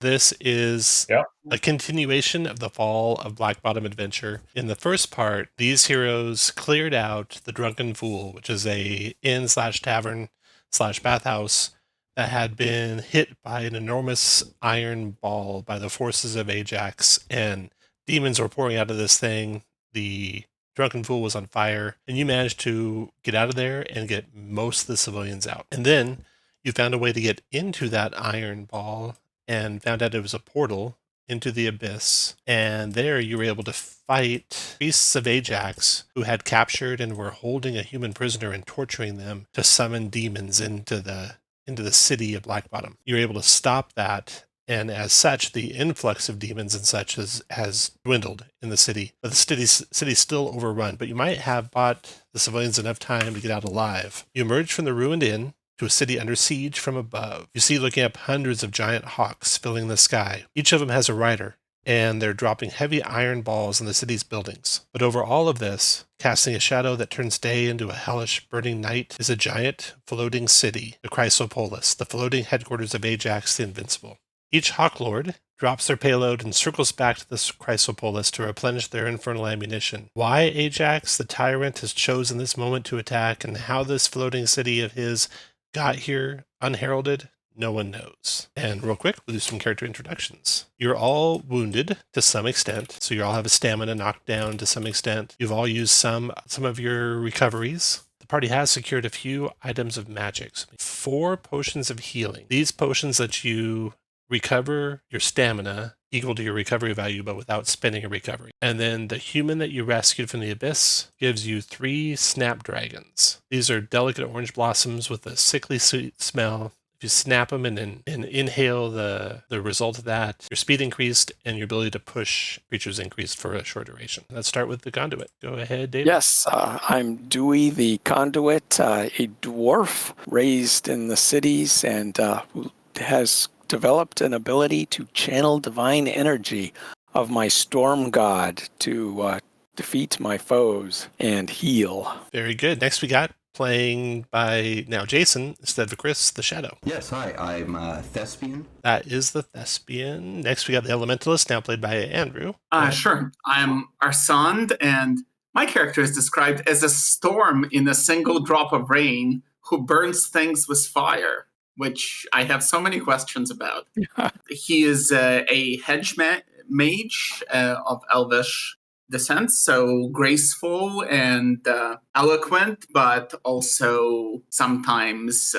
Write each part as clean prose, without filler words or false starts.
This is Yep. a continuation of the Fall of Blackbottom adventure. In the first part, these heroes cleared out the Drunken Fool, which is a inn/tavern/bathhouse that had been hit by an enormous iron ball by the forces of Ajax, and demons were pouring out of this thing. The Drunken Fool was on fire, and you managed to get out of there and get most of the civilians out. And then you found a way to get into that iron ball and found out it was a portal into the abyss. And there you were able to fight priests of Ajax who had captured and were holding a human prisoner and torturing them to summon demons into the city of Blackbottom. You were able to stop that, and as such, the influx of demons and such has dwindled in the city. But the city's still overrun, but you might have bought the civilians enough time to get out alive. You emerge from the ruined inn to a city under siege from above. You see looking up hundreds of giant hawks filling the sky. Each of them has a rider, and they're dropping heavy iron balls in the city's buildings. But over all of this, casting a shadow that turns day into a hellish burning night, is a giant floating city, the Chrysopolis, the floating headquarters of Ajax the Invincible. Each Hawk Lord drops their payload and circles back to the Chrysopolis to replenish their infernal ammunition. Why Ajax, the tyrant, has chosen this moment to attack, and how this floating city of his got here unheralded, no one knows. And real quick, we'll do some character introductions. You're all wounded to some extent, so you all have a stamina knocked down to some extent. You've all used some of your recoveries. The party has secured a few items of magic. 4 potions of healing. These potions let you recover your stamina equal to your recovery value, but without spending a recovery. And then the human that you rescued from the abyss gives you 3 snapdragons. These are delicate orange blossoms with a sickly sweet smell. If you snap them and inhale the result of that, your speed increased and your ability to push creatures increased for a short duration. Let's start with the conduit. Go ahead, David. Yes, I'm Dewey the Conduit, a dwarf raised in the cities and who has developed an ability to channel divine energy of my storm god to defeat my foes and heal. Very good. Next we got, playing by now Jason instead of Chris, the Shadow. Yes, hi, I'm Thespian. That is the Thespian. Next we got the Elementalist, now played by Andrew. Sure. I'm Arsand, and my character is described as a storm in a single drop of rain who burns things with fire, which I have so many questions about. He is a hedge mage of elvish descent, so graceful and eloquent, but also sometimes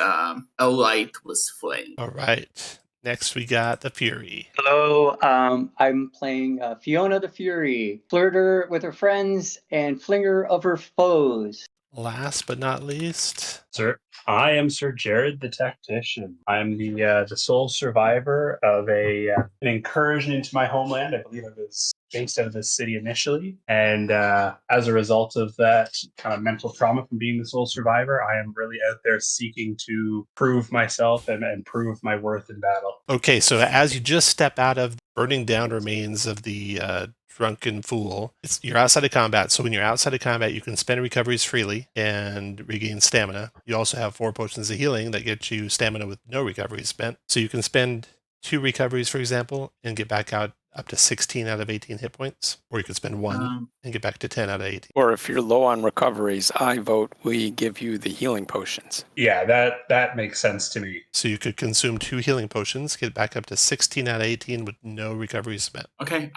alight with flame. All right. Next we got the Fury. Hello, I'm playing Fiona the Fury, flirter with her friends and flinger of her foes. Last but not least, Sir, I am Sir Jared the Tactician. I'm the sole survivor of an incursion into my homeland. I believe I was based out of this city initially, and as a result of that kind of mental trauma from being the sole survivor, I am really out there seeking to prove myself and prove my worth in battle. Okay, so as you just step out of burning down remains of the Drunken Fool, you're outside of combat. So when you're outside of combat, you can spend recoveries freely and regain stamina. You also have 4 potions of healing that get you stamina with no recoveries spent. So you can spend 2 recoveries, for example, and get back out up to 16 out of 18 hit points. Or you could spend 1 and get back to 10 out of 18. Or if you're low on recoveries, I vote we give you the healing potions. Yeah, that makes sense to me. So you could consume 2 healing potions, get back up to 16 out of 18 with no recoveries spent. Okay,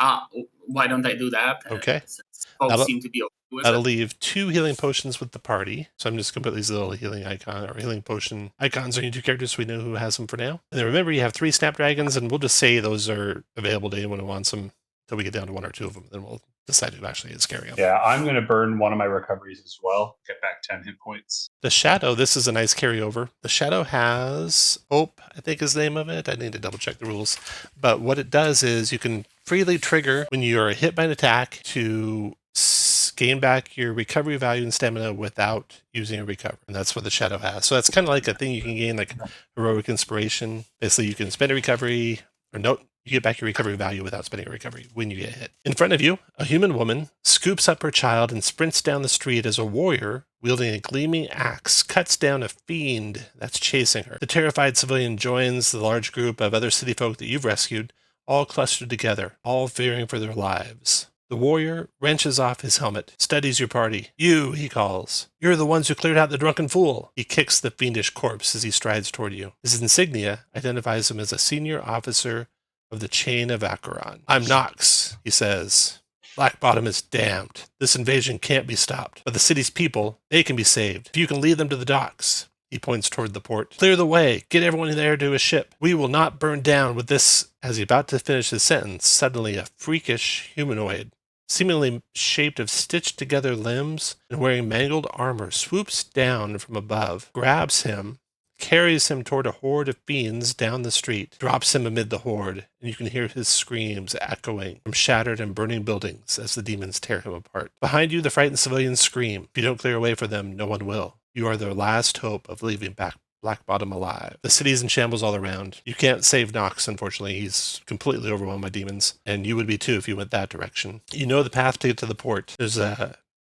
why don't I do that? Okay. Folks seem to be okay with That'll it. leave 2 healing potions with the party. So I'm just going to put these little healing icon or healing potion icons on your 2 characters so we know who has them for now. And then remember, you have 3 snapdragons, and we'll just say those are available to anyone who wants them until we get down to 1 or 2 of them. Then we'll decide who actually is carrying them. Yeah, I'm going to burn one of my recoveries as well. Get back 10 hit points. The Shadow, this is a nice carryover. The Shadow has Hope, I think is the name of it. I need to double check the rules. But what it does is you can freely trigger when you are hit by an attack to gain back your recovery value and stamina without using a recover. And that's what the Shadow has. So that's kind of like a thing you can gain, like heroic inspiration. Basically, you can spend a recovery, or no, You get back your recovery value without spending a recovery when you get hit. In front of you, a human woman scoops up her child and sprints down the street as a warrior, wielding a gleaming axe, cuts down a fiend that's chasing her. The terrified civilian joins the large group of other city folk that you've rescued, all clustered together, all fearing for their lives. The warrior wrenches off his helmet, studies your party. You, he calls. You're the ones who cleared out the drunken fool. He kicks the fiendish corpse as he strides toward you. His insignia identifies him as a senior officer of the chain of Acheron. I'm Nox, he says. BLACKBOTTOM is damned. This invasion can't be stopped. But the city's people, they can be saved. If you can lead them to the docks. He points toward the port. Clear the way. Get everyone there to a ship. We will not burn down with this. As he's about to finish his sentence, suddenly a freakish humanoid, seemingly shaped of stitched together limbs and wearing mangled armor, swoops down from above, grabs him, carries him toward a horde of fiends down the street, drops him amid the horde, and you can hear his screams echoing from shattered and burning buildings as the demons tear him apart. Behind you, the frightened civilians scream. If you don't clear away for them, no one will. You are their last hope of leaving BLACKBOTTOM alive. The city's in shambles all around. You can't save Nox, unfortunately. He's completely overwhelmed by demons, and you would be too if you went that direction. You know the path to get to the port. There's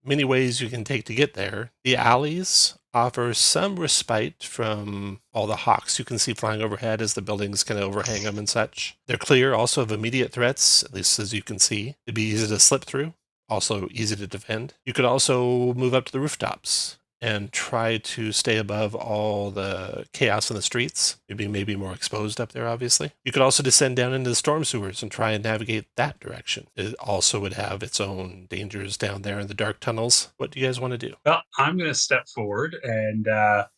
many ways you can take to get there. The alleys offer some respite from all the hawks you can see flying overhead as the buildings kind of overhang them and such. They're clear also of immediate threats, at least as you can see. It'd be easy to slip through, also easy to defend. You could also move up to the rooftops and try to stay above all the chaos in the streets. Maybe more exposed up there, obviously. You could also descend down into the storm sewers and try and navigate that direction. It also would have its own dangers down there in the dark tunnels. What do you guys want to do? Well, I'm going to step forward and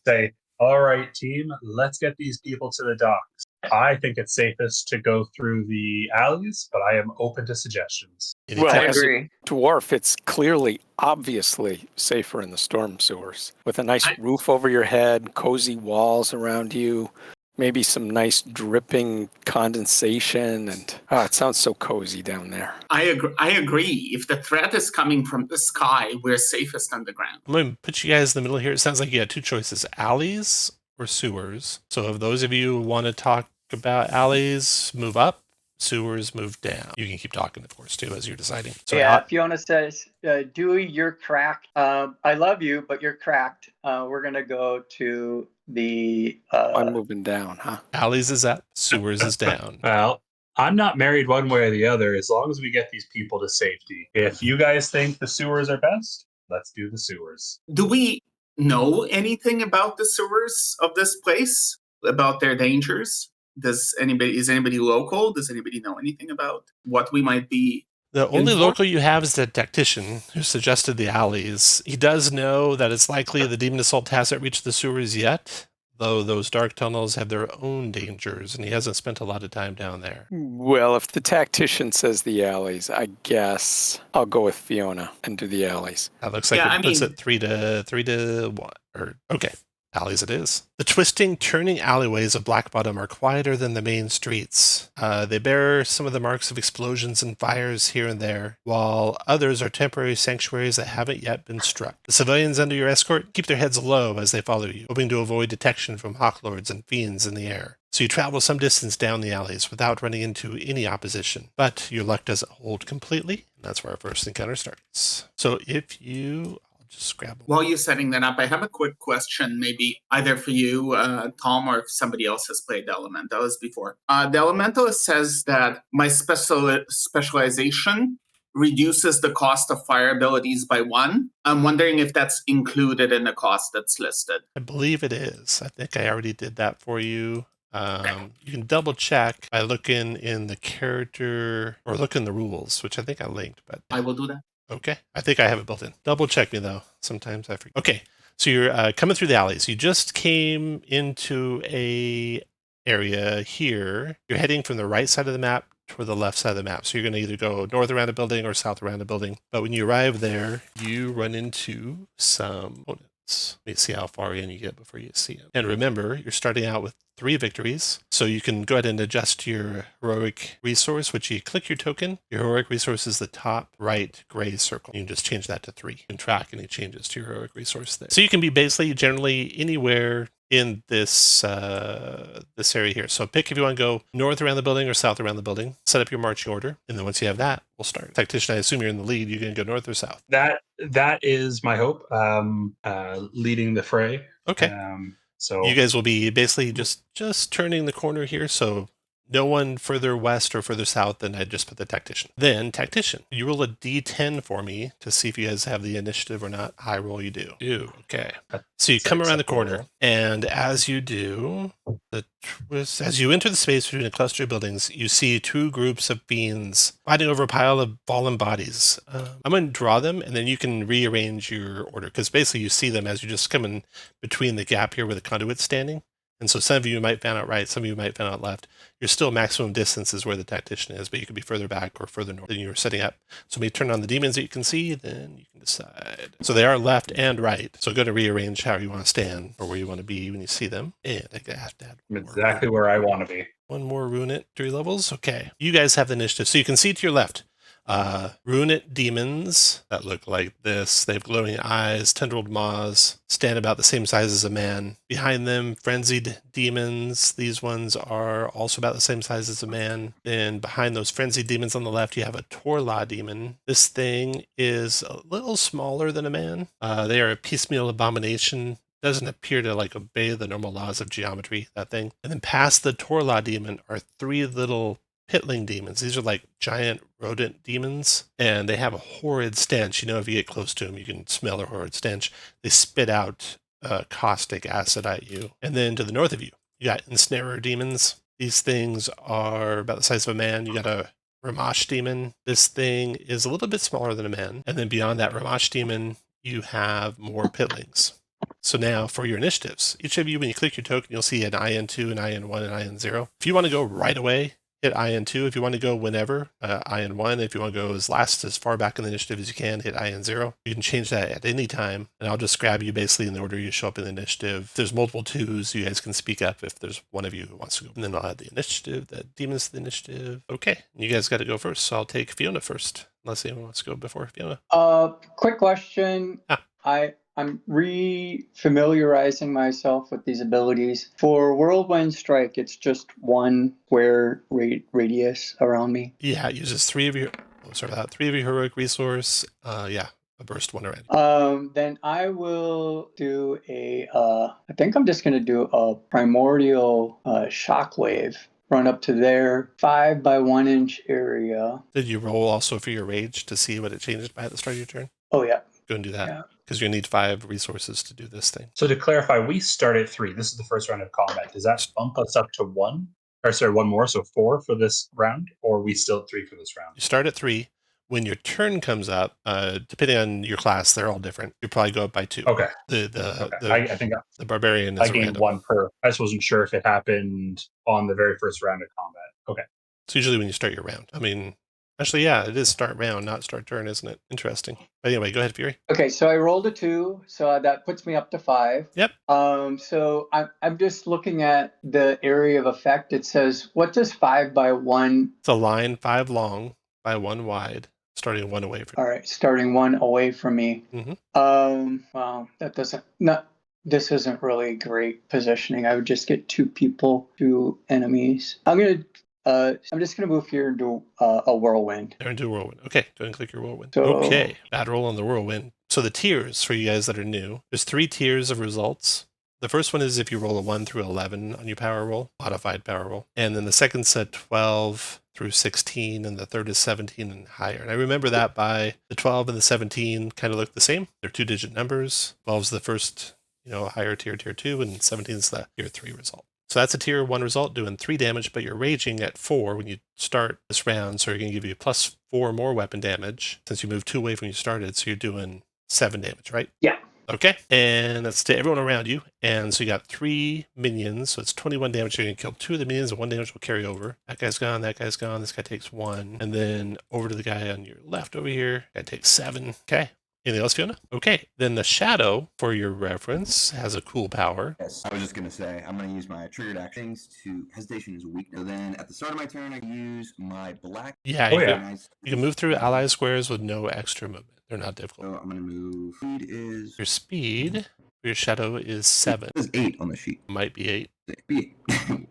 say, all right, team, let's get these people to the docks. I think it's safest to go through the alleys, but I am open to suggestions. Any Well, I tips? as a agree. dwarf, it's clearly, obviously safer in the storm sewers with a nice roof over your head, cozy walls around you, maybe some nice dripping condensation, and it sounds so cozy down there. I agree. If the threat is coming from the sky, we're safest underground. I'm going to put you guys in the middle here. It sounds like you had two choices, alleys or sewers. So if those of you want to talk about alleys, move up. Sewers, move down. You can keep talking, of course, too, as you're deciding. So Yeah, Fiona says, Dewey, you're cracked. I love you, but you're cracked. We're going to go to the... I'm moving down, huh? alleys is up, sewers is down. Well, I'm not married one way or the other as long as we get these people to safety. If you guys think the sewers are best, let's do the sewers. Do we know anything about the sewers of this place? About their dangers? Is anybody local? Does anybody know anything about what we might be? The only for? local you have is the tactician who suggested the alleys. He does know that it's likely the demon assault hasn't reached the sewers yet, though those dark tunnels have their own dangers, and he hasn't spent a lot of time down there. Well, if the tactician says the alleys, I guess I'll go with Fiona and do the alleys. That looks like it puts it 3-1. Okay. Alleys it is. The twisting, turning alleyways of BLACKBOTTOM are quieter than the main streets. They bear some of the marks of explosions and fires here and there, while others are temporary sanctuaries that haven't yet been struck. The civilians under your escort keep their heads low as they follow you, hoping to avoid detection from hawklords and fiends in the air. So you travel some distance down the alleys without running into any opposition. But your luck doesn't hold completely, and that's where our first encounter starts. So if you... just grab them. While you're setting that up, I have a quick question, maybe either for you, Tom, or if somebody else has played the Elementalist before. The Elementalist says that my specialization reduces the cost of fire abilities by 1. I'm wondering if that's included in the cost that's listed. I believe it is. I think I already did that for you. You can double check by looking in the character or look in the rules, which I think I linked, but I will do that. okay. I think I have it built in. Double check me though. Sometimes I forget. Okay. So you're coming through the alleys. You just came into a area here. You're heading from the right side of the map toward the left side of the map. So you're going to either go north around a building or south around a building. But when you arrive there, you run into some opponents. Let me see how far in you get before you see them. And remember, you're starting out with 3 victories. So you can go ahead and adjust your heroic resource, which you click your token. Your heroic resource is the top right gray circle. You can just change that to 3. You can track any changes to your heroic resource there. So you can be basically generally anywhere in this this area here. So pick if you want to go north around the building or south around the building. Set up your marching order, and then once you have that, we'll start. Tactician, I assume you're in the lead. You're going to go north or south? That is my hope. Leading the fray. Okay. So You guys will be basically just turning the corner here, so no one further west or further south than I just put the tactician. Then tactician, you roll a d10 for me to see if you guys have the initiative or not. High roll, you do. Okay. So you come around the corner, and as you do, as you enter the space between a cluster of buildings, you see two groups of beings fighting over a pile of fallen bodies. I'm going to draw them, and then you can rearrange your order, because basically you see them as you just come in between the gap here where the conduit's standing. And so some of you might fan out right, some of you might fan out left. You're still maximum distance is where the tactician is, but you could be further back or further north than you were setting up. So when you turn on the demons that you can see, then you can decide. So they are left and right. So go to rearrange how you want to stand or where you want to be when you see them. And I have to add exactly where I want to be. One more rune it 3 levels. Okay. You guys have the initiative. So you can see to your left. Rune-it demons that look like this. They have glowing eyes, tendrilled maws, stand about the same size as a man. Behind them, frenzied demons. These ones are also about the same size as a man. Then behind those frenzied demons on the left, you have a Torla demon. This thing is a little smaller than a man. They are a piecemeal abomination. Doesn't appear to like obey the normal laws of geometry, that thing. And then past the Torla demon are 3 little pitling demons. These are like giant rodent demons, and they have a horrid stench. You know, if you get close to them, you can smell their horrid stench. They spit out caustic acid at you. And then to the north of you, you got ensnarer demons. These things are about the size of a man. You got a Ramash demon. This thing is a little bit smaller than a man. And then beyond that Ramash demon, you have more pitlings. So now for your initiatives, each of you, when you click your token, you'll see an IN2, an IN1, and IN0. If you want to go right away, hit IN2. If you want to go whenever, IN1. If you want to go as far back in the initiative as you can, hit IN0. You can change that at any time, and I'll just grab you basically in the order you show up in the initiative. If there's multiple 2s, you guys can speak up if there's one of you who wants to go. And then I'll add the initiative, the demons to the initiative. Okay, you guys got to go first, so I'll take Fiona first, unless anyone wants to go before Fiona. Quick question. I'm re-familiarizing myself with these abilities. For Whirlwind Strike, it's just 1 square radius around me. Yeah, it uses 3 of your heroic resource. A burst 1 already. Then I will do I think I'm just going to do a primordial shockwave. Run up to their 5 by 1 inch area. Did you roll also for your rage to see what it changed by at the start of your turn? Oh, yeah. Go and do that, because you're going to need 5 resources to do this thing. So to clarify, we start at 3. This is the first round of combat. Does that bump us up to 1? Or sorry, 1 more, so 4 for this round? Or are we still at 3 for this round? You start at 3. When your turn comes up, depending on your class, they're all different. You probably go up by 2. Okay. I think the barbarian is I gained 1 per. I just wasn't sure if it happened on the very first round of combat. Okay. It's usually when you start your round. I mean, actually, yeah, it is start round, not start turn, isn't it? Interesting. But anyway, go ahead, Fury. Okay, so I rolled a 2, so that puts me up to 5. Yep. So I'm just looking at the area of effect. It says, what does 5 by 1? It's a line 5 long by 1 wide, starting 1 away from you. All right, starting 1 away from me. Mm-hmm. Well, that doesn't. This isn't really great positioning. I would just get 2 people, 2 enemies. I'm just going to move here and do a whirlwind. There and do a whirlwind. Okay, go ahead and click your whirlwind. So, okay, bad roll on the whirlwind. So the tiers for you guys that are new, there's 3 tiers of results. The first one is if you roll a 1 through 11 on your power roll, modified power roll. And then the second set 12 through 16, and the third is 17 and higher. And I remember that by the 12 and the 17 kind of look the same. They're 2-digit numbers. 12 is the first, higher tier 2, and 17 is the tier 3 result. So that's a tier 1 result doing 3 damage, but you're raging at 4 when you start this round. So you're going to give you plus 4 more weapon damage since you moved 2 away from you started. So you're doing 7 damage, right? Yeah. Okay. And that's to everyone around you. And so you got 3 minions. So it's 21 damage. You're going to kill 2 of the minions, and 1 damage will carry over. That guy's gone. That guy's gone. This guy takes 1. And then over to the guy on your left over here. Guy takes 7. Okay. Anything else, Fiona? Okay, then the shadow, for your reference, has a cool power. Yes, I was just going to say, I'm going to use my triggered actions to hesitation is weak. So then at the start of my turn, I use my black. Yeah, you can move through ally squares with no extra movement. They're not difficult. So I'm going to move. Speed is. Your speed Your shadow is 7. It says 8 on the sheet. Might be 8.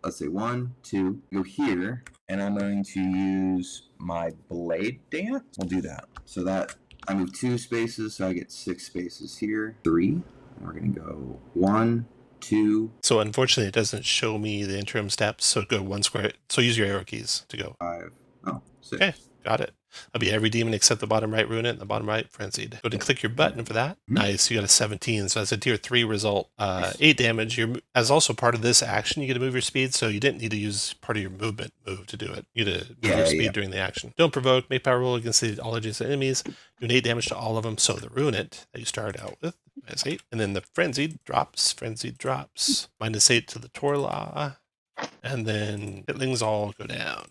Let's say 1, 2. Go here, and I'm going to use my blade dance. We'll do that. So that I move 2 spaces, so I get 6 spaces here. 3. And we're going to go 1, 2. So unfortunately, it doesn't show me the interim steps. So go 1 square. So use your arrow keys to go. 5. Oh, 6. Okay, got it. That'll be every demon except the bottom right rune it and the bottom right frenzied. Go ahead and click your button for that. Nice, you got a 17. So that's a tier 3 result. 8 damage. As also part of this action, you get to move your speed. So you didn't need to use part of your movement move to do it. You get to move your speed during the action. Don't provoke. Make power roll against all adjacent enemies. Doing 8 damage to all of them. So the rune it that you started out with is 8. And then the frenzied drops. Frenzied drops. -8 to the Torlaw. And then hitlings all go down.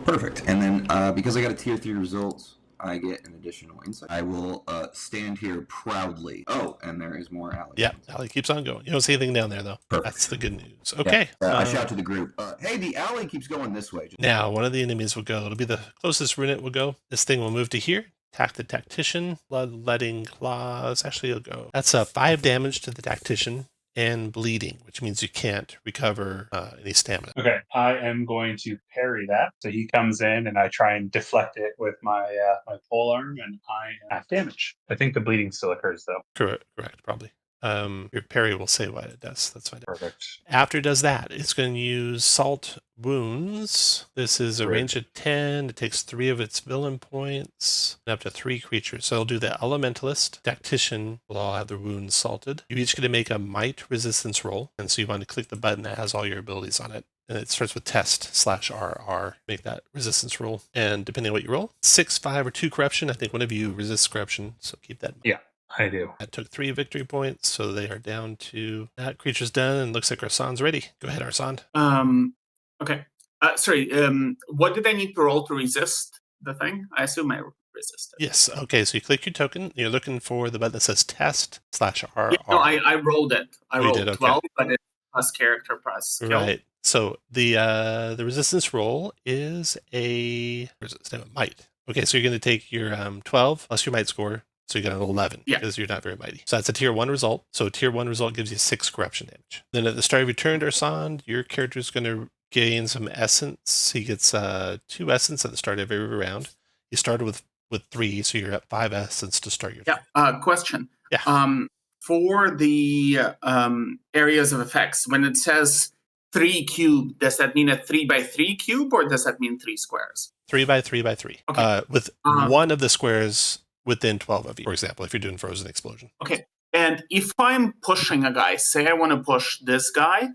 Perfect. And then because I got a tier 3 result, I get an additional insight. I will stand here proudly. Oh, and there is more alley. Yeah, alley keeps on going. You don't see anything down there, though. Perfect. That's the good news. Okay. Yeah. I shout to the group, hey, the alley keeps going this way. Now, one of the enemies will go. It'll be the closest rune it will go. This thing will move to here. Attack the tactician. Bloodletting claws. Actually, it'll go. That's 5 damage to the tactician. And bleeding, which means you can't recover any stamina. Okay, I am going to parry that. So he comes in, and I try and deflect it with my my polearm, and I am half damage. I think the bleeding still occurs, though. Correct, probably. Your parry will say what it does. That's fine. Perfect. After it does that, it's going to use Salt Wounds. This is a range of 10. It takes 3 of its villain points and up to 3 creatures. So it'll do the Elementalist. Tactician will all have their wounds salted. You each get to make a might resistance roll. And so you want to click the button that has all your abilities on it. And it starts with test/RR. Make that resistance roll. And depending on what you roll, 6, 5, or 2 corruption. I think one of you resists corruption. So keep that in mind. Yeah. I do. That took 3 victory points, so they are down to that. Creature's done, and looks like Arson's ready. Go ahead, Arson. Okay. Sorry. What did I need to roll to resist the thing? I assume I resisted. Yes. Okay. So you click your token. You're looking for the button that says test/RR. Yeah, no, I rolled it. I rolled did, okay. 12, but it's plus character plus skill. Right. So the resistance roll is a might. Okay. So you're going to take your 12 plus your might score. So you got an 11 because you're not very mighty. So that's a tier 1 result. So tier 1 result gives you 6 corruption damage. Then at the start of your turn, Arsond, your character is going to gain some essence. He gets 2 essence at the start of every round. You started with 3, so you're at 5 essence to start your turn. Question. Yeah. For the areas of effects, when it says 3 cube, does that mean a 3 by 3 cube, or does that mean 3 squares? 3 by 3 by 3. Okay. With one of the squares within 12 of you, for example, if you're doing frozen explosion. Okay. And if I'm pushing a guy, say I want to push this guy,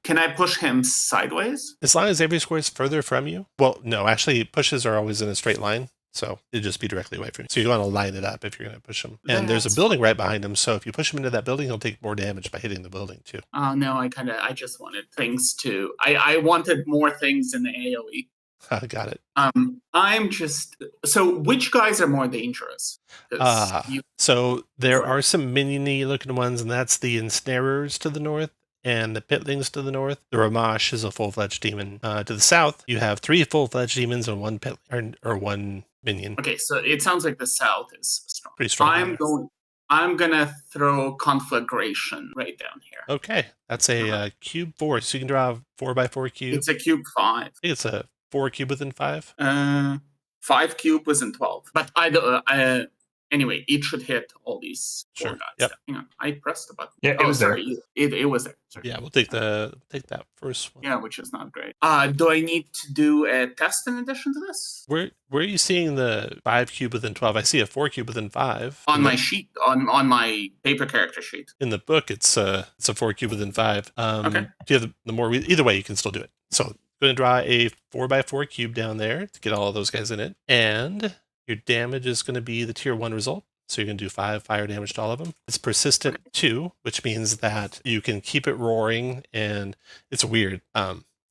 can I push him sideways? As long as every square is further from you. Well, no, actually pushes are always in a straight line. So it'd just be directly away from you. So you want to line it up if you're going to push him. And there's a building right behind him. So if you push him into that building, he'll take more damage by hitting the building too. Oh, no, I just wanted things to, I wanted more things in the AoE. Got it. So which guys are more dangerous? So there are some miniony looking ones, and that's the ensnarers to the north and the pitlings to the north. The Ramash is a full-fledged demon. To the south, you have 3 full-fledged demons and 1 or 1 minion. Okay, so it sounds like the south is strong. Pretty strong. I'm gonna throw Conflagration right down here. Okay, that's a cube 4, so you can draw a 4x4 cube. It's a cube 5. I think it's a 4 cube within 5. 5 cube was in 12. But anyway, it should hit all these 4 guys. Yep. Hang on, I pressed the button. Yeah, it was there. It was there. Sorry. Yeah, we'll take that first one. Yeah, which is not great. Do I need to do a test in addition to this? Where are you seeing the 5 cube within 12? I see a 4 cube within 5. On my sheet, on my paper character sheet. In the book, it's a 4 cube within 5. Okay. Do you have the more? Either way, you can still do it. So going to draw a 4x4 cube down there to get all of those guys in it. And your damage is going to be the tier 1 result. So you're going to do 5 fire damage to all of them. It's persistent 2, which means that you can keep it roaring. And it's weird.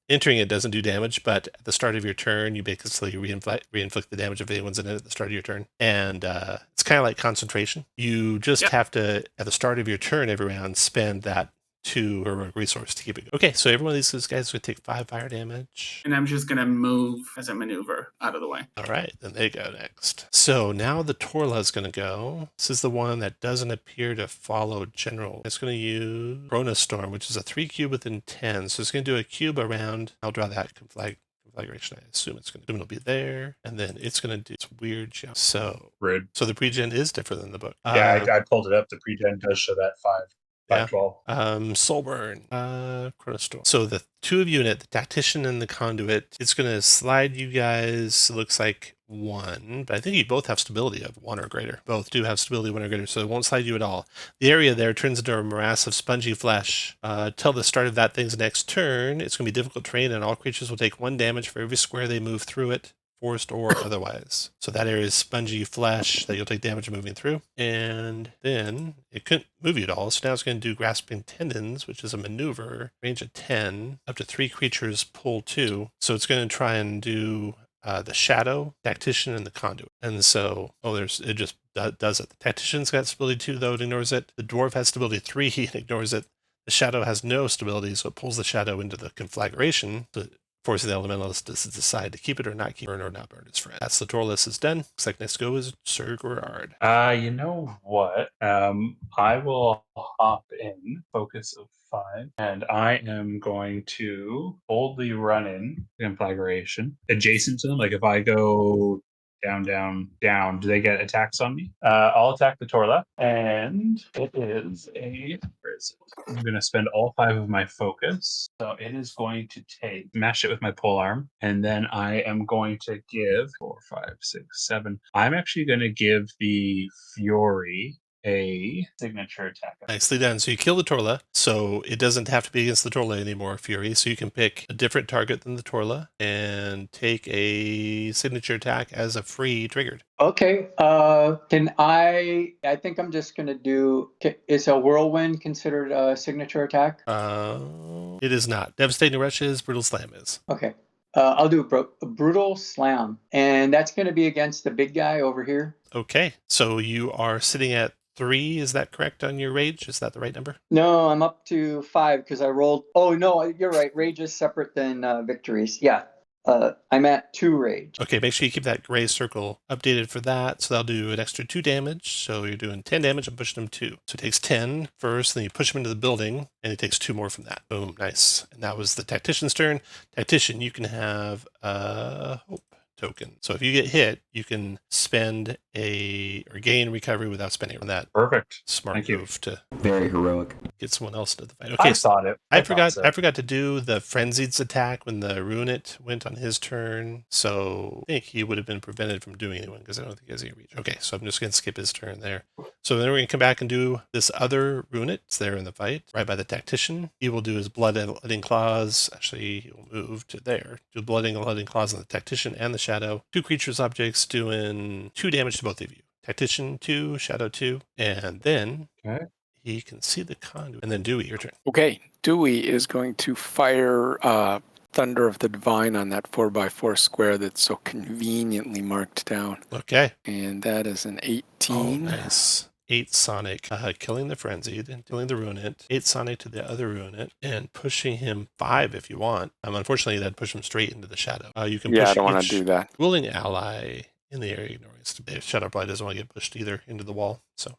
Entering it doesn't do damage, but at the start of your turn, you basically reinflict the damage if anyone's in it at the start of your turn. And it's kind of like concentration. You just have to, at the start of your turn every round, spend that 2 heroic resource to keep it going. Okay, so every one of these guys is going to take 5 fire damage. And I'm just going to move as a maneuver out of the way. All right, then they go next. So now the Torla is going to go. This is the one that doesn't appear to follow general. It's going to use Storm, which is a 3 cube within 10. So it's going to do a cube around. I'll draw that conflagration. I assume it'll be there, and then it's going to do its weird jump. So the pregen is different than the book. Yeah, I pulled it up. The pregen does show that 512. Soulburn, Chronostorm. So the 2 of you in it, the tactician and the conduit, it's going to slide you guys. It looks like 1, but I think you both have stability of 1 or greater. Both do have stability 1 or greater, so it won't slide you at all. The area there turns into a morass of spongy flesh. Till the start of that thing's next turn, it's going to be difficult terrain, and all creatures will take 1 damage for every square they move through it, forced or otherwise. So that area is spongy flesh that you'll take damage moving through. And then it couldn't move you at all, so now it's going to do Grasping Tendons, which is a maneuver, range of 10, up to 3 creatures, pull 2. So it's going to try and do the Shadow, Tactician, and the Conduit. And so, it just does it. The Tactician's got stability 2, though it ignores it. The Dwarf has stability 3, it ignores it. The Shadow has no stability, so it pulls the Shadow into the conflagration, forcing the Elementalist to decide to keep it or not keep it, or not burn his friend. That's the tour list is done. Looks like next go is Sir Gerard. You know what? I will hop in, focus of 5, and I am going to boldly run in conflagration adjacent to them. Like if I go down, down, down, do they get attacks on me? I'll attack the Torla, and it is where is it? I'm going to spend all 5 of my focus. So it is going to smash it with my pole arm, and then I am going to give 4, 5, 6, 7. I'm actually going to give the Fury a signature attack. Nicely done. So you kill the Torla, so it doesn't have to be against the Torla anymore, Fury. So you can pick a different target than the Torla and take a signature attack as a free triggered. Okay. Can I think I'm just going to do, is a whirlwind considered a signature attack? It is not. Devastating Rush is, Brutal Slam is. Okay. I'll do a brutal slam, and that's going to be against the big guy over here. Okay. So you are sitting at 3, is that correct on your rage? Is that the right number? No, I'm up to 5 because I rolled. Oh, no, you're right. Rage is separate than victories. Yeah. I'm at 2 rage. Okay, make sure you keep that gray circle updated for that. So that'll do an extra 2 damage. So you're doing 10 damage and pushing him 2. So it takes 10 first, then you push him into the building, and it takes 2 more from that. Boom, nice. And that was the Tactician's turn. Tactician, you can have a hope token. So if you get hit, you can spend or gain recovery without spending on that. Perfect. Smart move to Very heroic. get someone else into the fight. Okay, I thought it. I forgot to do the Frenzied's attack when the Ruinate went on his turn. So I think he would have been prevented from doing anyone because I don't think he has any reach. Okay, so I'm just going to skip his turn there. So then we're going to come back and do this other Ruinate. It's there in the fight, right by the Tactician. He will do his Blood-Letting Claws. Actually, he will move to there. Do Blood-Letting Claws on the Tactician and the Shadow. 2 creatures objects doing 2 damage to both of you. Tactician 2, Shadow 2, and then he can see the Conduit. And then Dewey, your turn. Okay, Dewey is going to fire Thunder of the Divine on that 4x4 square that's so conveniently marked down. Okay. And that is an 18. Oh, nice. 8 Sonic, killing the Frenzied and killing the Ruinate. 8 Sonic to the other Ruinate and pushing him 5 if you want. Unfortunately, that'd push him straight into the Shadow. You can push I don't want to do that. Willing ally in the area ignoring stability. Shadow probably doesn't want to get pushed either into the wall. So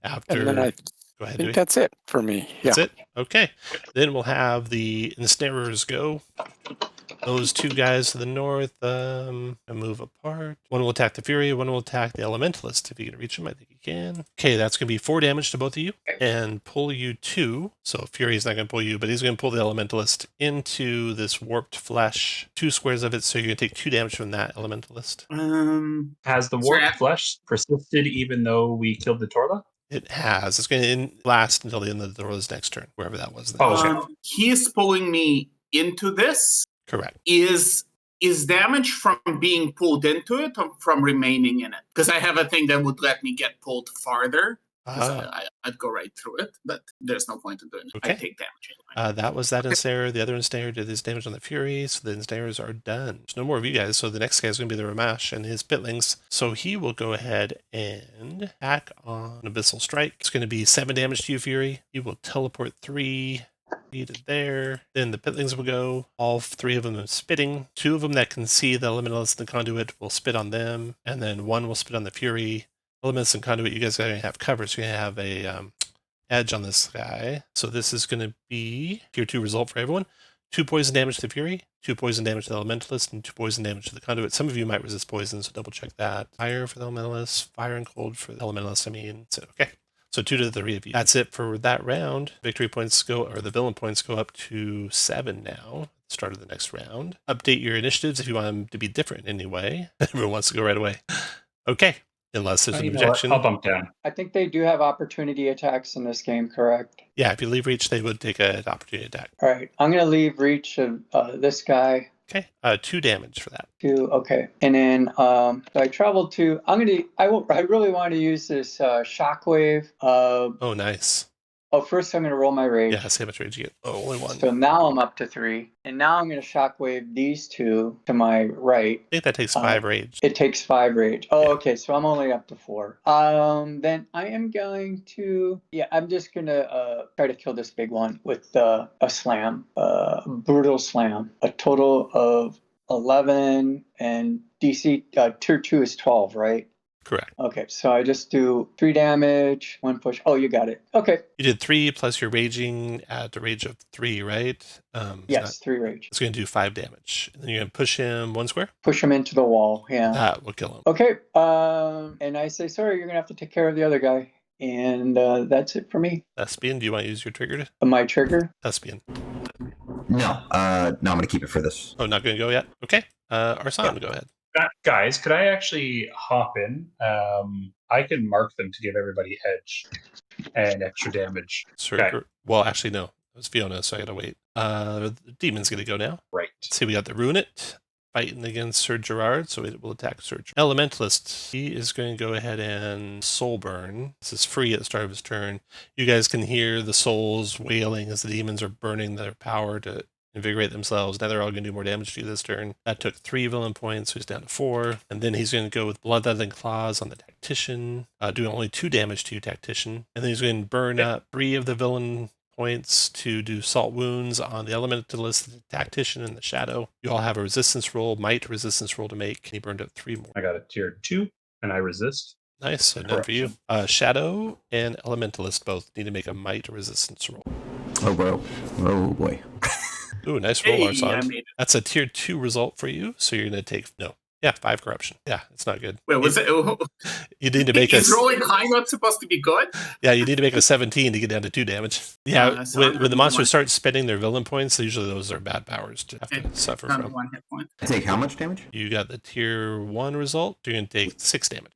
after, and then I go ahead. think that's it for me. That's it. Okay. Then we'll have the Ensnarers go. Those 2 guys to the north move apart. One will attack the Fury, one will attack the Elementalist. If you can reach him, I think you can. Okay, that's going to be 4 damage to both of you and pull you 2. So Fury's not going to pull you, but he's going to pull the Elementalist into this warped flesh. 2 squares of it, so you're going to take 2 damage from that Elementalist. Has the warped flesh persisted even though we killed the Torla? It has. It's going to last until the end of the Torla's next turn, wherever that was. He is pulling me into this. Correct. Is damage from being pulled into it or from remaining in it? Because I have a thing that would let me get pulled farther. 'Cause Ah, I'd go right through it, but there's no point in doing it. I Okay. take damage anyway. that was that ensnare. The other ensnare did his damage on the Fury, so the ensnares are done. There's no more of you guys, so the next guy is going to be the Ramash and his Pitlings. So he will go ahead and attack on Abyssal Strike. It's going to be 7 damage to you, Fury. He will teleport 3 feet there. Then the Pitlings will go. All 3 of them are spitting. 2 of them that can see the Elementalist and the Conduit will spit on them, and then 1 will spit on the Fury. Elementalists and Conduit, you guys are going to have cover, so you're going to have a edge on this guy. So this is going to be tier 2 result for everyone. 2 poison damage to the Fury, 2 poison damage to the Elementalist, and 2 poison damage to the Conduit. Some of you might resist poison, so double check that. Fire for the Elementalist, fire and cold for the Elementalist, So, okay. So 2 to the 3 of you. That's it for that round. Victory points go, or the villain points go up to 7 now. Start of the next round. Update your initiatives if you want them to be different in any way. Everyone wants to go right away. Okay. Unless there's an objection. I'll bump down. I think they do have opportunity attacks in this game, correct? Yeah, if you leave reach, they would take an opportunity attack. All right, I'm gonna leave reach of this guy. Okay, 2 damage for that. 2, okay, and then so I traveled to. I really want to use this shockwave. Oh, nice. First I'm gonna roll my rage. Yeah, see how much rage you get. Oh, only 1. So now I'm up to 3, and now I'm gonna shockwave these 2 to my right. I think that takes 5 rage. It takes 5 rage. Oh, Yeah. okay. So I'm only up to 4. Then I am going to. Yeah, I'm just gonna try to kill this big one with a slam, brutal slam. A total of 11, and DC tier 2 is 12, right? Correct. Okay, so I just do 3 damage, 1 push. Oh, you got it. Okay. You did 3 plus your raging at the rage of 3, right? Yes, 3 rage. It's going to do 5 damage. And then you're going to push him 1 square? Push him into the wall. Yeah. That will kill him. Okay. And I say, sorry, you're gonna have to take care of the other guy. And that's it for me. Thespian, do you want to use your trigger? My trigger? Thespian. No, I'm gonna keep it for this. Oh, not going to go yet? Okay. Arsan, go ahead. Guys, could I actually hop in? I can mark them to give everybody edge and extra damage. Okay. Well, actually, no. It was Fiona, so I got to wait. The demon's going to go now. Right. Let's see, we got the Ruinate fighting against Sir Gerard, so it will attack Sir Gerard. Elementalist, he is going to go ahead and soul burn. This is free at the start of his turn. You guys can hear the souls wailing as the demons are burning their power to invigorate themselves. Now they're all going to do more damage to you this turn. That took 3 villain points, so he's down to 4. And then he's going to go with Bloodletting Claws on the Tactician, doing only 2 damage to you, Tactician. And then he's going to burn up 3 of the villain points to do Salt Wounds on the Elementalist, the Tactician, and the Shadow. You all have a resistance roll, might resistance roll to make. And he burned up 3 more. I got a tier 2, and I resist. Nice, so none for you. Shadow and Elementalist both need to make a might resistance roll. Oh, bro. Oh, boy. Ooh, nice roll, Hey, Arsan. I made it. That's a tier 2 result for you, so you're going to take, 5 corruption. Yeah, it's not good. Wait, was it? You need to make Is rolling high not supposed to be good? Yeah, you need to make a 17 to get down to 2 damage. Yeah, So when the monsters start spending their villain points, usually those are bad powers to have to suffer Down to from. 1 hit point. Take how much damage? You got the tier 1 result, you're going to take 6 damage.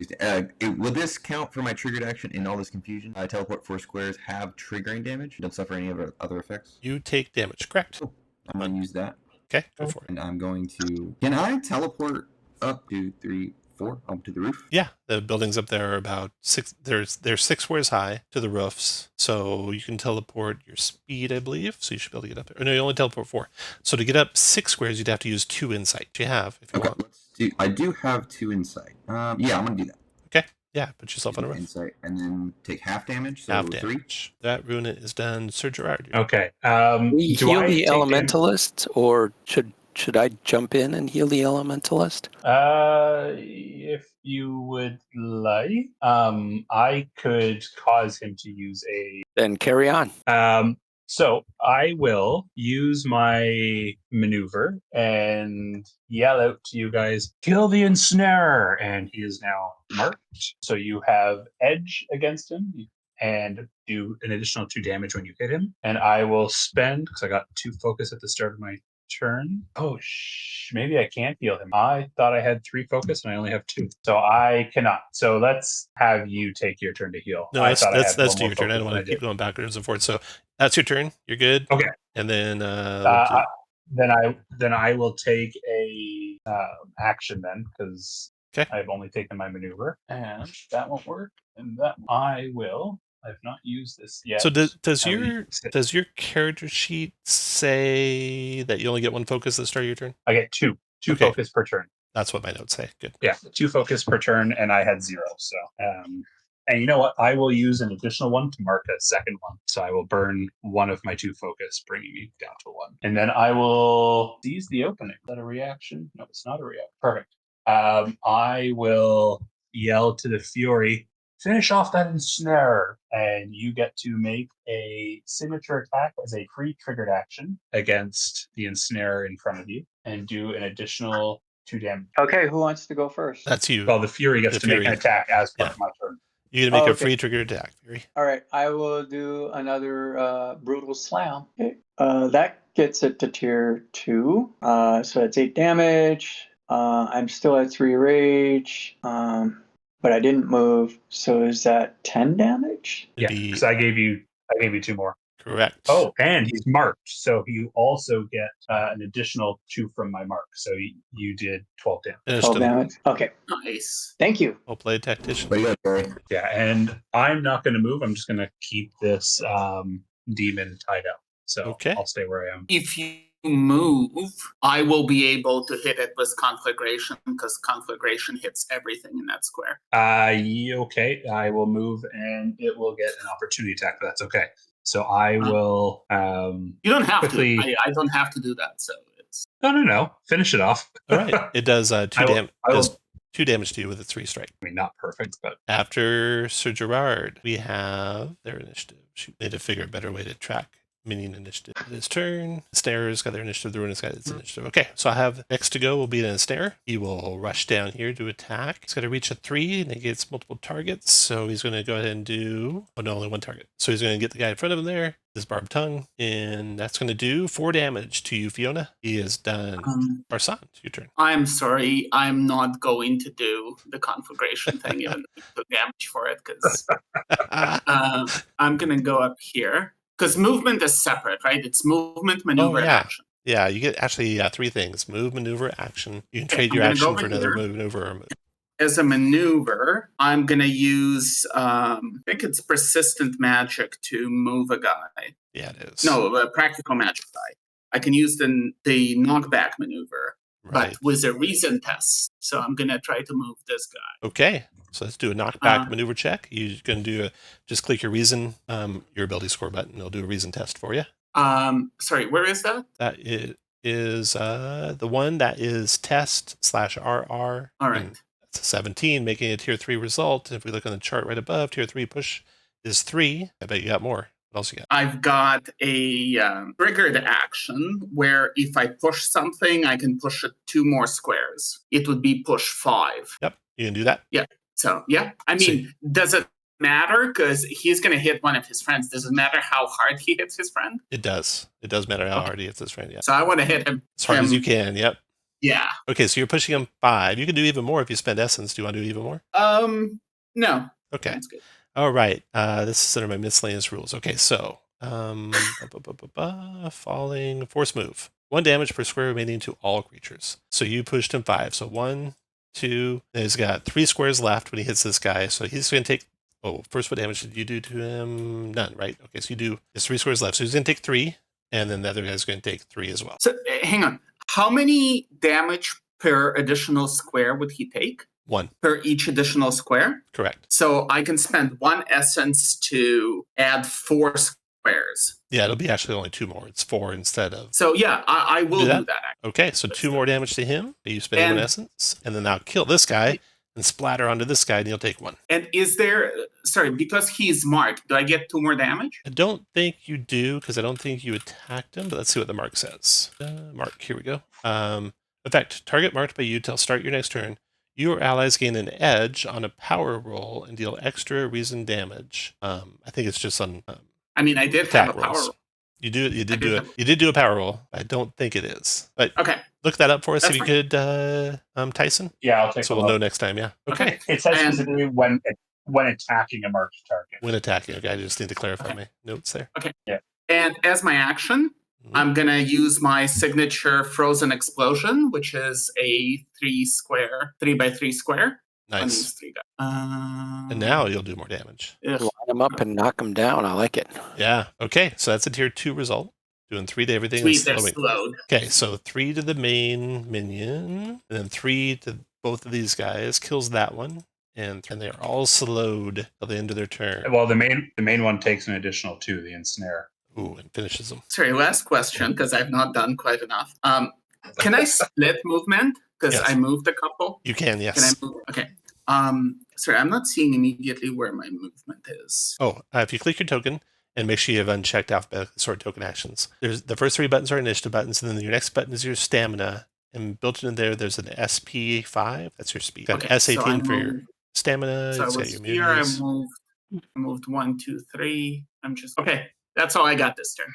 Will this count for my triggered action in all this confusion? I teleport 4 squares, have triggering damage, don't suffer any other effects? You take damage, correct? Cool. I'm going to use that. Okay, go for it. And I'm going to... Can I teleport up 2, 3, 4 up to the roof? Yeah, the buildings up there are about 6, they're 6 squares high to the roofs, so you can teleport your speed, I believe, so you should be able to get up there. Oh, no, you only teleport 4. So to get up 6 squares, you'd have to use 2 insight. You have, if you want. Let's do... I do have 2 insight. Yeah, I'm going to do that. Okay, yeah, put yourself on a roof. Insight, and then take half damage, so Half 3. damage. That Ruinate is done. Sir Gerard. Okay. We do heal I the take elementalist, or should I jump in and heal the elementalist? If you would like, I could cause him to use a. Then carry on. So I will use my maneuver and yell out to you guys, kill the ensnarer. And he is now marked. So you have edge against him and do an additional 2 damage when you hit him. And I will spend, because I got 2 focus at the start of my turn. Oh, maybe I can't heal him. I thought I had 3 focus and I only have 2. So I cannot. So let's have you take your turn to heal. No, that's to your turn. I don't want to keep going backwards and forwards. So that's your turn. You're good. Okay. And then then I will take a action then, because Okay. I've only taken my maneuver, and that won't work. And that I will. I've not used this yet. So does I will your use it. does your character sheet say that you only get one focus at the start of your turn? I get two Okay. focus per turn. That's what my notes say. Good. Yeah, 2 focus per turn, and I had 0. So, and you know what? I will use an additional one to mark a second one. So I will burn one of my 2 focus, bringing me down to 1. And then I will seize the opening. Is that a reaction? No, it's not a reaction. Perfect. I will yell to the Fury, finish off that ensnare, and you get to make a signature attack as a free triggered action against the ensnare in front of you, and do an additional 2 damage. Okay, who wants to go first? That's you. Well, the Fury gets to make an attack as part of my turn. You can make a okay. free trigger attack, Fury. All right, I will do another brutal slam. Okay. That gets it to tier 2. So it's 8 damage. I'm still at 3 rage, but I didn't move. So is that 10 damage? Yeah, because I gave you 2 more. Correct. Oh, and he's marked, so you also get an additional 2 from my mark. So you did 12 damage. 12 damage. Okay. Nice. Thank you. Well played, tactician. But yeah, Barry. Yeah, and I'm not going to move. I'm just going to keep this demon tied up. So Okay. I'll stay where I am. If you move, I will be able to hit it with conflagration because conflagration hits everything in that square. Okay, I will move, and it will get an opportunity attack, but that's okay. So I will. You don't have quickly... to. I don't have to do that. So it's No. Finish it off. All right. It does 2 damage. Does 2 damage to you with a 3 strike. I mean, not perfect, but After Sir Gerard, we have their initiative. Shoot, need to figure a better way to track minion initiative. His turn. Snare's got their initiative. The Ruinous got its initiative. Okay, so I have next to go will be the Snare. He will rush down here to attack. He's got to reach a 3 and he gets multiple targets. So he's going to go ahead and do. Oh no, only 1 target. So he's going to get the guy in front of him there. This barbed tongue, and that's going to do 4 damage to you, Fiona. He is done. Barsan, it's your turn. I'm sorry. I'm not going to do the conflagration thing, even if I took damage for it, because I'm going to go up here. Because movement is separate, right? It's movement, maneuver, and action. Yeah, you get actually 3 things. Move, maneuver, action. You can trade your action for another maneuver or move. As a maneuver, I'm going to use, I think it's persistent magic to move a guy. Yeah, it is. No, a practical magic guy. I can use the knockback maneuver, right, but with a reason test. So I'm going to try to move this guy. Okay. So let's do a knockback maneuver check. You're going to do just click your reason, your ability score button. It'll do a reason test for you. Sorry, where is that? That is the one that is test/RR. All right. That's a 17, making a tier 3 result. If we look on the chart right above, tier 3 push is 3. I bet you got more. What else you got? I've got a triggered action where if I push something, I can push it 2 more squares. It would be push 5. Yep, you can do that. Yeah. So, yeah. I mean, does it matter? Because he's going to hit one of his friends. Does it matter how hard he hits his friend? It does. It does matter how hard he hits his friend, yeah. So I want to hit him. As hard as you can, yep. Yeah. Okay, so you're pushing him 5. You can do even more if you spend essence. Do you want to do even more? No. Okay. That's good. All right. This is under my miscellaneous rules. Okay, so falling force move. 1 damage per square remaining to all creatures. So you pushed him 5. So 1, 2. And he's got 3 squares left when he hits this guy. So he's going to take. Oh, first, what damage did you do to him? None, right? Okay, so you do. There's 3 squares left. So he's going to take 3, and then the other guy's going to take 3 as well. So hang on. How many damage per additional square would he take? 1 per each additional square. Correct. So I can spend 1 essence to add 4 squares. Yeah, it'll be actually only 2 more. It's 4 instead of. So yeah, I will do that. Okay, so 2 more damage to him. You spend 1 essence, and then I'll kill this guy and splatter onto this guy, and you'll take 1. And is there? Sorry, because he's marked, do I get 2 more damage? I don't think you do, because I don't think you attacked him. But let's see what the mark says. Mark. Here we go. Effect: target marked by you till start your next turn. You or allies gain an edge on a power roll and deal extra reason damage. I think it's just on. I mean, I did have a power roll. You did do a power roll. I don't think it is. But okay, look that up for us if you could, Tyson. Yeah, I'll take. So we'll know next time. Yeah. Okay. It says specifically when attacking a marked target. When attacking. Okay, I just need to clarify my notes there. Okay. Yeah. And as my action, I'm going to use my signature Frozen Explosion, which is a 3x3 square. On these Nice. 3 guys. And now you'll do more damage. Line them up and knock them down. I like it. Yeah. Okay. So that's a tier 2 result. Doing 3 to everything. Sweet, and they're slowing. slowed. Okay. So 3 to the main minion, and then 3 to both of these guys. Kills that one. And they're all slowed till the end of their turn. Well, the main one takes an additional 2, the ensnare. Ooh, and finishes them. Sorry, last question, because I've not done quite enough. Can I split movement? Because Yes. I moved a couple. You can, yes. Can I move? Okay. Sorry, I'm not seeing immediately where my movement is. Oh, if you click your token and make sure you have unchecked alphabetically sort token actions. There's the first 3 buttons are initiative buttons, and then your next button is your stamina. And built in there, there's an SP5. That's your speed. Got an S18 for your stamina. So I It's got was your here. I immunities. moved 1, 2, 3. I'm just okay. That's all I got this turn.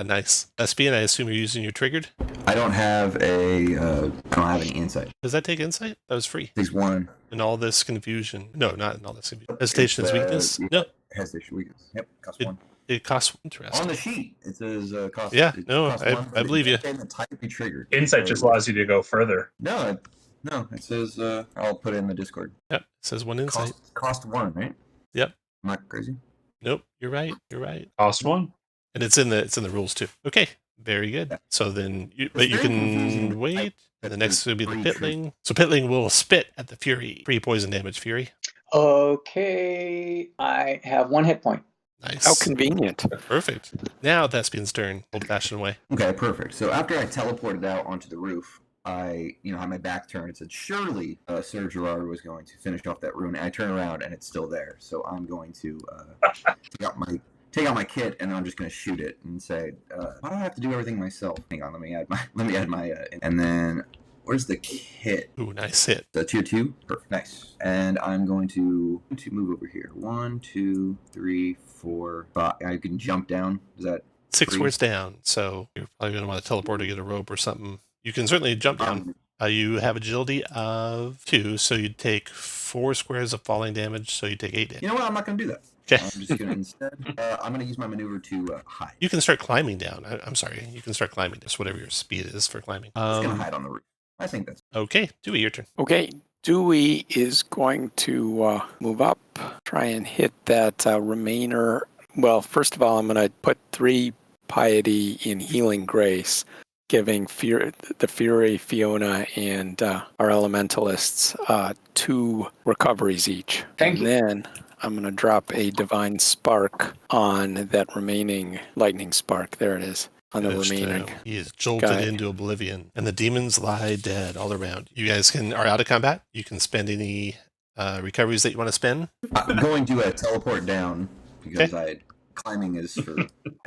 Nice. SP, and I assume you're using your triggered. I don't have I don't have any insight. Does that take insight? That was free. Takes 1. In all this confusion. No, not in all this confusion. Hesitation is weakness. No, Hesitation weakness. Yep, cost It- 1. it costs interest. On the sheet, it says cost. Yeah, it no, costs I 1 for I the believe you. and the type be triggered. Insight just allows you to go further. No, it says I'll put it in the Discord. Yep, it says 1 insight. Cost 1, right? Yep. Am I crazy? Nope, you're right. You're right. Cost 1. And it's in the rules too. Okay, very good. Yeah. So then, very you can confusing. wait. And the next will be the Free Pitling. So Pitling will spit at the Fury. Free poison damage Fury. Okay, I have 1 hit point. Nice. How convenient. Perfect. Now Thespian's turn. Old fashioned way. Okay, perfect. So after I teleported out onto the roof, I had my back turned and said, surely Sir Gerard was going to finish off that rune. And I turn around and it's still there. So I'm going to take out my kit and I'm just going to shoot it and say, why do I have to do everything myself? Hang on, let me add my and then where's the kit? Ooh, nice hit. The tier 2? Perfect. Nice. And I'm going to move over here. 1, 2, 3, 4, 5. I can jump down. Is that 6 free? squares down. So you're probably going to want to teleport to get a rope or something. You can certainly jump down. You have agility of 2, so you'd take 4 squares of falling damage, so you take 8 damage. You know what? I'm not going to do that. Okay. I'm just going to instead, I'm going to use my maneuver to hide. You can start climbing down. I'm sorry. You can start climbing. Just whatever your speed is for climbing. I'm just going to hide on the roof. I think that's Okay. Dewey, your turn. Okay, Dewey is going to move up, try and hit that Remainer. Well, first of all, I'm going to put 3 Piety in Healing Grace, giving the Fury, Fiona, and our Elementalists 2 recoveries each. Thank you. Then I'm going to drop a Divine Spark on that remaining Lightning Spark. There it is. On the Finished, remaining. he is jolted guy. into oblivion, and the demons lie dead all around. You guys are out of combat. You can spend any recoveries that you want to spend. I'm going to teleport down because climbing is for.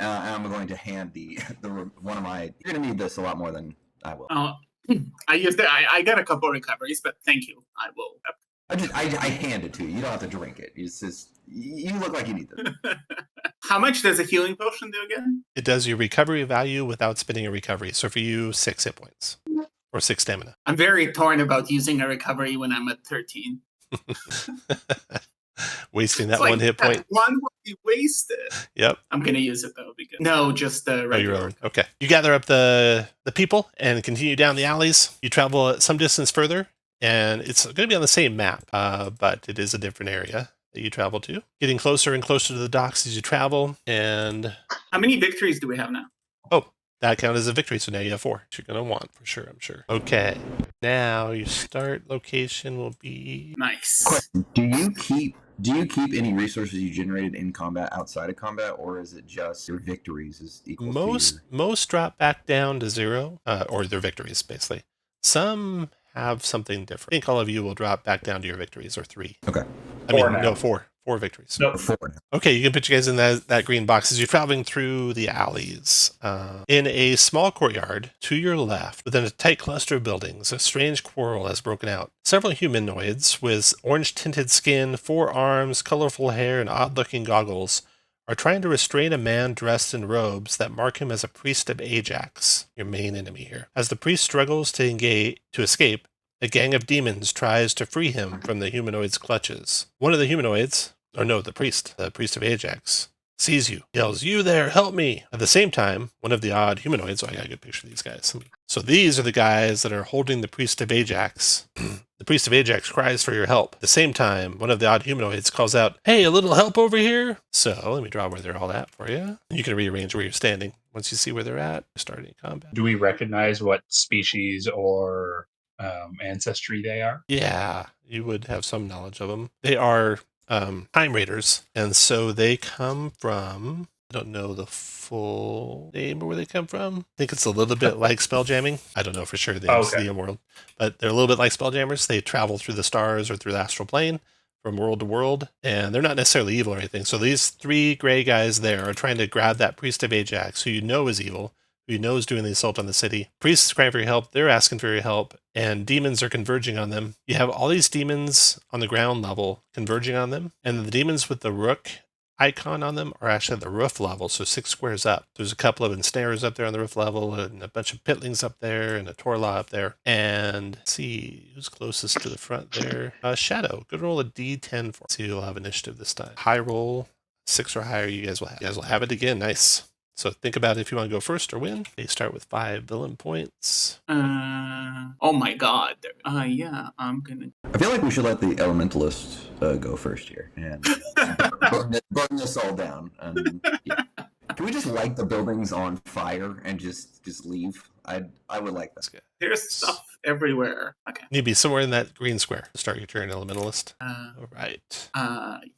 I'm going to hand the one of my. You're going to need this a lot more than I will. I used it. I got a couple recoveries, but thank you. I will. I hand it to you. You don't have to drink it. It's just you look like you need this. How much does a healing potion do again? It does your recovery value without spending a recovery. So for you, 6 hit points or 6 stamina. I'm very torn about using a recovery when I'm at 13. Wasting that It's like, one hit point. That one will be wasted. Yep. I'm gonna use it though because no, just the Oh, regular. your own. Okay. You gather up the people and continue down the alleys. You travel some distance further, and it's going to be on the same map, but it is a different area that you travel to. Getting closer and closer to the docks as you travel, and How many victories do we have now? that counted as a victory. So now you have 4. Which you're going to want for sure, I'm sure. Okay. Now your start location will be. Nice. Question: Do you keep any resources you generated in combat outside of combat, or is it just your victories is equal to Most drop back down to 0, or their victories basically. Some have something different. I think all of you will drop back down to your victories, or 3. Okay. I mean, 4 now. no, 4 victories. No, 4 now. Okay, you can put you guys in that green box as you're traveling through the alleys. In a small courtyard to your left, within a tight cluster of buildings, a strange quarrel has broken out. Several humanoids with orange-tinted skin, 4 arms, colorful hair, and odd-looking goggles are trying to restrain a man dressed in robes that mark him as a priest of Ajax, your main enemy here. As the priest struggles to escape, a gang of demons tries to free him from the humanoid's clutches. One of the humanoids, the priest of Ajax, sees you, yells, "You there, help me!" At the same time, one of the odd humanoids, so I got a good picture of these guys. So these are the guys that are holding the Priest of Ajax. The Priest of Ajax cries for your help. At the same time, one of the odd humanoids calls out, "Hey, a little help over here!" So let me draw where they're all at for you. You can rearrange where you're standing. Once you see where they're at, starting combat. Do we recognize what species or ancestry they are? Yeah, you would have some knowledge of them. They are Time Raiders, and so they come from, I don't know the full name or where they come from. I think it's a little bit like Spelljamming. I don't know for sure the MCDM world, but they're a little bit like Spelljammers. They travel through the stars or through the astral plane from world to world, and they're not necessarily evil or anything. So these three gray guys there are trying to grab that Priest of Ajax, who you know is evil, who you know is doing the assault on the city. Priests is crying for your help. They're asking for your help, and demons are converging on them. You have all these demons on the ground level converging on them, and the demons with the rook icon on them are actually at the roof level, so 6 squares up. There's a couple of ensnarers up there on the roof level, and a bunch of pitlings up there, and a Torla up there. And let's see who's closest to the front there. Shadow. Good roll a D10 for. So you'll have initiative this time. High roll, 6 or higher. You guys will have it again. Nice. So think about if you want to go first or win. They start with 5 villain points. Oh my god. Yeah, I'm gonna. I feel like we should let the elementalist go first here and burn this all down. Yeah. Can we just light the buildings on fire and just leave? I would like that. There's stuff everywhere. Okay. Need to be somewhere in that green square to start your turn, elementalist. All right.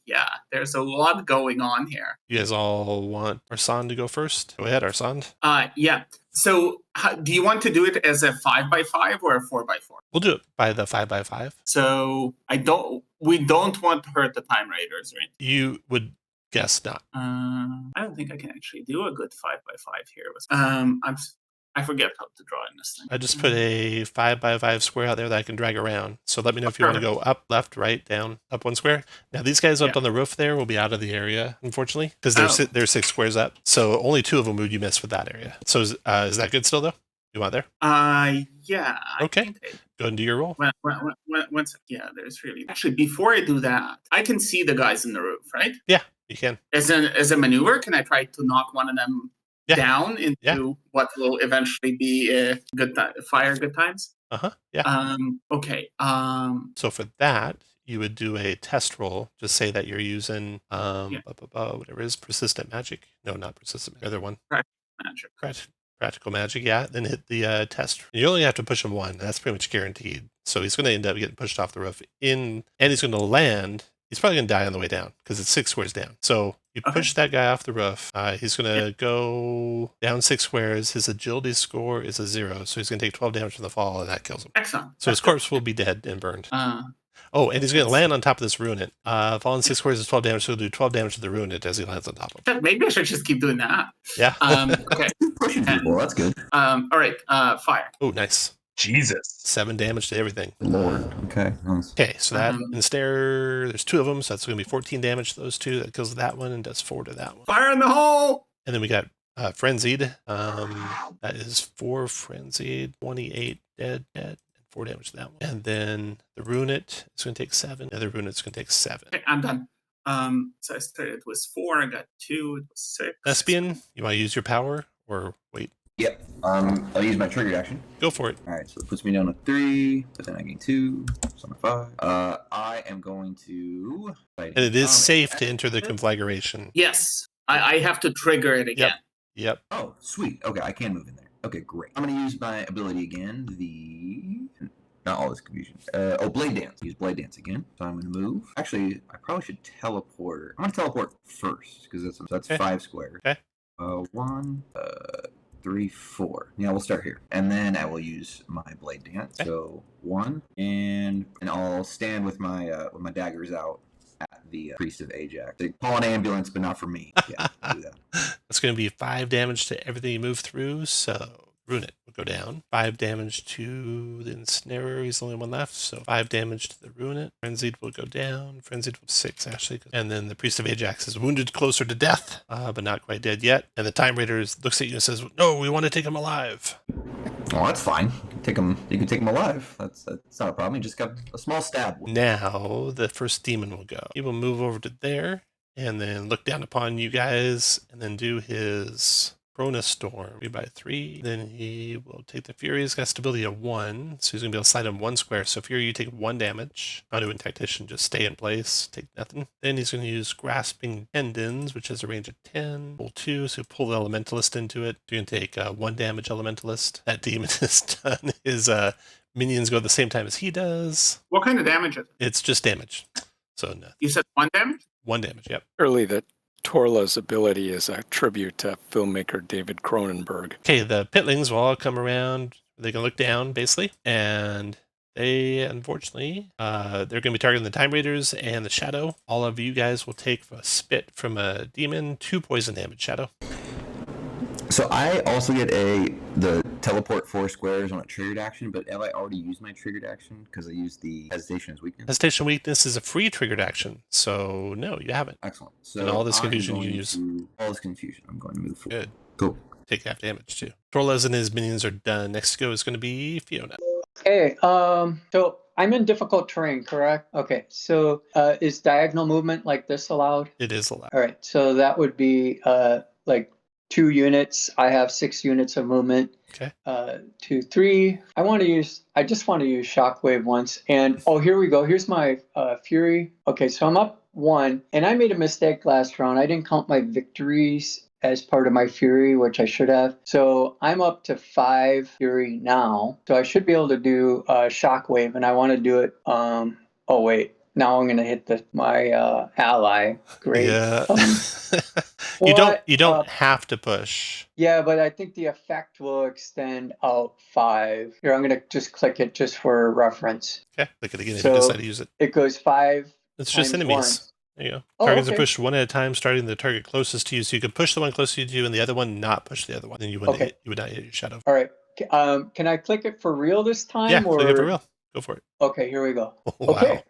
Yeah, there's a lot going on here. You guys all want Arsand to go first? Go ahead, Arsand. Yeah. So, do you want to do it as a 5x5 or a 4x4? We'll do it by the 5x5. So we don't want to hurt the Time Raiders, right? You would guess not. I don't think I can actually do a good 5x5 here. I forget how to draw in this thing. I just put a 5x5 square out there that I can drag around. So let me know if you want to go up, left, right, down, up 1 square. Now these guys up on the roof there will be out of the area, unfortunately, because they're 6 squares up. So only 2 of them would you miss with that area. So is that good still though? You want there? Yeah. Okay. Go and do your roll. Yeah, there's really actually before I do that, I can see the guys in the roof, right? Yeah, you can. As a maneuver, can I try to knock one of them down into what will eventually be good times? Yeah. Okay. So for that, you would do a test roll. Just say that you're using whatever it is, persistent magic. No, not persistent. The other one. Magic. Practical magic, yeah. Then hit the test. You only have to push him 1. That's pretty much guaranteed. So he's going to end up getting pushed off the roof and he's going to land. He's probably going to die on the way down because it's 6 squares down. So you push that guy off the roof. He's going to go down 6 squares. His agility score is a 0. So he's going to take 12 damage from the fall and that kills him. Excellent. So his corpse will be dead and burned. And he's going to land on top of this Ruinant. Falling 6 squares is 12 damage, so he'll do 12 damage to the Ruinant as he lands on top of it. Maybe I should just keep doing that. Yeah. Okay. Pushing people, that's good. All right. Fire. Oh, nice. Jesus. 7 damage to everything. Lord. Okay. Nice. Okay, so that ensnare, there's 2 of them, so that's going to be 14 damage to those 2. That kills that one and does 4 to that one. Fire in the hole! And then we got Frenzied. That is 4 Frenzied, 28 dead, and 4 damage to that one. And then the Ruinant is going to take 7. The other Ruinant's going to take 7. Okay, I'm done. So I started with 4, I got 2, it was 6. Thespian, you want to use your power or wait? Yep. I'll use my trigger action. Go for it. All right, so it puts me down to 3, but then I gain 2, so I'm at 5. I am going to. And it is safe to enter the conflagration. Yes, I have to trigger it again. Yep. Oh, sweet. Okay, I can move in there. Okay, great. I'm going to use my ability again. Not all this confusion. Blade Dance. Use Blade Dance again. So I'm going to move. Actually, I probably should teleport. I'm going to teleport first because that's 5 squares. Okay. 1, 3, 4. Yeah, we'll start here, and then I will use my Blade Dance. Okay. So 1, and I'll stand with my daggers out at the Priest of Ajax. They call an ambulance, but not for me. Yeah, I'll do that. That's going to be 5 damage to everything you move through. So Ruinant will go down. 5 damage to the Ensnarer. He's the only one left. So 5 damage to the Ruinant. Frenzied will go down. Frenzied will 6, actually. And then the Priest of Ajax is wounded closer to death, but not quite dead yet. And the Time Raiders looks at you and says, "No, we want to take him alive." Oh, that's fine. You can take him alive. That's not a problem. You just got a small stab. Now the first demon will go. He will move over to there. and then look down upon you guys, and then do his Bonus Storm 3x3. Then he will take the Fury. He's got stability of 1, so he's going to be able to slide him 1 square. So Fury, you take 1 damage. Not doing Tactician, just stay in place, take nothing. Then he's going to use Grasping Tendons, which has a range of 10. Pull 2, so pull the Elementalist into it. You're going to take 1 damage Elementalist. That demon is done. His minions go at the same time as he does. What kind of damage is it? It's just damage. So no. You said 1 damage? 1 damage, yep. Early that Torla's ability is a tribute to filmmaker David Cronenberg. Okay, the pitlings will all come around. They can look down, basically, and they, unfortunately, they're going to be targeting the Time Raiders and the Shadow. All of you guys will take a spit from a demon, 2 poison damage, Shadow. So I also get the teleport 4 squares on a triggered action, but have I already used my triggered action because I used the hesitation as weakness? Hesitation weakness is a free triggered action, so no, you haven't. Excellent. So and all this confusion you use. All this confusion, I'm going to move forward. Good. Cool. Take half damage too. Torlas and his minions are done. Next to go is going to be Fiona. Okay, so I'm in difficult terrain, correct? Okay, so is diagonal movement like this allowed? It is allowed. All right, so that would be like 2 units. I have 6 units of movement. Okay. 2, 3. I just want to use Shockwave once. And oh, here we go. Here's my Fury. Okay, so I'm up 1, and I made a mistake last round. I didn't count my victories as part of my Fury, which I should have. So I'm up to 5 Fury now. So I should be able to do Shockwave, and I want to do it. Oh wait. Now I'm gonna hit my ally. Great. Yeah. You don't have to push. Yeah, but I think the effect will extend out 5. Here, I'm gonna just click it just for reference. Okay, click it again So if you decide to use it. It goes 5. It's just times enemies. 1. There you go. Oh, Targets okay. are pushed 1 at a time, starting the target closest to you. So you can push the one closest to you and the other one not push the other one. Then you would not hit your shadow. All right. Can I click it for real this time? Yeah, or... click it for real. Go for it. Okay, here we go. Wow. Okay.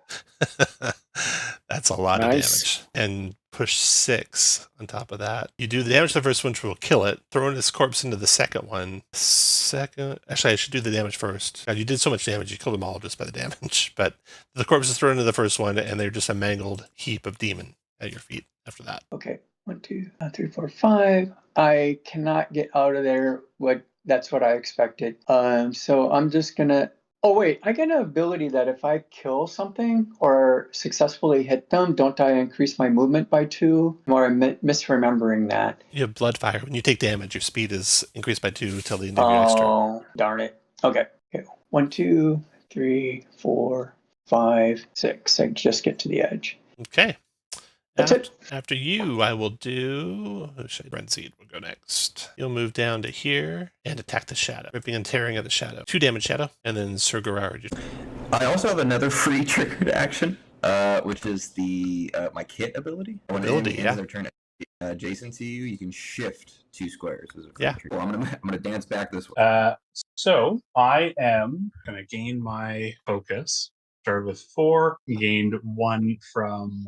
That's a lot of damage. And push 6 on top of that. You do the damage to the first one, which will kill it. Throw his corpse into the second one. Actually, I should do the damage first. God, you did so much damage. You killed them all just by the damage. But the corpse is thrown into the first one, and they're just a mangled heap of demon at your feet after that. Okay. 1, 2, 3, 4, 5. I cannot get out of there. That's what I expected. So I'm just gonna. Oh wait, I get an ability that if I kill something or successfully hit them, don't I increase my movement by 2? Or I'm misremembering that. You have blood fire. When you take damage, your speed is increased by 2 till the end of your next turn. Oh, darn it. Okay. 1, 2, 3, 4, 5, 6. I just get to the edge. Okay. That's it. After you, I will do... Frenzied will go next. You'll move down to here and attack the shadow. Ripping and tearing at the shadow. 2 damage shadow. And then Sir Gerard. I also have another free triggered action, which is the my kit ability. When their turn adjacent to you, you can shift 2 squares. As a free trigger. Well, I'm gonna dance back this way. So I am gonna gain my focus. Started with 4, gained 1 from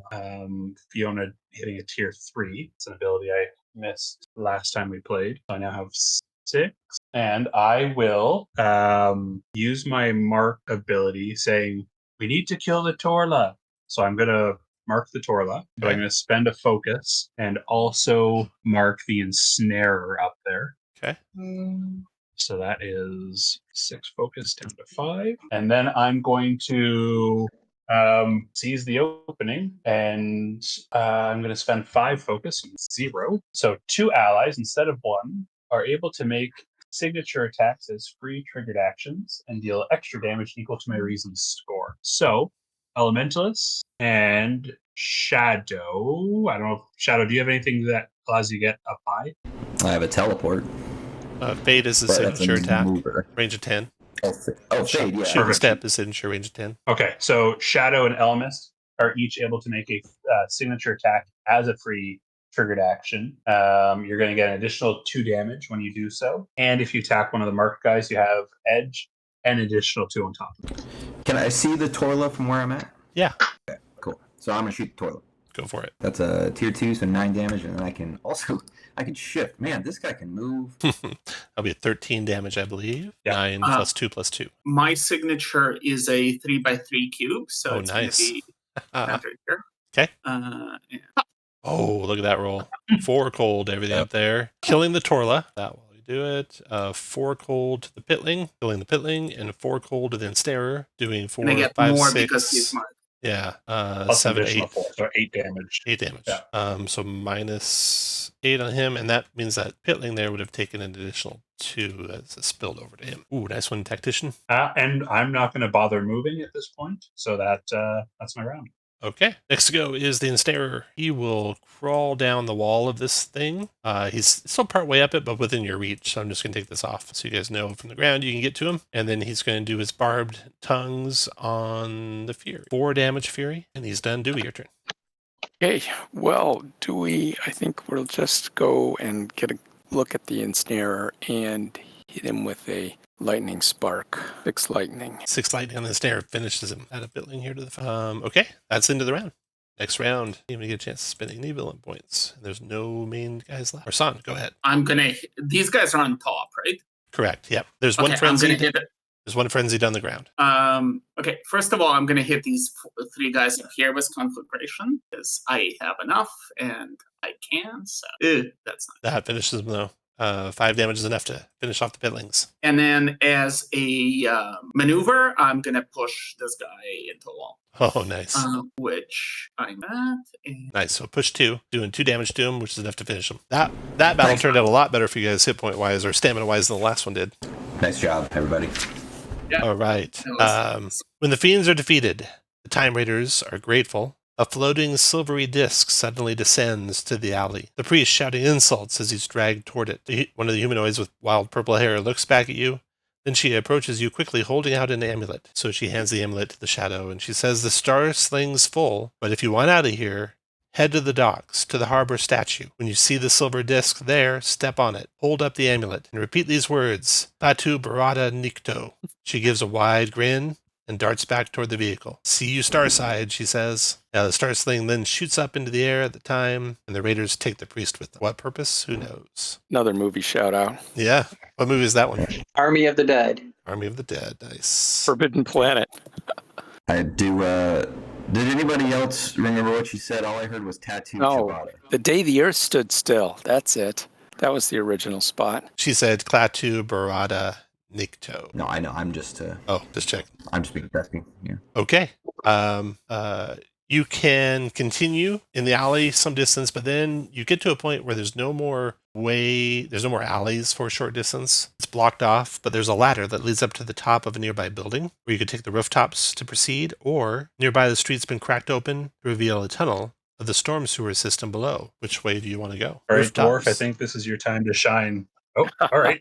Fiona hitting a tier 3. It's an ability I missed last time we played. So I now have 6. And I will use my mark ability saying, we need to kill the Torla. So I'm going to mark the Torla, but I'm going to spend a focus and also mark the Ensnarer up there. Okay. So that is 6 focus down to 5. And then I'm going to seize the opening, and I'm going to spend 5 focus, 0. So 2 allies instead of 1 are able to make signature attacks as free triggered actions and deal extra damage equal to my reason score. So Elementalist and Shadow. I don't know, Shadow, do you have anything that allows you to get up high? I have a teleport. Fade is a signature attack. Range of 10. Fade, yeah. Shooting step is signature range of 10. Okay, so Shadow and Elemist are each able to make a signature attack as a free triggered action. You're going to get an additional 2 damage when you do so. And if you attack one of the marked guys, you have edge and additional 2 on top. Can I see the Torla from where I'm at? Yeah. Okay, cool. So I'm going to shoot the Torla. Go for it. That's a tier 2, so 9 damage, and then I can shift. Man, this guy can move. That'll be a 13 damage, I believe. Yeah. 9 plus 2 plus 2. My signature is a 3x3 cube, so it's nice. going to be right here. Okay. Yeah. Oh, look at that roll. 4 cold, everything up there. Killing the Torla. That will do it. 4 cold to the Pitling, killing the Pitling, and 4 cold to the Ensnarer, doing And 4, I get 5, more because 6. he's marked. Yeah, Plus 7, additional 8. 4, so 8 damage. 8 damage. Yeah. So minus 8 on him, and that means that Pitling there would have taken an additional 2 as it spilled over to him. Ooh, nice one, Tactician. And I'm not going to bother moving at this point, so that's my round. Okay. Next to go is the Ensnarer. He will crawl down the wall of this thing. He's still part way up it, but within your reach. So I'm just going to take this off so you guys know from the ground you can get to him. And then he's going to do his barbed tongues on the Fury. 4 damage Fury, and he's done. Dewey, your turn. Okay, well, Dewey, I think we'll just go and get a look at the Ensnarer and hit him with a lightning spark. 6 lightning. 6 lightning on the Ensnarer finishes him. Add a Bitling here to the... okay, that's into the round. Next round, you're going to get a chance to spend any villain points. And there's no main guys left. Orsan, go ahead. These guys are on top, right? Correct, yep. There's Okay, one frenzied. I'm gonna hit it. There's one frenzied on the ground. Okay, first of all, I'm gonna hit these 3 guys up here with Conflagration because I have enough and I can. So that's not. That finishes them though. 5 damage is enough to finish off the Pitlings. And then as a maneuver, I'm gonna push this guy into a wall. Oh, nice. Which I'm at. And Nice. So push 2, doing 2 damage to him, which is enough to finish him. That battle turned out a lot better for you guys, hit point wise or stamina wise, than the last one did. Nice job, everybody. yeah, All right. that was- When the fiends are defeated, the Time Raiders are grateful. A floating silvery disc suddenly descends to the alley. The priest shouting insults as he's dragged toward it. One of the humanoids with wild purple hair looks back at you. Then she approaches you quickly, holding out an amulet. So she hands the amulet to the shadow, and she says, "The star sling's full, but if you want out of here, head to the docks, to the harbor statue. When you see the silver disc there, step on it, hold up the amulet, and repeat these words, Patu Barada Nikto." She gives a wide grin and darts back toward the vehicle. "See you starside," she says. Now the star sling then shoots up into the air at the time, and the raiders take the priest with them. What purpose? Who knows? Another movie shout out. Yeah. What movie is that one? Army of the Dead. Army of the Dead. Nice. Forbidden Planet. I do. Did anybody else remember what she said? All I heard was tattoo No. ciabatta. The Day the Earth Stood Still. That's it. That was the original spot. She said Klaatu Barada Nikto. No, I know. I'm just. Oh, just check. I'm just being testing. Yeah. Okay. You can continue in the alley some distance, but then you get to a point where there's no more alleys for a short distance. It's blocked off, but there's a ladder that leads up to the top of a nearby building where you could take the rooftops to proceed, or nearby the street's been cracked open to reveal a tunnel of the storm sewer system below. Which way do you want to go? All right, Rooftops? Dwarf, I think this is your time to shine. Oh, all right.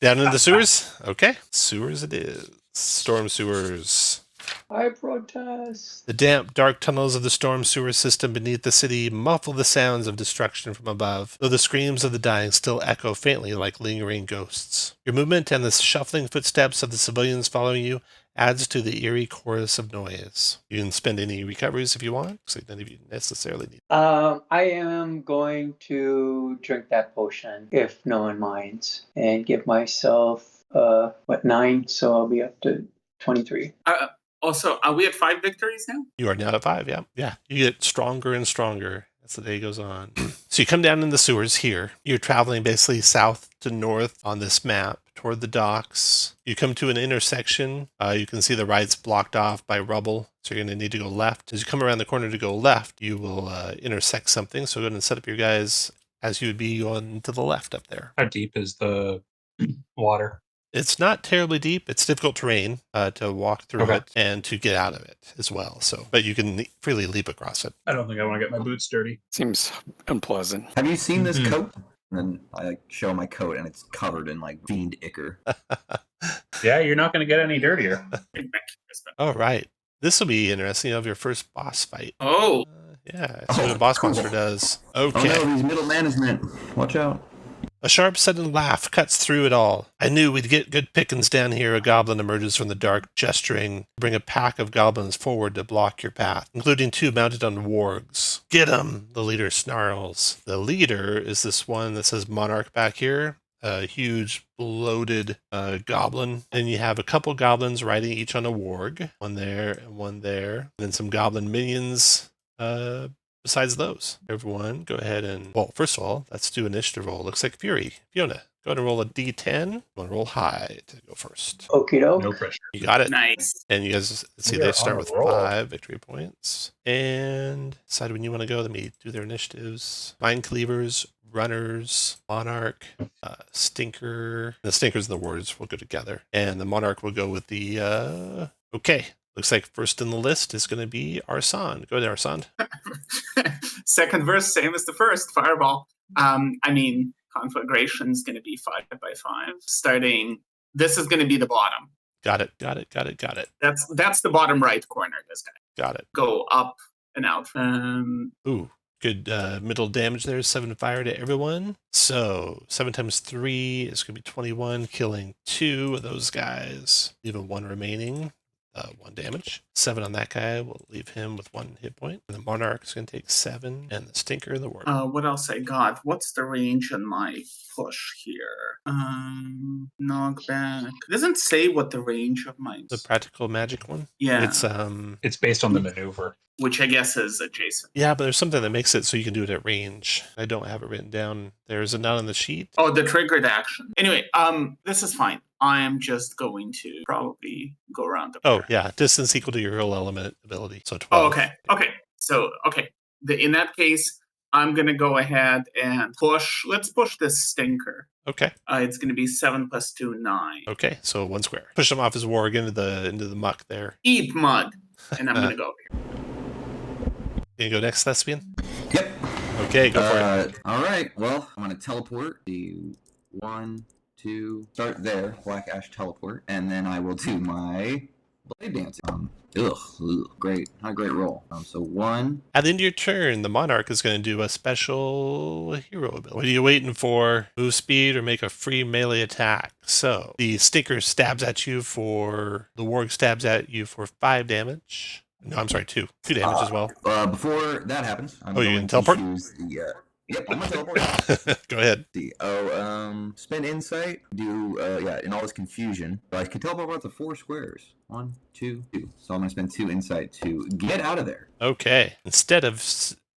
Down in the sewers? Okay. Sewers it is. Storm sewers. I protest. The damp, dark tunnels of the storm sewer system beneath the city muffle the sounds of destruction from above, though the screams of the dying still echo faintly like lingering ghosts. Your movement and the shuffling footsteps of the civilians following you adds to the eerie chorus of noise. You can spend any recoveries if you want, because none of you necessarily need. I am going to drink that potion, if no one minds, and give myself, 9, so I'll be up to 23. Also, are we at 5 victories now? You are now at 5, yeah. Yeah, you get stronger and stronger as the day goes on. So you come down in the sewers here. You're traveling basically south to north on this map toward the docks. You come to an intersection. You can see the right's blocked off by rubble, so you're going to need to go left. As you come around the corner to go left, you will intersect something. So go ahead and set up your guys as you would be going to the left up there. How deep is the water? It's not terribly deep. It's difficult terrain to walk through Okay. it and to get out of it as well. So, but you can freely leap across it. I don't think I want to get my boots dirty. Seems unpleasant. Have you seen this Mhm. coat? And then I show my coat, and it's covered in like fiend ichor. Yeah, you're not going to get any dirtier. All right. This will be interesting. You have your first boss fight. Oh, Yeah, see what a boss cool. monster does. Oh Okay. no, he's middle management. Watch out. A sharp, sudden laugh cuts through it all. I knew we'd get good pickings down here. A goblin emerges from the dark, gesturing to bring a pack of goblins forward to block your path, including 2 mounted on wargs. "Get 'em!" the leader snarls. The leader is this one that says Monarch back here. A huge, bloated goblin. And you have a couple goblins riding each on a warg. One there and one there. And then some goblin minions besides those, everyone go ahead and, well, first of all, let's do initiative roll. Looks like Fury. Fiona, go ahead and roll a d10. You want to roll high to go first. Okie doke. No pressure. You got it. Nice. And you guys see We they are start on a with roll. 5 victory points. And decide when you want to go. Let me do their initiatives. Mind Cleavers, Runners, Monarch, Stinker. The Stinkers and the Warriors will go together. And the Monarch will go with the, okay. Looks like first in the list is going to be Arsand. Go ahead, Arsand. Second verse, same as the first, Fireball. Conflagration is going to be 5 by 5. Starting, this is going to be the bottom. Got it. That's the bottom right corner, this guy. Got it. Go up and out. Ooh, good middle damage there. 7 fire to everyone. So 7 times 3 is going to be 21, killing 2 of those guys, leaving 1 remaining. 1 damage. 7 on that guy will leave him with 1 hit point. And the Monarch is going to take 7, and the Stinker and the Warrior. What else I got? What's the range on my push here? Knockback. It doesn't say what the range of mine The is. practical magic one. Yeah. It's based on the maneuver. Which I guess is adjacent. Yeah, but there's something that makes it so you can do it at range. I don't have it written down. There's a not on the sheet. Oh, the triggered action. Anyway, this is fine. I am just going to probably go around the Oh, yeah. Distance equal to your roll element ability. So 12. Oh, okay. So, in that case, I'm going to go ahead and push. Let's push this Stinker. Okay. It's going to be 7 plus 2, 9. Okay, so 1 square. Push him off his warg into the muck there. Eat mud. And I'm going to go over here. Can you go next, Thespian? Yep. Okay, go for it. All right. Well, I'm gonna teleport. The 1, 2. Start there. Black Ash teleport, and then I will do my blade dancing. Great. Not a great roll. So 1. At the end of your turn, the Monarch is going to do a special hero ability. What are you waiting for? Move speed or make a free melee attack. So the Stinker stabs at you the Warg stabs at you for 5 damage. No, I'm sorry, 2. 2 damage as well. Before that happens, I'm you going can to teleport? choose the. Yep, I'm gonna teleport. Go ahead. Spend insight. Do in all this confusion. But I can teleport about to 4 squares. 1, 2, 2. So I'm gonna spend 2 insight to get out of there. Okay. Instead of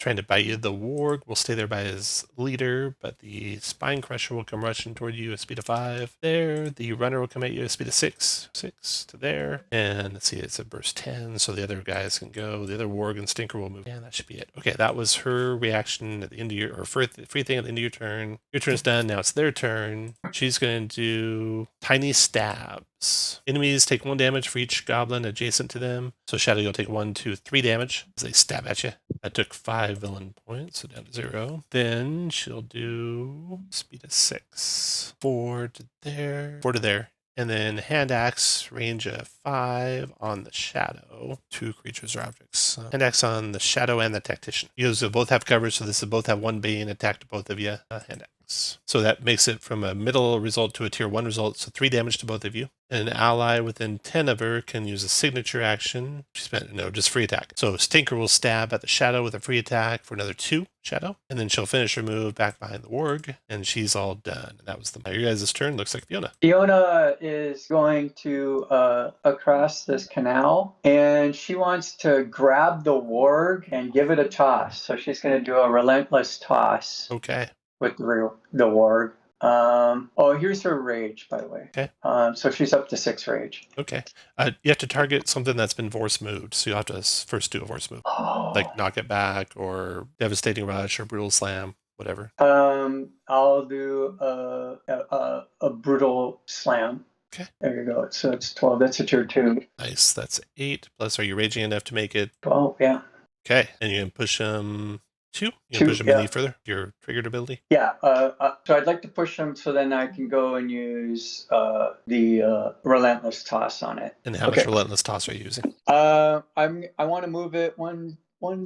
trying to bite you, the Warg will stay there by his leader, but the Spine Crusher will come rushing toward you at speed of 5. There. The Runner will come at you at speed of 6. 6 to there. And let's see, it's a burst 10, so the other guys can go. The other Warg and Stinker will move. And that should be it. Okay, that was her reaction at the end of your, or free thing at the end of your turn. Your turn's done. Now it's their turn. She's going to do Tiny Stabs. Enemies take 1 damage for each goblin adjacent to them. So Shadow, you'll take 1, 2, 3 damage as they stab at you. That took 5 villain points, so down to 0. Then she'll do speed of 6. 4 to there. 4 to there. And then hand axe, range of 5 on the Shadow. 2 creatures or objects. Hand axe on the Shadow and the Tactician. You guys will both have coverage, so this will both have 1 bane attack to both of you. Hand axe. So that makes it from a middle result to a tier 1 result, so 3 damage to both of you. An ally within 10 of her can use a signature action. Just free attack. So Stinker will stab at the Shadow with a free attack for another 2 Shadow, and then she'll finish her move back behind the Warg, and she's all done. And that was your guys' turn. Looks like Fiona. Fiona is going to across this canal, and she wants to grab the Warg and give it a toss. So she's going to do a relentless toss. Okay. With the Warg. Here's her rage, by the way. Okay. So she's up to 6 rage. Okay. You have to target something that's been force moved, so you have to first do a force move. Oh. Like knock it back, or devastating rush, or brutal slam, whatever. I'll do a brutal slam. Okay. There you go. So it's 12. That's a tier 2. Nice. That's 8. Plus, are you raging enough to make it? 12, yeah. Okay. And you can push them 2? You can 2, push them any further? Your triggered ability? Yeah. So I'd like to push them so then I can go and use the relentless toss on it. And how much relentless toss are you using? I want to move it 1,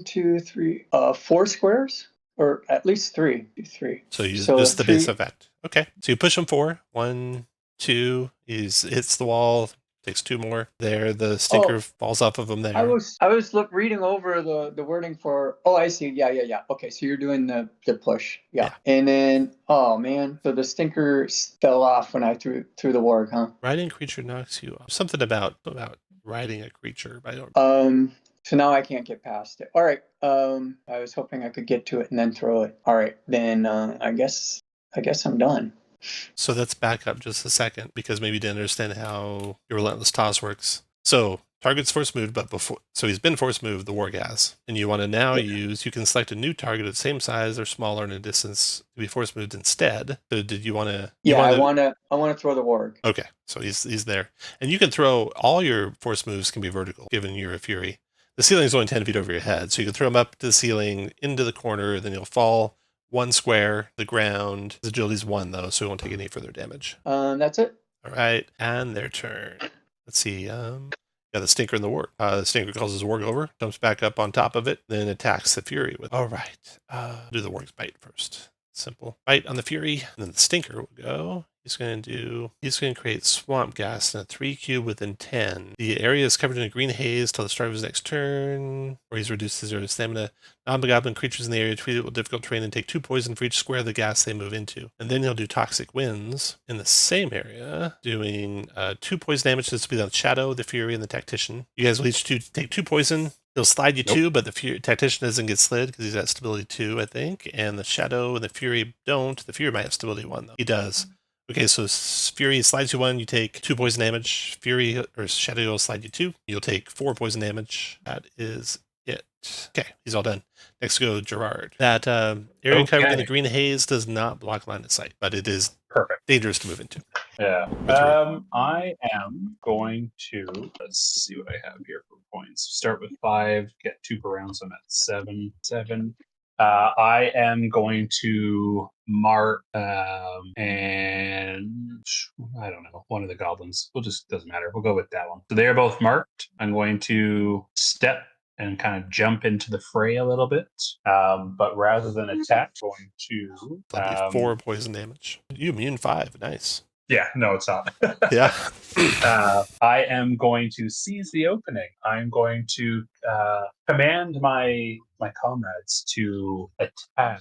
2, 3, 4 squares, or at least 3. 3. So you use the base effect. Okay. So you push them 4. 1, 2. He hits the wall. Takes 2 more. There, the Stinker falls off of him there. I was reading over the wording for. Oh, I see. Yeah. Okay, so you're doing the push. Yeah. And then, oh man, so the Stinker fell off when I threw the Warg, huh? Riding creature knocks you off. Something about riding a creature. I don't. So now I can't get past it. All right. I was hoping I could get to it and then throw it. All right. Then I guess I'm done. So let's back up just a second because maybe you didn't understand how your relentless toss works. So target's force moved, but so he's been force moved, the warg has. And you want to now you can select a new target of the same size or smaller in a distance to be force moved instead. So did you want to? I want to throw the warg. Okay, so he's there. And you can throw, all your force moves can be vertical, given you're a Fury. The ceiling is only 10 feet over your head, so you can throw him up to the ceiling, into the corner, then you'll fall 1 square, the ground. His agility's 1, though, so he won't take any further damage. That's it. All right, and their turn. Let's see. Yeah, the Stinker and the Warg. The Stinker calls his Warg over, jumps back up on top of it, then attacks the Fury with. All right, do the Warg's bite first. Simple. Bite on the Fury, and then the Stinker will go. He's going to create swamp gas in a 3 cube within 10. The area is covered in a green haze till the start of his next turn, where he's reduced to 0 stamina. Non-goblin creatures in the area treated with difficult terrain and take 2 poison for each square of the gas they move into. And then he'll do toxic winds in the same area, doing 2 poison damage. This will be the Shadow, the Fury, and the Tactician. You guys will each take 2 poison. He'll slide you 2, but the Tactician doesn't get slid because he's at stability 2, I think. And the Shadow and the Fury don't. The Fury might have stability 1, though. He does. Okay, so Fury slides you 1, you take 2 poison damage. Fury or Shadow will slide you 2. You'll take 4 poison damage. That is it. Okay, he's all done. Next go Gerard. That area covered in the green haze does not block line of sight, but it is Perfect. Dangerous to move into. Yeah. I am going to, let's see what I have here for points. Start with 5, get 2 per round, so I'm at 7. I am going to mark and I don't know, one of the goblins. Doesn't matter. We'll go with that one. So they're both marked. I'm going to step and kind of jump into the fray a little bit. But rather than attack, going to 4 poison damage. You immune 5. Nice. Yeah, no, it's not. Yeah. I am going to seize the opening. I'm going to command my comrades to attack.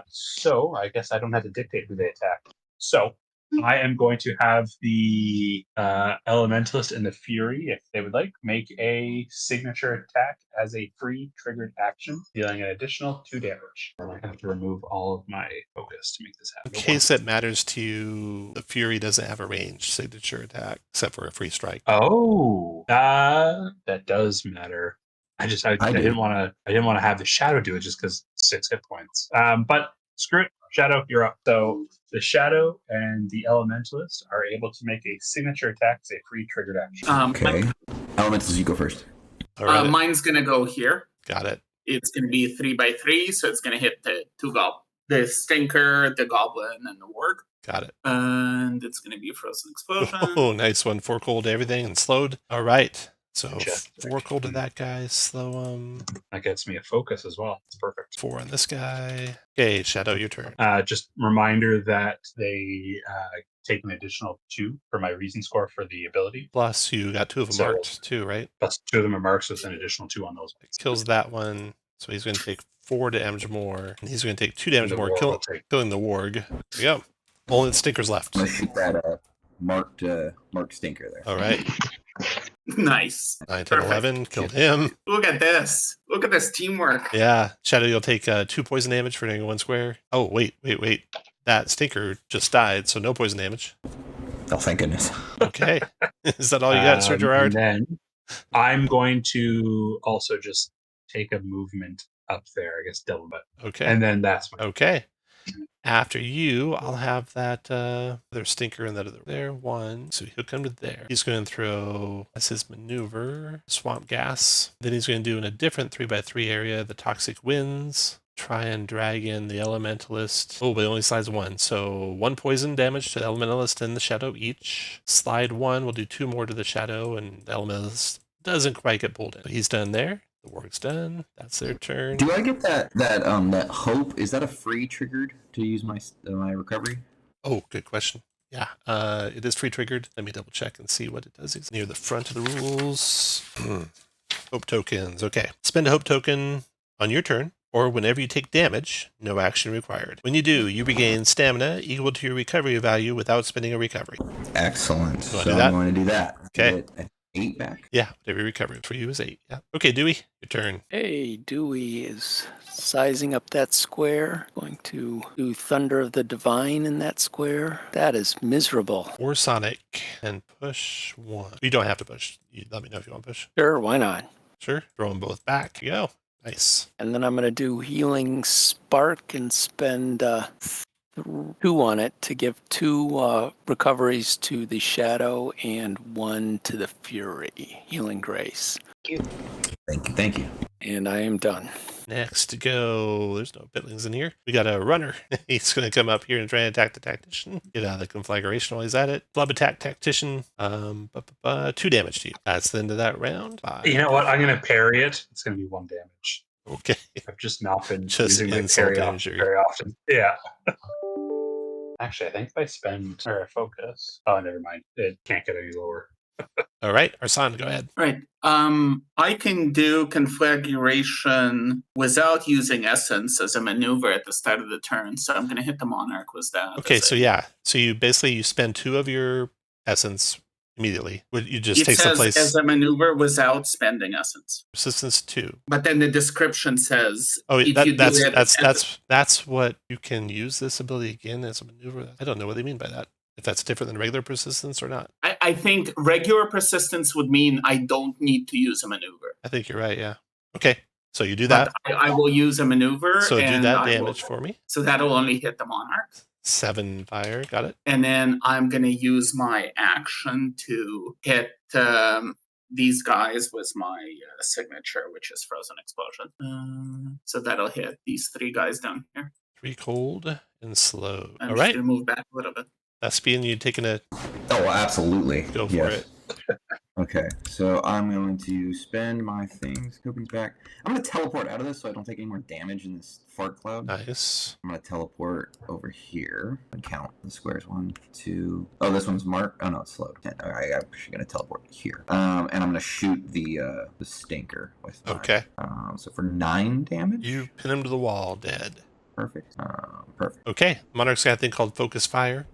So I guess I don't have to dictate who they attack. So I am going to have the Elementalist and the Fury, if they would like, make a signature attack as a free triggered action, dealing an additional 2 damage. I might have to remove all of my focus to make this happen. In case that matters to you, the Fury doesn't have a ranged signature attack, except for a free strike. Oh, that does matter. I didn't want to have the Shadow do it just because 6 hit points. But screw it. Shadow, you're up. So the Shadow and the Elementalist are able to make a signature attack as a free triggered action. Okay. Elementalist, you go first. Right. Mine's going to go here. Got it. It's going to be 3x3, so it's going to hit the 2 goblins. The Stinker, the Goblin, and the Warg. Got it. And it's going to be a Frozen Explosion. Oh, nice one. 4 cold to everything and slowed. All right. So 4 cold to that guy, slow him. That gets me a focus as well. It's perfect. 4 on this guy. Okay, Shadow, your turn. Just reminder that they take an additional 2 for my reason score for the ability. Plus, you got 2 of them marked too, right? Plus 2 of them are marked, so it's an additional 2 on those. Kills that one, so he's going to take 4 damage more, and he's going to take 2 damage more, killing the Warg. There we go. Only the Stinkers left. I'm gonna shoot that marked Stinker there. All right. Nice. 9, 10, 11. Killed him. Look at this. Look at this teamwork. Yeah. Shadow, you'll take 2 poison damage for doing 1 square. Oh, wait. That Stinker just died, so no poison damage. Oh, thank goodness. Okay. Is that all you got, Sir Gerard? And then I'm going to also just take a movement up there, I guess double, but okay. And then that's my okay. After you, I'll have that other Stinker and that other there. 1. So he'll come to there. He's going to throw, that's his maneuver, swamp gas. Then he's going to do in a different 3x3 area, the toxic winds. Try and drag in the Elementalist. Oh, but it only slides 1. So 1 poison damage to the Elementalist and the Shadow each. Slide 1, we'll do 2 more to the Shadow, and the Elementalist doesn't quite get pulled in. But he's done there. The work's done. That's their turn. Do I get that hope? Is that a free triggered to use my recovery? Oh, good question. Yeah, it is free triggered. Let me double check and see what it does. It's near the front of the rules. Hope tokens. Okay. Spend a hope token on your turn, or whenever you take damage, no action required. When you do, you regain stamina equal to your recovery value without spending a recovery. Excellent. So I'm going to do that. Okay. 8 back. Yeah, whatever you recover for you is 8. Yeah. Okay, Dewey, your turn. Hey, Dewey is sizing up that square. Going to do Thunder of the Divine in that square. That is miserable. Or Sonic and push 1. You don't have to push. You let me know if you want to push. Sure, why not? Sure. Throw them both back. You go. Nice. And then I'm going to do Healing Spark and spend 2 on it to give 2 recoveries to the Shadow and 1 to the Fury. Healing Grace. Thank you. And I am done. Next to go, there's no pitlings in here. We got a runner. He's going to come up here and try and attack the tactician. Get out of the conflagration while he's at it. Flub attack tactician. 2 damage to you. That's the end of that round. 5. You know what? I'm going to parry it. It's going to be 1 damage. Okay. I've just not been Just using my insult parry injury. very often. Yeah. Actually, I think if I spend or focus. Oh, never mind. It can't get any lower. All right. Arsan, go ahead. Right. I can do configuration without using essence as a maneuver at the start of the turn, so I'm going to hit the monarch with that. Okay, so yeah. So you basically you spend 2 of your essence immediately. You just It takes the says place as a maneuver without spending essence. resistance 2. But then the description says Oh, if you do it that's what you can use this ability again as a maneuver. I don't know what they mean by that. If that's different than regular persistence or not. I think regular persistence would mean I don't need to use a maneuver. I think you're right, yeah. Okay. So you do that. But I will use a maneuver. So do and that I damage will, for me. So that'll only hit the monarch. 7 fire, got it. And then I'm going to use my action to hit these guys with my signature, which is Frozen Explosion. So that'll hit these 3 guys down here. 3 cold and slow. I'm All just right. going to move back a little bit. Thespian, you taking a Oh, absolutely. go for Yes. it. Okay, so I'm going to spend my things. Coping's back. I'm going to teleport out of this so I don't take any more damage in this fart cloud. Nice. I'm going to teleport over here and count the squares. 1, 2. Oh, this one's marked. Oh, no, it's slowed. I'm actually going to teleport here. And I'm going to shoot the stinker with mine. Okay. So for 9 damage. You pin him to the wall, dead. Perfect. Perfect. Okay. Monarch's got a thing called Focus Fire.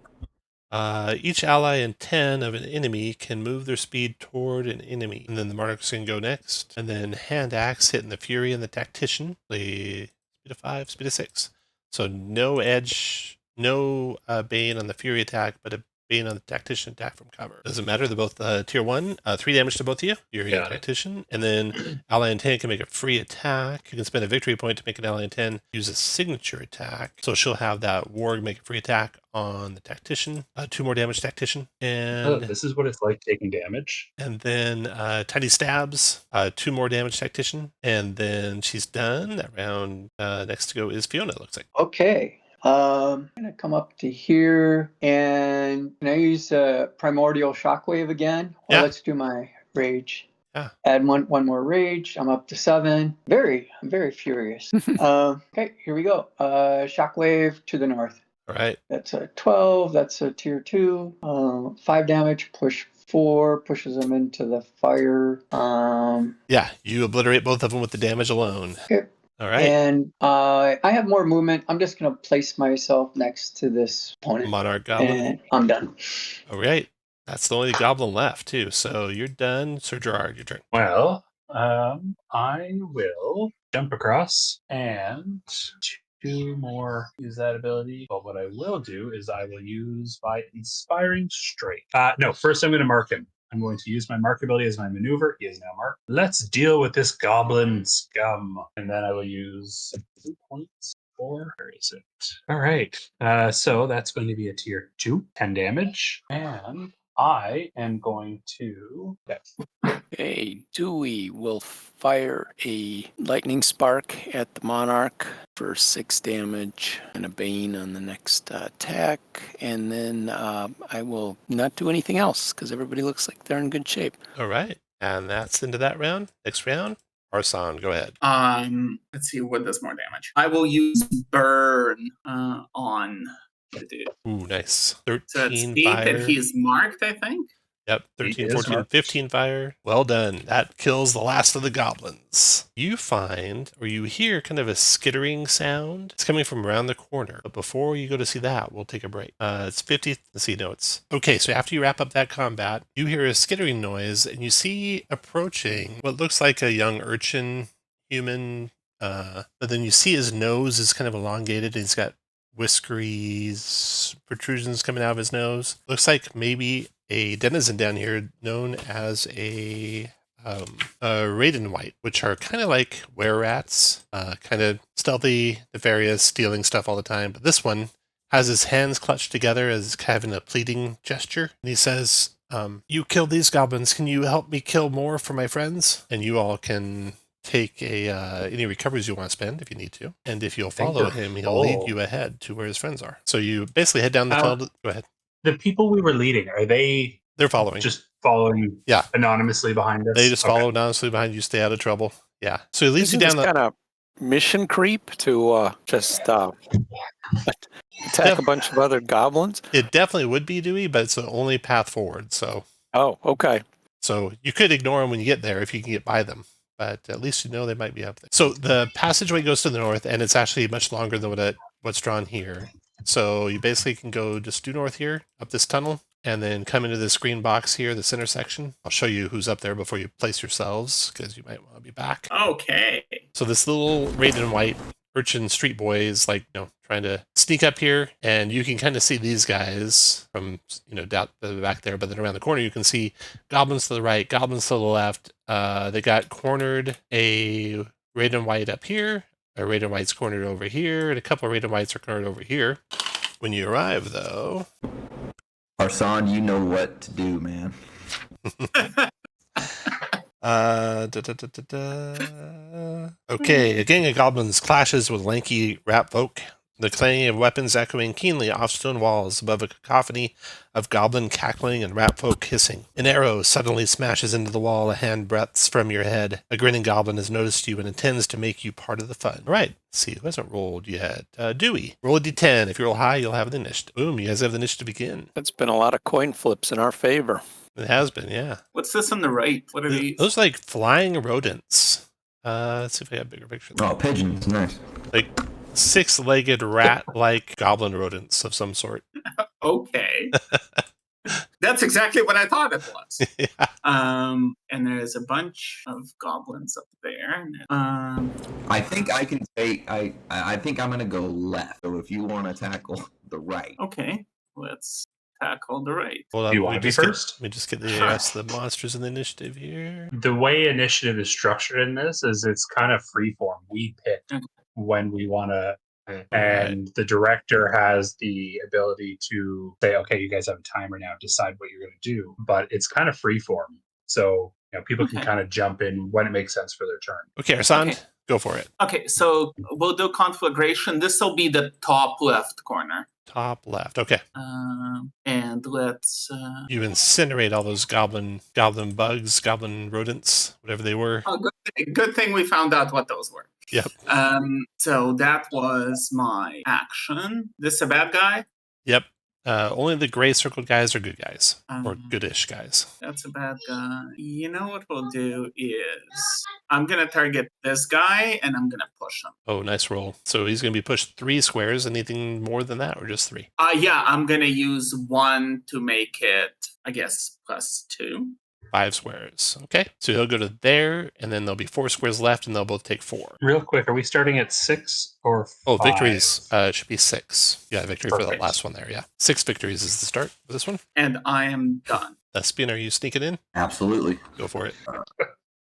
Each ally and 10 of an enemy can move their speed toward an enemy. And then the Monarchs can go next. And then Hand Axe hitting the Fury and the Tactician. Speed of 5, speed of 6. So no edge, no Bane on the Fury attack, but a Bane on the Tactician attack from cover. Doesn't matter. They're both tier 1. 3 damage to both of you. Fury and Tactician. And then ally and 10 can make a free attack. You can spend a victory point to make an ally and 10 use a signature attack. So she'll have that Warg make a free attack on the Tactician. 2 more damage Tactician. And this is what it's like taking damage. And then Tiny Stabs, 2 more damage Tactician. And then she's done. That round next to go is Fiona, it looks like. Okay. I'm going to come up to here and can I use Primordial Shockwave again? Well, Yeah. let's do my rage. Yeah. Add one more rage. I'm up to 7. I'm very furious. Okay, here we go. Shockwave to the north. All right. That's a 12. That's a tier 2. 5 damage. Push 4. Pushes them into the fire. Yeah, you obliterate both of them with the damage alone. Okay. All right. And I have more movement. I'm just going to place myself next to this opponent. Monarch Goblin. And I'm done. All right. That's the only goblin left, too. So you're done. Sir Gerard, your turn. Well, I will jump across and 2 more use that ability. But what I will do is I will use my Inspiring Strike. No, first I'm going to mark him. I'm going to use my mark ability as my maneuver. He is now marked. Let's deal with this goblin scum. And then I will use 2 points. Where is it? All right. So that's going to be a tier 2, 10 damage. And I am going to... Okay, Dewey will fire a lightning spark at the Monarch for 6 damage and a Bane on the next attack. And then I will not do anything else because everybody looks like they're in good shape. All right. And that's into that round. Next round, Arsan, go ahead. Let's see what does more damage. I will use burn on the dude. Ooh, nice. So that's 13 8 fire. that he's marked, I think. Yep, He 13, is 14, marked. 15 fire. Well done. That kills the last of the goblins. You find, or you hear kind of a skittering sound. It's coming from around the corner. But before you go to see that, we'll take a break. It's 50. Let's see notes. Okay, so after you wrap up that combat, you hear a skittering noise, and you see approaching what looks like a young urchin human. But then you see his nose is kind of elongated, and he's got whiskery protrusions coming out of his nose. Looks like maybe a denizen down here known as a Raiden White, which are kind of like were-rats, kind of stealthy, nefarious, stealing stuff all the time. But this one has his hands clutched together as having a pleading gesture. And he says, you killed these goblins. Can you help me kill more for my friends? And you all can take any recoveries you want to spend if you need to. And if you'll think follow they're him, he'll lead full. you ahead to where his friends are. So you basically head down the tunnel. Go ahead. The people we were leading, are they They're following. just following Yeah. anonymously behind us? They just follow anonymously behind you, stay out of trouble. Yeah. So he leads you Isn't down this the... kind of mission creep to just attack a bunch of other goblins? It definitely would be, Dewey, but it's the only path forward. So okay. So you could ignore them when you get there if you can get by them. But at least you know they might be up there. So the passageway goes to the north, and it's actually much longer than what's drawn here. So you basically can go just due north here, up this tunnel, and then come into this green box here, this intersection. I'll show you who's up there before you place yourselves, because you might want to be back. Okay. So this little Raiden White urchin street boy is trying to sneak up here, and you can kind of see these guys from down the back there, but then around the corner you can see goblins to the right, goblins to the left. They got cornered a Raiden White up here, a Raiden White's cornered over here, and a couple of Raiden Whites are cornered over here. When you arrive, though, Arsan, you know what to do, man. Okay, a gang of goblins clashes with lanky rat folk. The clanging of weapons echoing keenly off stone walls above a cacophony of goblin cackling and rat folk hissing. An arrow suddenly smashes into the wall a hand breadths from your head. A grinning goblin has noticed you and intends to make you part of the fun. All right, let's see, who hasn't rolled yet? Dewey, roll a d10. If you roll high, you'll have the initiative. Boom, you guys have the initiative to begin. It's been a lot of coin flips in our favor. It has been, yeah. What's this on the right? What are these? Those are like flying rodents. Let's see if I got a bigger picture. Oh, pigeons, nice. Like six-legged rat-like goblin rodents of some sort. Okay. That's exactly what I thought it was. Yeah. And there's a bunch of goblins up there. I think I can say I think I'm gonna go left. So if you want to tackle the right, Okay, let's tackle the right. Hold on, Do you want to be first? Let me just get the Sure. rest of the monsters in the initiative here. The way initiative is structured in this is it's kind of freeform. We pick Okay. when we want to, and the director has the ability to say, "Okay, you guys have a timer now. Decide what you're going to do." But it's kind of freeform, so people can Okay. kind of jump in when it makes sense for their turn. Okay, Arsan, Okay. go for it. Okay, so we'll do conflagration. This will be the top left corner. Top left. Okay. And let's. You incinerate all those goblin bugs, goblin rodents, whatever they were. Oh, good thing we found out what those were. Yep. So that was my action. This a bad guy? Yep. Only the gray circled guys are good guys, or Um, goodish guys. That's a bad guy. You know what we'll do is I'm gonna target this guy and I'm gonna push him. Oh, nice roll. So he's going to be pushed 3 squares. Anything more than that, or just 3? Yeah, I'm gonna use 1 to make it, I guess, +2. 5 squares. Okay. So he'll go to there, and then there'll be 4 squares left, and they'll both take 4. Real quick, are we starting at 6 or 5? Oh, victories should be 6. Yeah, victory for that Perfect. last one there. Yeah, 6 victories is the start for this one. And I am done. Thespian, are you sneaking in? absolutely. Go for it.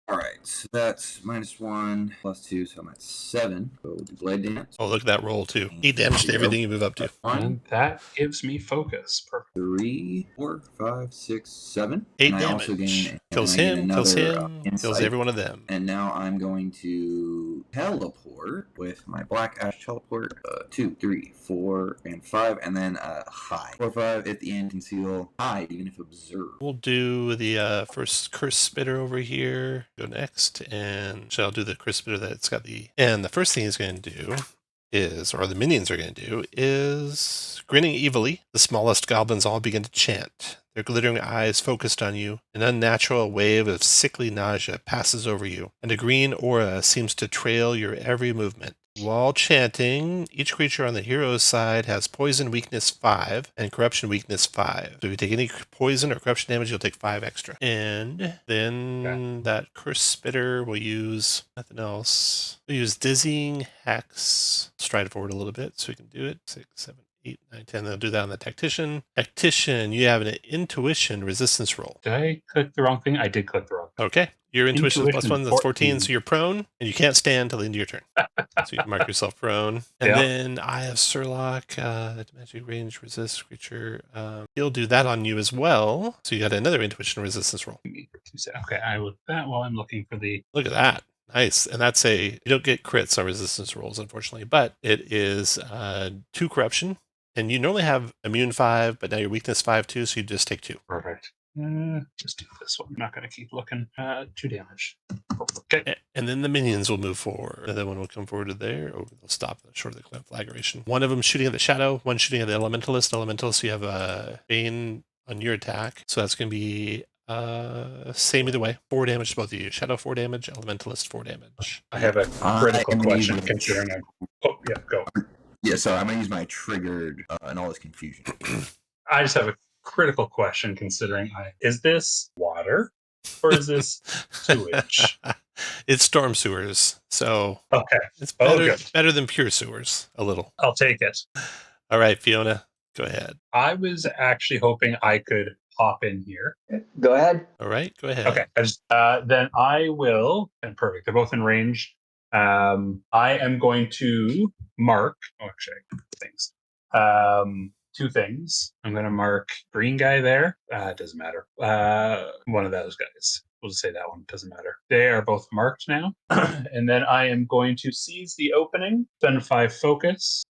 All right, so that's -1 +2, so I'm at 7. Go with the blade dance. Oh, look at that roll too. 8 damage to everything you move up to. 1, And that gives me focus. Perfect. 3, 4, 5, 6, 7. 8 And I also damage. gain, Kills and I get him, kills another, him, kills insight. every one of them. And now I'm going to teleport with my black ash teleport. 2, 3, 4, and 5, and then hide. 4, 5 at the end, conceal, hide, even if observed. We'll do the first curse spitter over here. Go next, and I'll do the curse spitter that's got the. And the first thing he's going to do is, or the minions are going to do, is grinning evilly. The smallest goblins all begin to chant. Their glittering eyes focused on you. An unnatural wave of sickly nausea passes over you, and a green aura seems to trail your every movement. While chanting, each creature on the hero's side has poison weakness 5 and corruption weakness 5. So if you take any poison or corruption damage, you'll take 5 extra. And then that curse spitter will use nothing else. We'll use dizzying hex. Stride forward a little bit so we can do it. 6, 7, 8, 9, 10. They'll do that on the tactician. Tactician, you have an intuition resistance roll. Did I click the wrong thing? I did click the wrong thing. Okay. Your intuition is plus Intuition 1, that's 14, 14. so you're prone, and you can't stand till the end of your turn. So you can mark yourself prone. And Yeah. then Eye of Surlock, magic range resist creature. He'll do that on you as well. So you got another intuition resistance roll. Okay, I will that while I'm looking for the. Look at that. Nice. And that's you don't get crits on resistance rolls, unfortunately, but it is 2 corruption. And you normally have immune 5, but now your weakness 5 too, so you just take 2. Perfect. Just do this one. I'm not going to keep looking. 2 damage. Okay. And then the minions will move forward. The other one will come forward to there. Or they'll stop short of the conflagration. One of them shooting at the shadow, one shooting at the elementalist. Elementalist, you have a Bane on your attack. So that's going to be same either way. 4 damage to both of you. Shadow 4 damage, elementalist 4 damage. I have a critical I'm question using- considering I'm. Oh, yeah, go. Yeah, so I'm gonna use my triggered and all this confusion. I just have a critical question considering is this water or is this sewage? It's storm sewers. So Okay, it's Oh, better, good. better than pure sewers, a little. I'll take it. All right, Fiona, go ahead. I was actually hoping I could hop in here. Go ahead. All right, go ahead. Okay, then I will. And perfect. They're both in range. I am going to mark. Oh, actually, things. 2 things. I'm going to mark green guy there. It doesn't matter. One of those guys. We'll just say that one. Doesn't matter. They are both marked now. And then I am going to seize the opening. Spend 5 focus.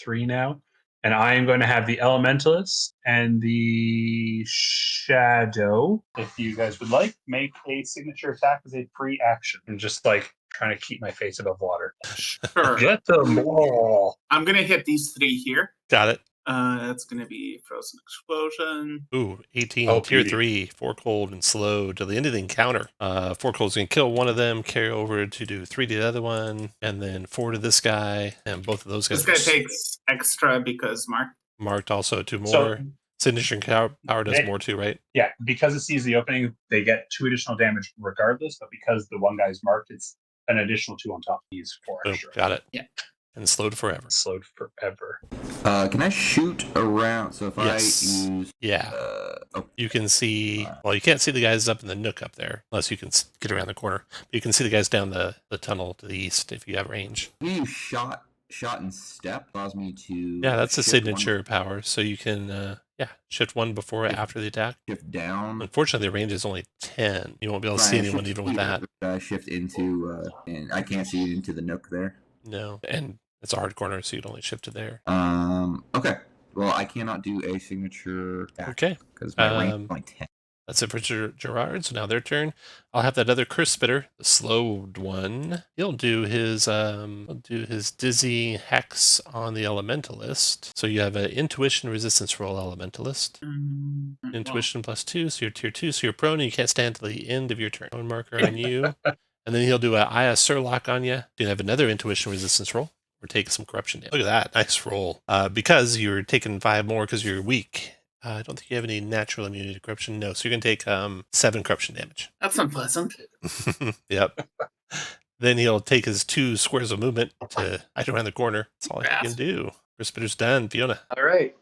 3 now. And I am going to have the Elementalist and the Shadow, if you guys would like, make a signature attack as a free action. I'm just like trying to keep my face above water. Sure. Get the ball. I'm going to hit these 3 here. Got it. That's going to be Frozen Explosion. Ooh, 18, Oh, tier beauty. 3, 4 cold and slow till the end of the encounter. 4 cold's going to kill one of them, carry over to do 3 to the other one, and then 4 to this guy, and both of those guys This guy takes extra because Mark. marked also 2 more. So, Signature power does more too, right? yeah, because it sees the opening, they get 2 additional damage regardless, but because the one guy's marked, it's an additional 2 on top of these 4 Boom, extra. got it. Yeah. And slowed forever. Slowed forever. Can I shoot around? So if Yes. I use Yeah. oh, You can see, well, you can't see the guys up in the nook up there, unless you can get around the corner. But you can see the guys down the tunnel to the east if you have range. we use shot and step allows me to Yeah, that's a shift one- signature power. So you can, shift one before or after the attack. shift down. Unfortunately, the range is only 10. You won't be able to see Right, anyone shift even with that. here, shift into and I can't see it into the nook there. No. And it's a hard corner, so you'd only shift to there. Okay. Well, I cannot do a signature Okay. because my range is only 10. That's it for Gerard. So now their turn. I'll have that other curse spitter, the slowed one. He'll do his dizzy hex on the elementalist. So you have an intuition resistance roll elementalist. Intuition plus 2, so you're tier 2, so you're prone and you can't stand till the end of your turn. One marker on you. And then he'll do an Aya Surlock on you. You have another intuition resistance roll. Or take some corruption damage. Look at that. Nice roll. Because you're taking 5 more because you're weak. I don't think you have any natural immunity to corruption. No, so you're going to take 7 corruption damage. That's unpleasant. Yep. Then he'll take his 2 squares of movement to hide around the corner. That's all he can do. Spitter's done. Fiona. All right.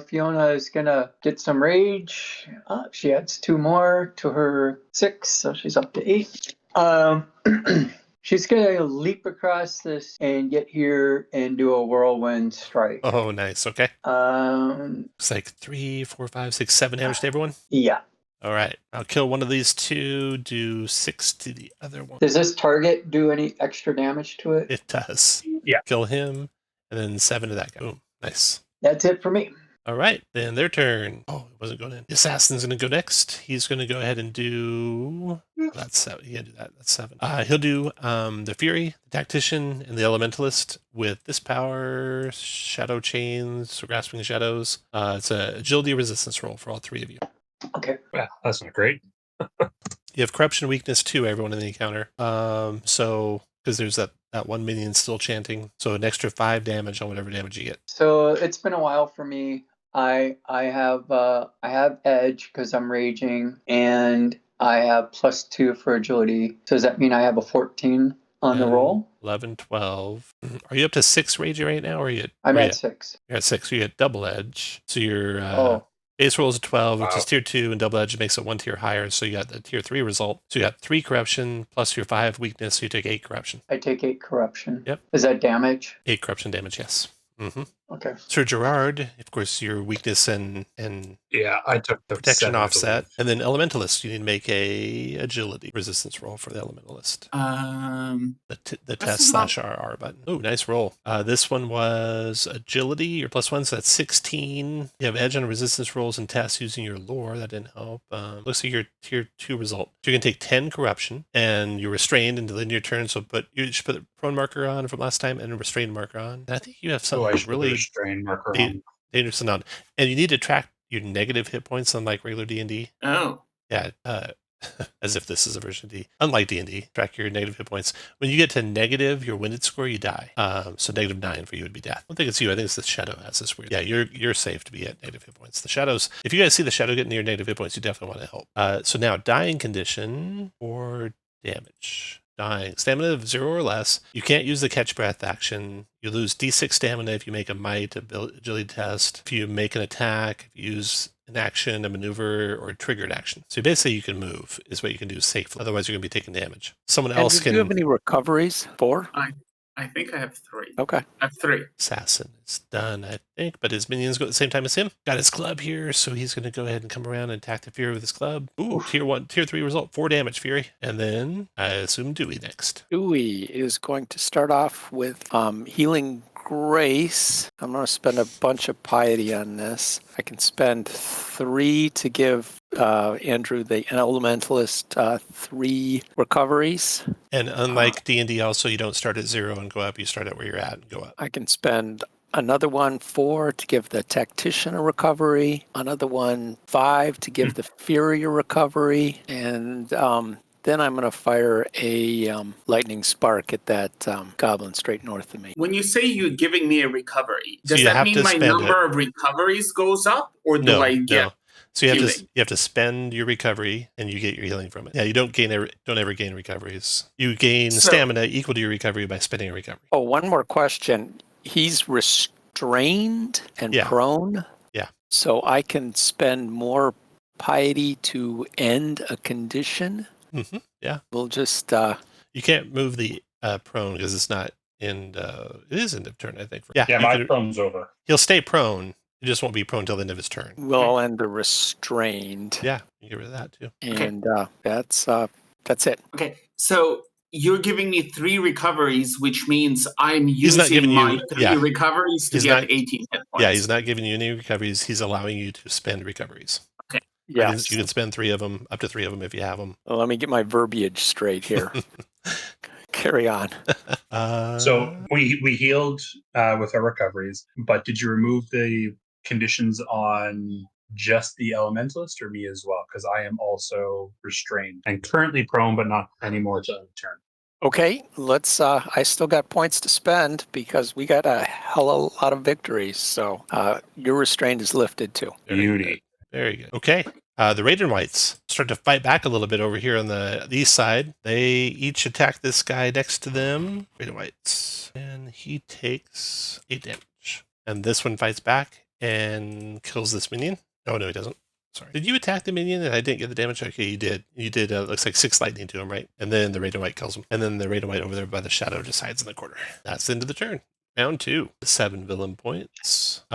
Fiona is going to get some rage. She adds 2 more to her 6, so she's up to 8. She's going to leap across this and get here and do a whirlwind strike. Oh, nice. Okay. It's like 3, 4, 5, 6, 7 damage to everyone. Yeah. All right. I'll kill one of these 2, do 6 to the other one. Does this target do any extra damage to it? It does. Yeah. Kill him, and then 7 to that guy. Boom. Nice. That's it for me. All right, then their turn. Oh, it wasn't going in. The assassin's going to go next. He's going to go ahead and do. That's 7. He can't do that. That's 7. He'll do the Fury, the Tactician, and the Elementalist with this power, Shadow Chains, Grasping Shadows. It's a agility resistance roll for all 3 of you. Okay. Well, that's not great. You have Corruption Weakness 2, everyone in the encounter. So because there's that one minion still chanting, so an extra 5 damage on whatever damage you get. So it's been a while for me. I have edge because I'm raging, and I have +2 for agility. So does that mean I have a 14 on the roll? 11, 12. Are you up to 6 raging right now, or are you? I'm at 6. You're at 6. So you get double edge. So your Oh, base roll is a 12, which Wow. is tier 2, and double edge makes it 1 tier higher. So you got the tier 3 result. So you got 3 corruption plus your 5 weakness. So you take 8 corruption. I take 8 corruption. Yep. Is that damage? 8 corruption damage, yes. Mm-hmm. Okay. Sir Gerard, of course, your weakness and Yeah, I took the protection 7, I offset, believe. and then Elementalist. You need to make a agility resistance roll for the Elementalist. The test / RR button. Oh, nice roll. This one was agility. Your +1, so that's 16. You have edge on resistance rolls and tests using your lore. That didn't help. Looks like your tier 2 result. So you're gonna take 10 corruption, and you're restrained until the end of your turn. So, you should put the prone marker on from last time and a restrained marker on. And I think you have something I should put the really restrained marker on. dangerous and on. And you need to track your negative hit points unlike regular D&D. Oh. Yeah, as if this is a version of D. Unlike D&D, track your negative hit points. When you get to negative, your winded score, you die. So -9 for you would be death. I don't think it's you. I think it's the shadow has this weird. Yeah, you're safe to be at negative hit points. The shadows, if you guys see the shadow getting near negative hit points, you definitely want to help. So now dying condition or damage. Dying. Stamina of 0 or less. You can't use the catch breath action. You lose D6 stamina if you make a might, agility test. If you make an attack, if you use an action, a maneuver, or a triggered action. So basically you can move, is what you can do safely. Otherwise you're going to be taking damage. Someone else Do you have any recoveries? 4? I think I have 3. Okay. I have 3. Assassin is done, I think, but his minions go at the same time as him. Got his club here, so he's going to go ahead and come around and attack the Fury with his club. Ooh, tier 3 result, 4 damage, Fury. And then I assume Dewey next. Dewey is going to start off with healing grace. I'm going to spend a bunch of piety on this. I can spend 3 to give Andrew the Elementalist 3 recoveries. And unlike D&D also, you don't start at 0 and go up. You start at where you're at and go up. I can spend another one 4 to give the Tactician a recovery, another one 5 to give the Fury a recovery, and then I'm going to fire a lightning spark at that goblin straight north of me. When you say you're giving me a recovery, So does you that have mean to my spend number of recoveries goes up, or do No, I get? no. So you healing? have to spend your recovery and you get your healing from it. Yeah, you don't ever gain recoveries. You gain stamina equal to your recovery by spending a recovery. Oh, one more question. He's restrained and prone. Yeah. So I can spend more piety to end a condition. Mm-hmm. Yeah. We'll just you can't move the prone because it's not it is end of turn, I think. Yeah, my prone's over. He'll stay prone. He just won't be prone till the end of his turn. We'll end the restrained. Yeah, you get rid of that too. And that's it. Okay, so you're giving me 3 recoveries, which means I'm using my 3 recoveries to get 18 hit points. Yeah, he's not giving you any recoveries. He's allowing you to spend recoveries. Okay. Yeah, you can spend 3 of them, up to 3 of them if you have them. Well, let me get my verbiage straight here. Carry on. So we healed with our recoveries, but did you remove the conditions on just the Elementalist or me as well? Because I am also restrained and currently prone, but not anymore to turn. Okay, let's. I still got points to spend because we got a hell of a lot of victories. So your restraint is lifted too. Beauty. Very good. Okay. The Raiden Whites start to fight back a little bit over here on the east side. They each attack this guy next to them. Raiden Whites. And he takes 8 damage. And this one fights back and kills this minion. Oh, no, he doesn't. Sorry. Did you attack the minion and I didn't get the damage? Okay, you did. You did, looks like 6 lightning to him, right? And then the Raiden White kills him. And then the Raiden White over there by the shadow just hides in the corner. That's the end of the turn. Round 2. 7 villain points.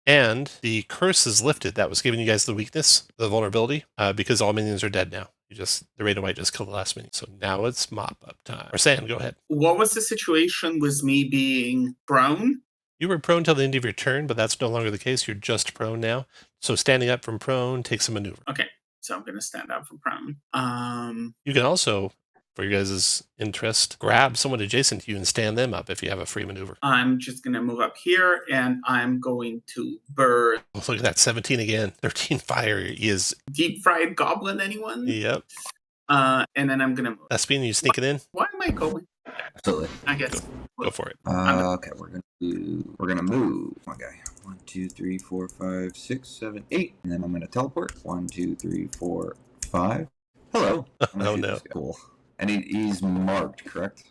And the curse is lifted. That was giving you guys the weakness, the vulnerability, because all minions are dead now. The Raiden White just killed the last minion. So now it's mop up time. Or Sam, go ahead. What was the situation with me being prone? You were prone till the end of your turn, but that's no longer the case. You're just prone now. So standing up from prone takes a maneuver. Okay, so I'm going to stand up from prone. You can also, for your guys' interest, grab someone adjacent to you and stand them up if you have a free maneuver. I'm just going to move up here, and I'm going to burn. Oh, look at that, 17 again. 13 fire is... Deep fried goblin, anyone? Yep. And then I'm going to move. That's being you sneaking in? Why am I going? Absolutely. I guess. Go for it. Okay, we're gonna move one guy. 1, 2, 3, 4, 5, 6, 7, 8, and then I'm gonna teleport. 1, 2, 3, 4, 5. Hello. Oh no. Cool. And he's marked, correct?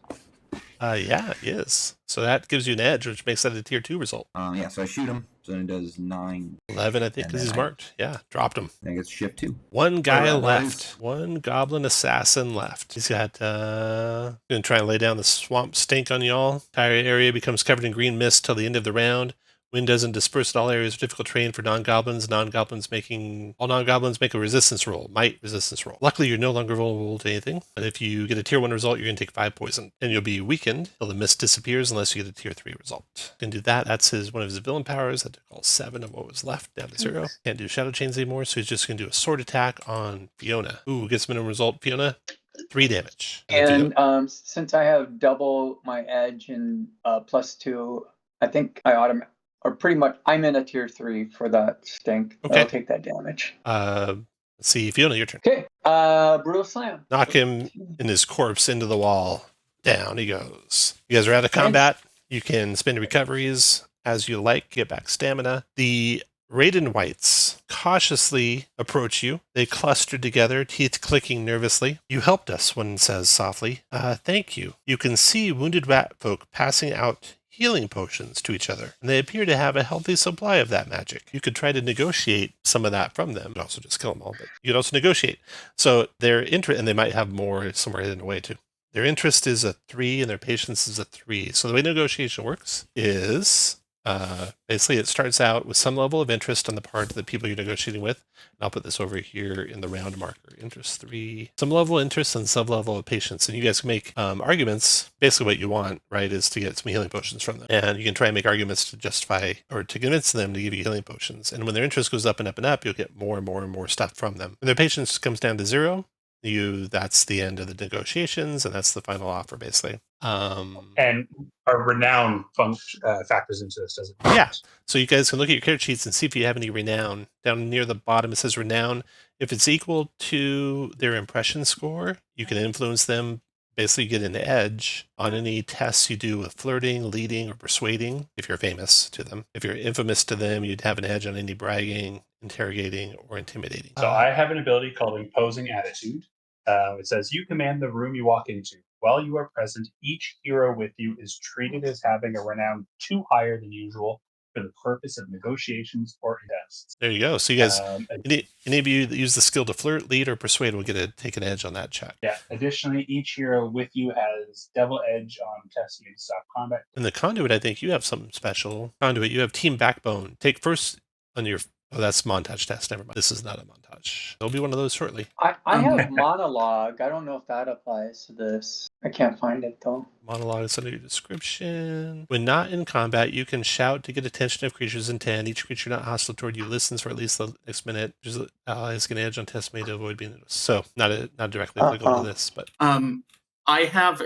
Yeah, it is. So that gives you an edge, which makes that a tier 2 result. Yeah. So I shoot him. So then it does 9. 11, I think, because he's marked. Yeah, dropped him. I guess shift 2. One guy Alright, left. One goblin assassin left. He's got, gonna try and lay down the swamp stink on y'all. Entire area becomes covered in green mist till the end of the round. Wind doesn't disperse in all areas of difficult terrain for non-goblins. All non-goblins make a resistance roll. Might resistance roll. Luckily, you're no longer vulnerable to anything. But if you get a tier 1 result, you're going to take 5 poison. And you'll be weakened till the mist disappears unless you get a tier 3 result. You can do that. That's one of his villain powers. That took all 7 of what was left down to 0. Can't do shadow chains anymore, so he's just going to do a sword attack on Fiona. Ooh, gets minimum result. Fiona, 3 damage. And since I have double my edge and +2, I think I automatically, or pretty much, I'm in a tier 3 for that stink. Okay. I'll take that damage. Let's see, Fiona, your turn. Okay, brutal slam. Knock him in his corpse into the wall. Down he goes. You guys are out of combat. You can spend recoveries as you like, get back stamina. The Raiden Whites cautiously approach you. They cluster together, teeth clicking nervously. You helped us, one says softly. Thank you. You can see wounded rat folk passing out healing potions to each other, and they appear to have a healthy supply of that magic. You could try to negotiate some of that from them. You could also just kill them all, but you could also negotiate. So their interest, and they might have more somewhere hidden away too. Their interest is a 3, and their patience is a 3. So the way negotiation works is basically it starts out with some level of interest on the part of the people you're negotiating with. And I'll put this over here in the round marker. Interest 3, some level of interest and some level of patience. And you guys can make arguments. Basically what you want, right, is to get some healing potions from them. And you can try and make arguments to justify or to convince them to give you healing potions. And when their interest goes up and up and up, you'll get more and more and more stuff from them. When their patience comes down to 0, that's the end of the negotiations, and that's the final offer, basically. And our renown factors into this, does it? Yeah. So you guys can look at your character sheets and see if you have any renown. Down near the bottom, it says renown. If it's equal to their impression score, you can influence them. Basically, get an edge on any tests you do with flirting, leading, or persuading, if you're famous to them. If you're infamous to them, you'd have an edge on any bragging, interrogating, or intimidating. So I have an ability called Imposing Attitude. It says, you command the room you walk into. While you are present, each hero with you is treated as having a renown 2 higher than usual for the purpose of negotiations or tests. There you go. So you guys, any of you that use the skill to flirt, lead, or persuade will get to take an edge on that check. Yeah. Additionally, each hero with you has Devil Edge on tests made to stop combat. In the Conduit, I think you have something special. Conduit, you have Team Backbone. Take first on your... Oh, that's montage test. Never mind. This is not a montage. There'll be one of those shortly. I have monologue. I don't know if that applies to this. I can't find it though. Monologue is under your description. When not in combat, you can shout to get attention of creatures in 10. Each creature not hostile toward you listens for at least the next minute. Allies can edge on test made to avoid being noticed. So not directly applicable to this, but I have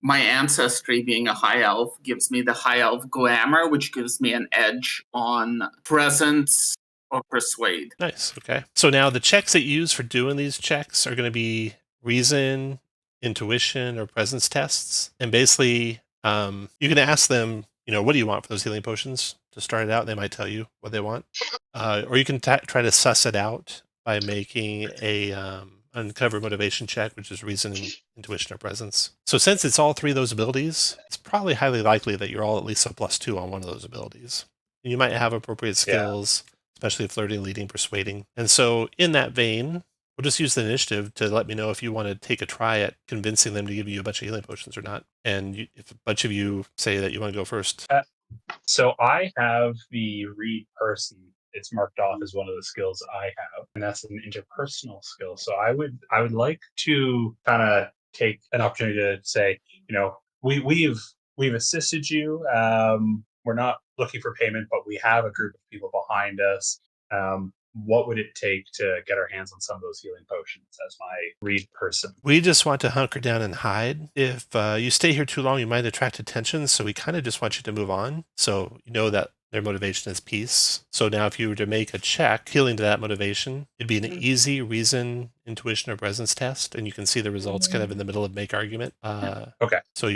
my ancestry being a high elf gives me the high elf glamour, which gives me an edge on presence or persuade. Nice. Okay. So now the checks that you use for doing these checks are going to be reason, intuition, or presence tests. And basically, you can ask them, what do you want for those healing potions to start it out? They might tell you what they want. Or you can try to suss it out by making a uncover motivation check, which is reason, intuition, or presence. So since it's all 3 of those abilities, it's probably highly likely that you're all at least a +2 on one of those abilities. And you might have appropriate skills, especially flirting, leading, persuading. And so in that vein, we'll just use the initiative to let me know if you want to take a try at convincing them to give you a bunch of healing potions or not. And if a bunch of you say that you want to go first. So I have the read person. It's marked off as one of the skills I have, and that's an interpersonal skill. So I would like to kind of take an opportunity to say, we've assisted you. we're not looking for payment, but we have a group of people behind us. What would it take to get our hands on some of those healing potions as my read person? We just want to hunker down and hide. If you stay here too long, you might attract attention. So we kind of just want you to move on. So you know that their motivation is peace. So now if you were to make a check healing to that motivation, it'd be an easy reason, intuition, or presence test. And you can see the results kind of in the middle of make argument. Okay. So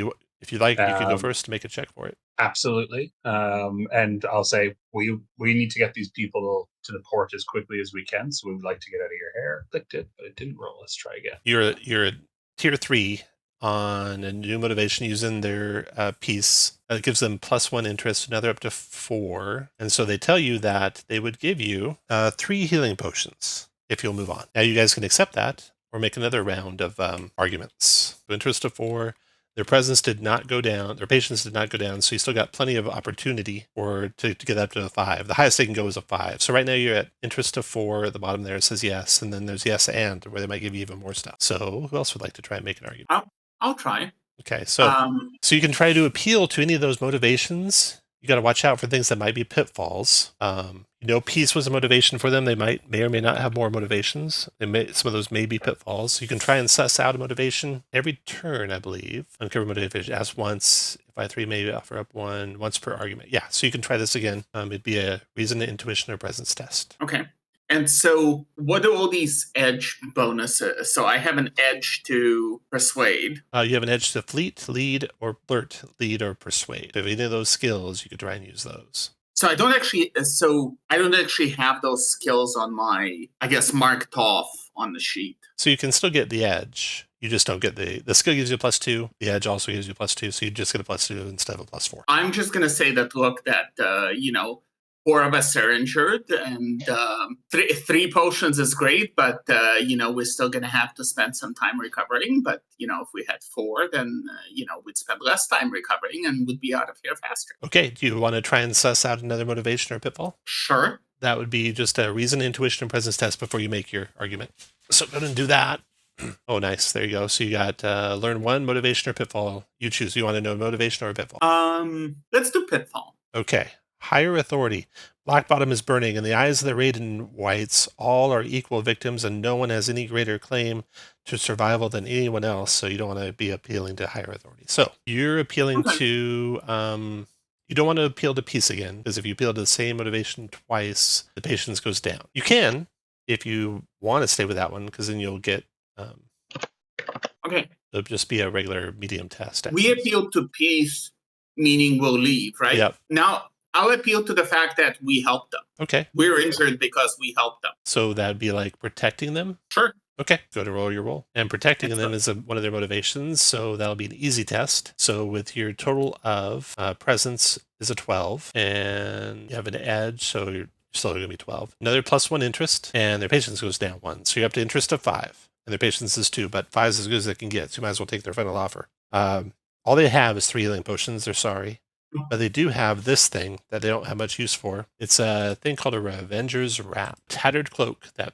if you like, you can go Um, first to make a check for it. Absolutely. And I'll say we need to get these people to the port as quickly as we can. So we would like to get out of your hair. Clicked it, but it didn't roll. Let's try again. You're a tier 3 on a new motivation using their piece. It gives them +1 interest, another up to 4. And so they tell you that they would give you 3 healing potions if you'll move on. Now you guys can accept that or make another round of arguments. So interest of 4. Their presence did not go down. Their patience did not go down. So you still got plenty of opportunity to get up to a 5. The highest they can go is a 5. So right now you're at interest of 4. At the bottom there it says yes. And then there's yes and, where they might give you even more stuff. So who else would like to try and make an argument? I'll try. Okay, so you can try to appeal to any of those motivations. You got to watch out for things that might be pitfalls. Peace was a motivation for them. They may or may not have more motivations. Some of those may be pitfalls. You can try and suss out a motivation every turn, I believe. Uncover motivation. Ask once. If I 3, maybe offer up 1 once per argument. Yeah, so you can try this again. It'd be a reason, intuition, or presence test. Okay. And so what are all these edge bonuses? So I have an edge to persuade. You have an edge to fleet, lead, or flirt, lead, or persuade. If any of those skills, you could try and use those. So I don't actually have those skills on my, I guess, marked off on the sheet. So you can still get the edge. You just don't get the skill gives you a +2. The edge also gives you a +2. So you just get a +2 instead of a +4. I'm just going to say that, look, that, 4 of us are injured, and 3 potions is great, but, we're still going to have to spend some time recovering. But, if we had 4, then, we'd spend less time recovering and would be out of here faster. Okay, do you want to try and suss out another motivation or pitfall? Sure. That would be just a reason, intuition, and presence test before you make your argument. So go ahead and do that. Oh, nice. There you go. So you got learn 1 motivation or pitfall. You choose. You want to know motivation or a pitfall? Let's do pitfall. Okay. Higher authority. Blackbottom is burning. In the eyes of the Raiden Whites, all are equal victims, and no one has any greater claim to survival than anyone else. So you don't want to be appealing to higher authority. So you're appealing to. You don't want to appeal to peace again, because if you appeal to the same motivation twice, the patience goes down. You can, if you want to stay with that one, because then you'll get. Okay. It'll just be a regular medium test. We appeal to peace, meaning we'll leave, right? Yep. Now, I'll appeal to the fact that we helped them. Okay. We're injured because we helped them. So that'd be like protecting them? Sure. Okay. Go to roll your roll. And protecting them is one of their motivations, so that'll be an easy test. So with your total of presence is a 12, and you have an edge, so you're still going to be 12. Another +1 interest, and their patience goes down 1. So you're up to interest of 5. And their patience is 2, but 5 is as good as they can get, so you might as well take their final offer. All they have is 3 healing potions. They're sorry. But they do have this thing that they don't have much use for. It's a thing called a Revenger's Wrap. Tattered cloak that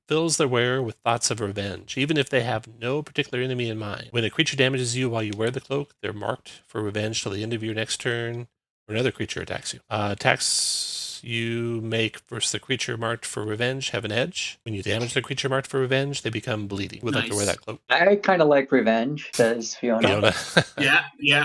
fills their wearer with thoughts of revenge, even if they have no particular enemy in mind. When a creature damages you while you wear the cloak, they're marked for revenge till the end of your next turn, or another creature attacks you. Attacks you make versus the creature marked for revenge have an edge. When you damage the creature marked for revenge, they become bleeding. Would like to wear that cloak. I kind of like revenge, says Fiona. Yeah.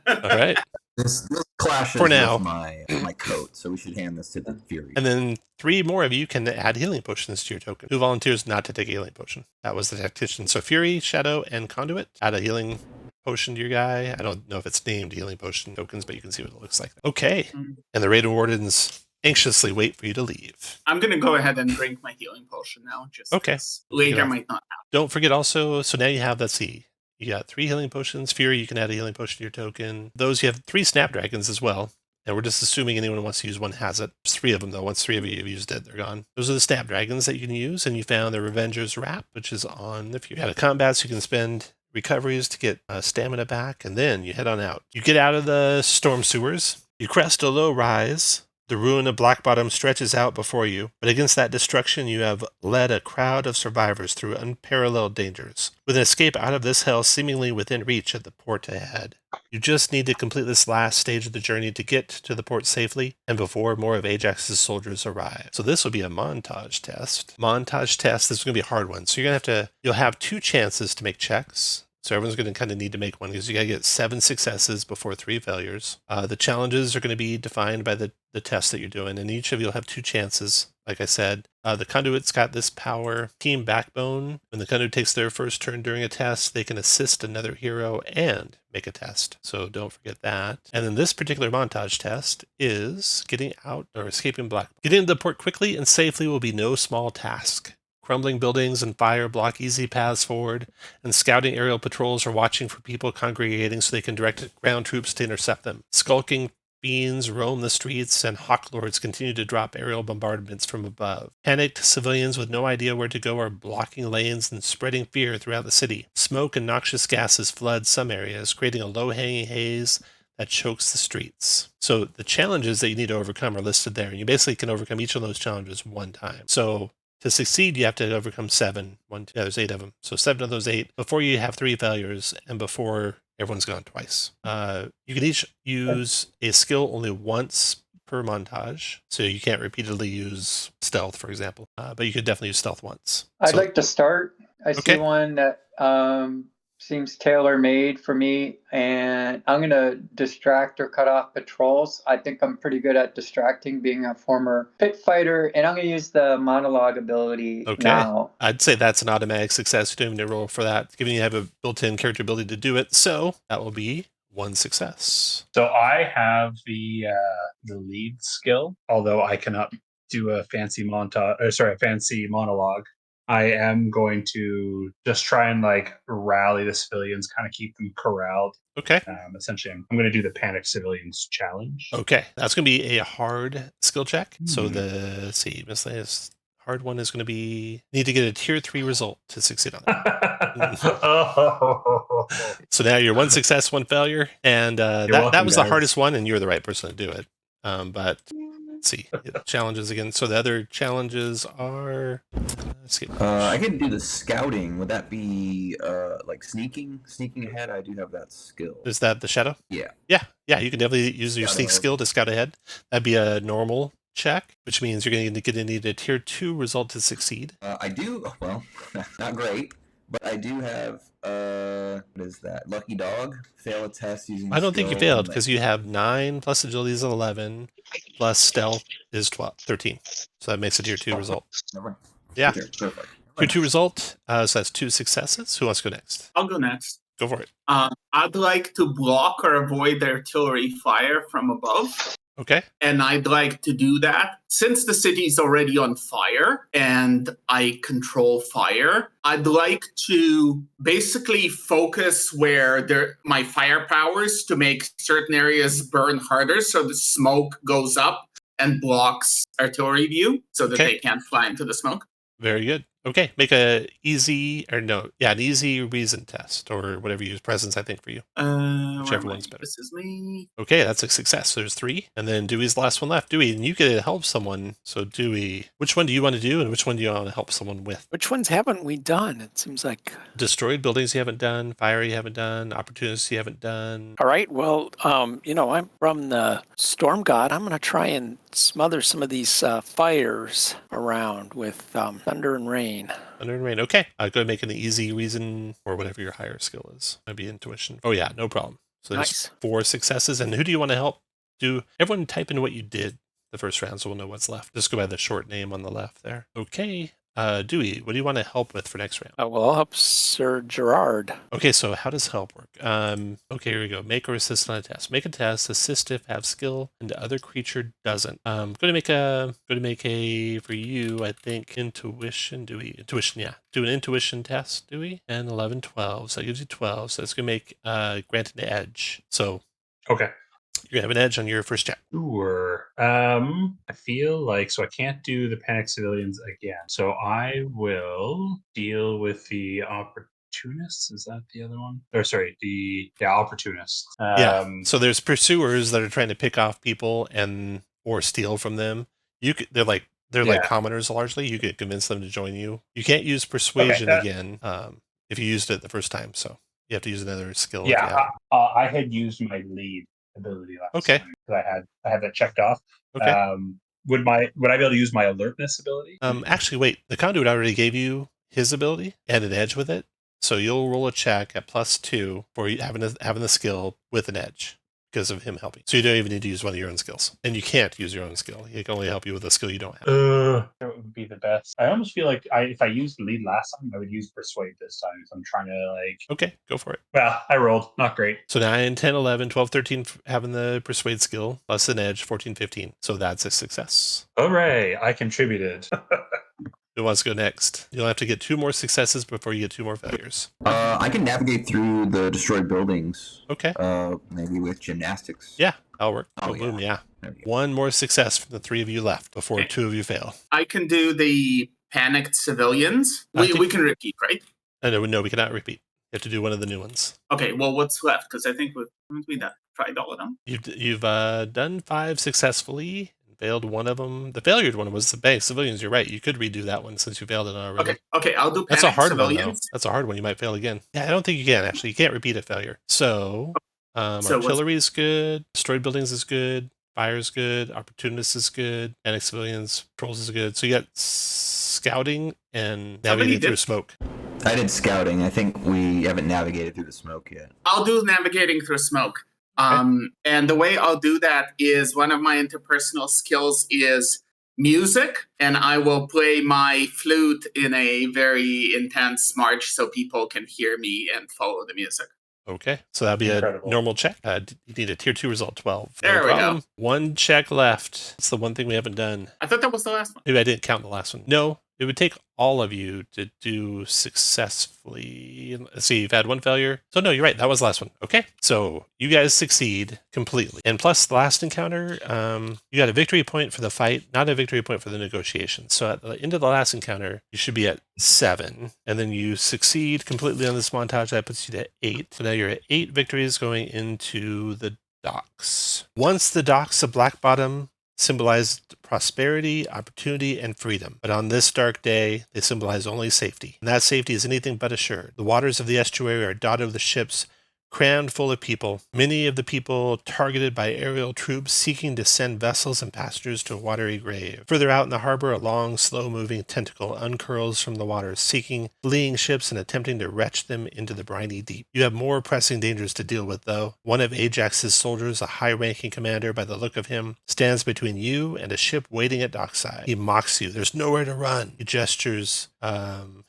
All right. This clashes For now. with my coat, so we should hand this to the Fury. And then 3 more of you can add healing potions to your token. Who volunteers not to take a healing potion? That was the tactician. So Fury, Shadow, and Conduit. Add a healing potion to your guy. I don't know if it's named healing potion tokens, but you can see what it looks like. Okay. And the Raiden Wardens anxiously wait for you to leave. I'm going to go ahead and drink my healing potion now. Just okay. Later might not happen. Don't forget also, so now you have, let's see, you got 3 healing potions. Fury, you can add a healing potion to your token. Those, you have 3 snapdragons as well. And we're just assuming anyone who wants to use one has it. There's 3 of them, though. Once 3 of you have used it, they're gone. Those are the snapdragons that you can use. And you found the Revenger's Wrap, which is on the Fury. Out of combat, so you can spend recoveries to get stamina back. And then you head on out. You get out of the storm sewers. You crest a low rise The ruin of Blackbottom stretches out before you, but against that destruction you have led a crowd of survivors through unparalleled dangers, with an escape out of this hell seemingly within reach at the port ahead. You just need to complete this last stage of the journey to get to the port safely and before more of Ajax's soldiers arrive. So this will be a montage test. Montage test, this is going to be a hard one. So you'll have 2 chances to make checks. So everyone's going to kind of need to make one because you got to get 7 successes before 3 failures. The challenges are going to be defined by the test that you're doing, and each of you will have 2 chances. Like I said, the conduit's got this power, Team Backbone. When the conduit takes their first turn during a test, they can assist another hero and make a test. So don't forget that. And then this particular montage test is getting out or escaping Black. Getting into the port quickly and safely will be no small task. Crumbling buildings and fire block easy paths forward, and scouting aerial patrols are watching for people congregating so they can direct ground troops to intercept them. Skulking fiends roam the streets, and hawk lords continue to drop aerial bombardments from above. Panicked civilians with no idea where to go are blocking lanes and spreading fear throughout the city. Smoke and noxious gases flood some areas, creating a low-hanging haze that chokes the streets. So the challenges that you need to overcome are listed there, and you basically can overcome each of those challenges one time. So to succeed, you have to overcome 7. There's 8 of them. So 7 of those 8 before you have 3 failures and before everyone's gone twice. You can each use a skill only once per montage. So you can't repeatedly use stealth, for example. But you could definitely use stealth once. I'd like to start. I see one that seems tailor-made for me, and I'm going to distract or cut off patrols. I think I'm pretty good at distracting, being a former pit fighter, and I'm going to use the monologue ability now. I'd say that's an automatic success. You don't even need to roll for that, given you have a built-in character ability to do it. So that will be 1 success. So I have the lead skill, although I cannot do a fancy monologue. I am going to just try and rally the civilians, kind of keep them corralled. Okay. Essentially, I'm going to do the Panic Civilians challenge. Okay, that's going to be a hard skill check. So miscellaneous hard one is going to be need to get a tier 3 result to succeed on it. So now you're 1 success, 1 failure, and that was the hardest one, and you're the right person to do it. But let's see challenges again. So the other challenges are. I can do the scouting. Would that be like sneaking ahead? I do have that skill. Is that the shadow? Yeah. Yeah. You can definitely use your sneak skill to scout ahead. That'd be a normal check, which means you're going to need a tier 2 result to succeed. I do. Well, not great, but I do have. What is that? Lucky dog. Fail a test using. I don't think you failed because you have 9 plus agility is 11 plus stealth is 13. So that makes a tier 2 result. Yeah. Perfect. Tier 2 result. So that's 2 successes. Who wants to go next? I'll go next. Go for it. I'd like to block or avoid the artillery fire from above. Okay. And I'd like to do that since the city's already on fire and I control fire. I'd like to basically focus where my fire powers to make certain areas burn harder so the smoke goes up and blocks artillery view so that they can't fly into the smoke. Very good. Okay, make an easy reason test or whatever you use. Presence, I think, for you. Whichever one's better. This is me. Okay, that's a success. So there's 3, and then Dewey's the last one left. Dewey, and you could help someone. So Dewey, which one do you want to do, and which one do you want to help someone with? Which ones haven't we done? It seems like destroyed buildings you haven't done, fire you haven't done, opportunists you haven't done. All right. Well, I'm from the Storm God. I'm going to try and smother some of these fires around with thunder and rain. Thunder and rain. Okay. Go ahead and make an easy reason or whatever your higher skill is. Maybe intuition. Oh yeah, no problem. So there's 4 successes. And who do you want to help? Everyone type in what you did the first round so we'll know what's left. Just go by the short name on the left there. Okay. Dewey, what do you want to help with for next round? Well, I'll help Sir Gerard. Okay, so how does help work? Okay, here we go. Make or assist on a test. Make a test. Assist if have skill, and the other creature doesn't. Going to make a for you. I think intuition. Dewey, intuition. Yeah, do an intuition test. Dewey, and 11, 12. So that gives you 12. So it's going to make grant an edge. So okay. You're going to have an edge on your first check. Sure. I feel like, so I can't do the Panic Civilians again. So I will deal with the Opportunists. Is that the other one? Or sorry, the Opportunists. So there's pursuers that are trying to pick off people, and or steal from them. They're like commoners largely. You could convince them to join you. You can't use persuasion again if you used it the first time. So you have to use another skill. Yeah, I had used my lead ability last time because I had that checked off. Okay. Would I be able to use my alertness ability? Actually, wait. The conduit already gave you his ability and an edge with it, so you'll roll a check at +2 for having the skill with an edge because of him helping. So you don't even need to use one of your own skills, and you can't use your own skill. He can only help you with a skill you don't have. That would be the best. I almost feel like if I used lead last time, I would use persuade this time. So I'm trying to Okay, go for it. Well, I rolled. Not great. So 9, 10, 11, 12, 13 having the persuade skill, plus an edge, 14, 15. So that's a success. Hooray, I contributed. Who wants to go next? You'll have to get 2 more successes before you get 2 more failures. I can navigate through the destroyed buildings. Okay. Maybe with gymnastics. Yeah, that'll work. Oh, boom, yeah. 1 more success from the 3 of you left before 2 of you fail. I can do the panicked civilians. We can repeat, right? No, we cannot repeat. You have to do one of the new ones. Okay, well, what's left? Because I think we tried all of them. You've done 5 successfully. Failed one of them. The failed one was the bank civilians. You're right. You could redo that one since you failed it already. Okay, I'll do. That's a hard civilians. one, though. That's a hard one. You might fail again. Yeah, I don't think you can actually. You can't repeat a failure. So, artillery is good. Destroyed buildings is good. Fire is good. Opportunists is good. Panic civilians, patrols is good. So you got scouting and navigating through smoke. I did scouting. I think we haven't navigated through the smoke yet. I'll do navigating through smoke. And the way I'll do that is one of my interpersonal skills is music, and I will play my flute in a very intense march so people can hear me and follow the music. Okay, so that'll be a normal check. You need a tier 2 result, 12. There we go. 1 check left. It's the one thing we haven't done. I thought that was the last one. Maybe I didn't count the last one. No, it would take all of you to do successfully. Let's see, you've had 1 failure. So no, you're right. That was the last one. Okay, so you guys succeed completely. And plus the last encounter, you got a victory point for the fight, not a victory point for the negotiation. So at the end of the last encounter, you should be at 7. And then you succeed completely on this montage. That puts you to 8. So now you're at 8 victories going into the docks. Once the docks of BLACKBOTTOM symbolized prosperity, opportunity, and freedom. But on this dark day, they symbolize only safety. And that safety is anything but assured. The waters of the estuary are dotted with ships, crammed full of people. Many of the people targeted by aerial troops seeking to send vessels and passengers to a watery grave. Further out in the harbor, a long, slow-moving tentacle uncurls from the water, seeking fleeing ships and attempting to wrench them into the briny deep. You have more pressing dangers to deal with, though. One of Ajax's soldiers, a high-ranking commander by the look of him, stands between you and a ship waiting at dockside. He mocks you. There's nowhere to run. He gestures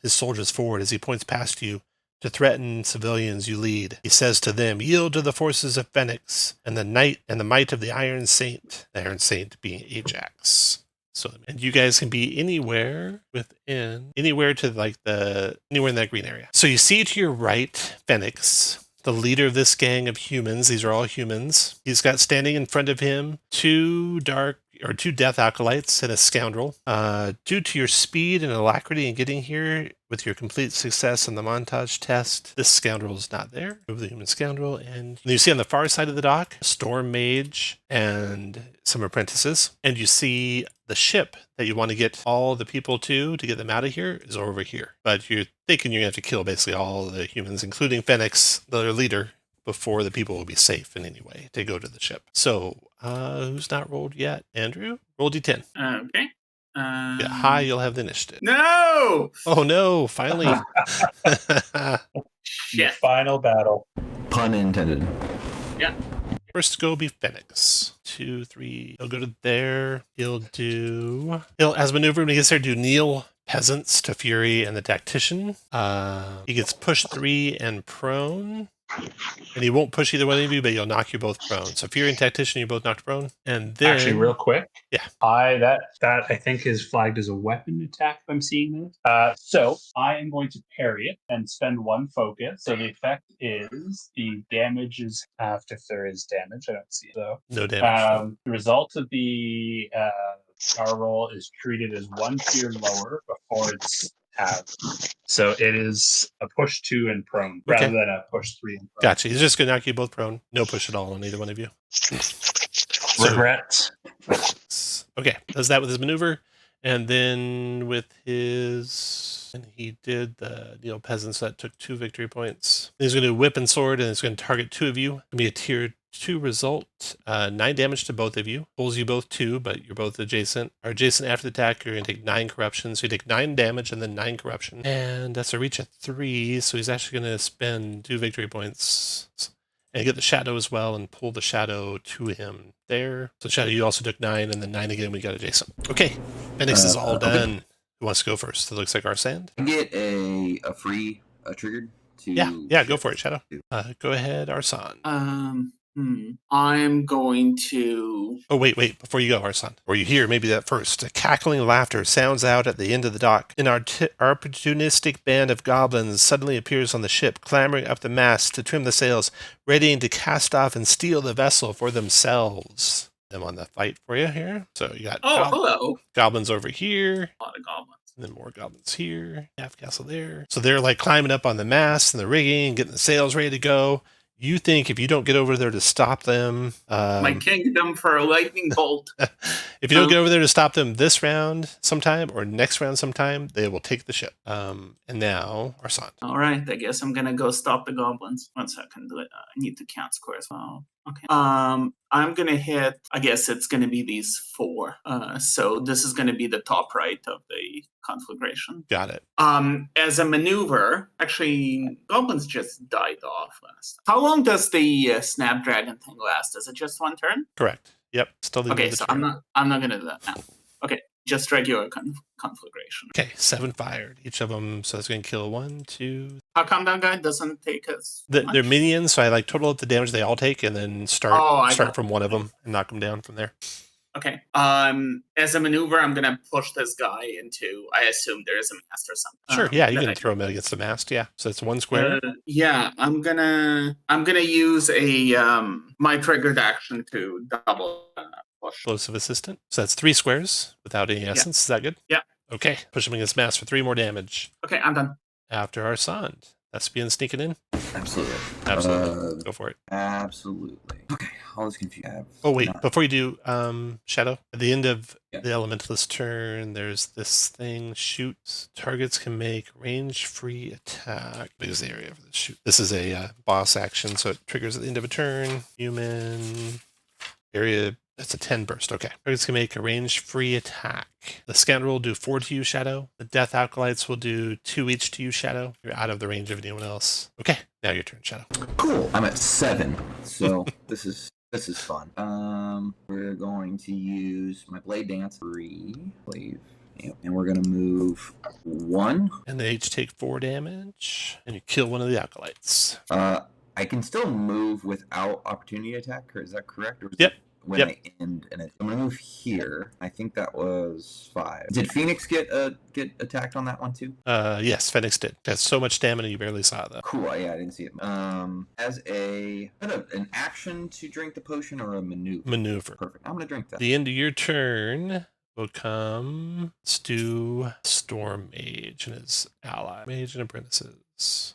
his soldiers forward as he points past you to threaten civilians you lead. He says to them, yield to the forces of Phoenix and the might of the Iron Saint. The Iron Saint being Ajax. So, and you guys can be anywhere anywhere in that green area. So you see to your right, Phoenix, the leader of this gang of humans. These are all humans. He's got standing in front of him 2 death acolytes and a scoundrel. Due to your speed and alacrity in getting here with your complete success on the montage test, this scoundrel is not there. Move the human scoundrel, and you see on the far side of the dock, a storm mage and some apprentices. And you see the ship that you want to get all the people to get them out of here is over here. But you're thinking you're going to have to kill basically all the humans, including Phoenix, their leader, before the people will be safe in any way to go to the ship. So, who's not rolled yet? Andrew? Roll D10. Okay. Get high, you'll have the initiative. No! Oh no, finally. Shit. Final battle. Pun intended. Yeah. First to go will be Phoenix. 2, 3. He'll go to there. As maneuver when he gets there, do kneel peasants to Fury and the tactician. He gets pushed 3 and prone. And he won't push either one of you, but he'll knock you both prone. So Fury and Tactician, you both knocked prone. And then Actually, real quick. Yeah. That I think is flagged as a weapon attack if I'm seeing this. So I am going to parry it and spend 1 focus. So the effect is the damage is half if there is damage. I don't see it though. No damage. The result of the power roll is treated as 1 tier lower before it's halved. So it is a push 2 and prone rather than a push 3 and prone. Gotcha. He's just going to knock you both prone. No push at all on either one of you. Regret. Okay, does that with his maneuver, and then with his, and he did the Neo Peasants, that took 2 victory points. He's going to do whip and sword, and it's going to target 2 of you. It's going to be a tier 2 result, 9 damage to both of you. Pulls you both 2, but you're both adjacent. Or adjacent after the attack, you're going to take 9 corruption. So you take 9 damage and then 9 corruption. And that's a reach of 3, so he's actually going to spend 2 victory points. And get the shadow as well and pull the shadow to him there. So shadow, you also took 9 and then 9 again we got adjacent. Okay, Phoenix is all done. Okay. Who wants to go first? It looks like Arsand. I get a free triggered to Yeah, go for it, Shadow. Go ahead, Arsand. I'm going to. Oh, wait. Before you go, Arsand. Or you hear maybe that first. A cackling laughter sounds out at the end of the dock. An opportunistic band of goblins suddenly appears on the ship, clambering up the mast to trim the sails, readying to cast off and steal the vessel for themselves. Them on the fight for you here. So you got Hello. goblins over here. A lot of goblins. And then more goblins here. Half castle there. So they're like climbing up on the mast and the rigging, getting the sails ready to go. You think if you don't get over there to stop them... my kingdom for a lightning bolt. If you don't get over there to stop them this round sometime or next round sometime, they will take the ship. And now, Arsand. All right, I guess I'm going to go stop the goblins. 1 second. I need to count squares. Oh, okay. I'm going to hit, I guess it's going to be these 4. So this is going to be the top right of the conflagration. Got it. As a maneuver, actually, goblins just died off last. How long does the snapdragon thing last? Is it just 1 turn? Correct. Yep. Still the Okay, so I'm not going to do that now. Okay, just regular conflagration. Okay, 7 fired. Each of them, so it's going to kill 1, 2. How come that guy doesn't take us? They're minions, so I like total up the damage they all take and then start from one of them and knock them down from there. Okay. As a maneuver, I'm gonna push this guy into. I assume there is a mast or something. Sure. Yeah, you can throw him against the mast. Yeah. So it's 1 square. Yeah, I'm gonna use a my triggered action to double push. Explosive assistant. So that's 3 squares without any essence. Is that good? Yeah. Okay. Push him against mast for 3 more damage. Okay, I'm done. After Arsand. Thespian sneaking in. Absolutely. Go for it. Absolutely. Okay, all this confused. Oh wait, before you do, Shadow, at the end of the elementalist turn, there's this thing, shoots. Targets can make range-free attack. Biggest area for the shoot. This is a boss action, so it triggers at the end of a turn. Human area. That's a 10 burst. Okay. Targets can make a range-free attack. The scoundrel will do 4 to you, Shadow. The death acolytes will do 2 each to you, Shadow. You're out of the range of anyone else. Okay. Now your turn, Shadow. Cool. I'm at 7. So this is fun. We're going to use my blade dance 3. And we're going to move 1. And they each take 4 damage. And you kill one of the acolytes. I can still move without opportunity attack, or is that correct? Or is Yep. When I end, and I'm gonna move here. I think that was 5. Did Phoenix get attacked on that one too? Yes, Phoenix did. That's so much stamina you barely saw that. Cool. Yeah, I didn't see it. As an action to drink the potion or a maneuver? Maneuver. Perfect. I'm gonna drink that. The end of your turn will come. Let's do Storm Mage and his ally, Mage and apprentices.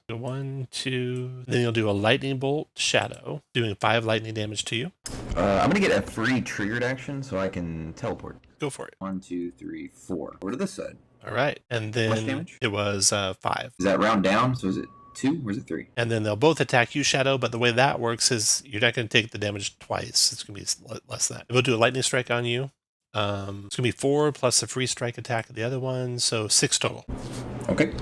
1, 2. Then you'll do a lightning bolt, Shadow, doing 5 lightning damage to you. I'm gonna get a free triggered action so I can teleport. Go for it. 1, 2, 3, 4. Over to this side. All right, and then How much damage? It was 5. Is that round down? So is it 2 or is it 3? And then they'll both attack you, Shadow. But the way that works is you're not going to take the damage twice. It's going to be less than that. We'll do a lightning strike on you. It's going to be 4 plus the free strike attack of the other one, so 6 total. Okay.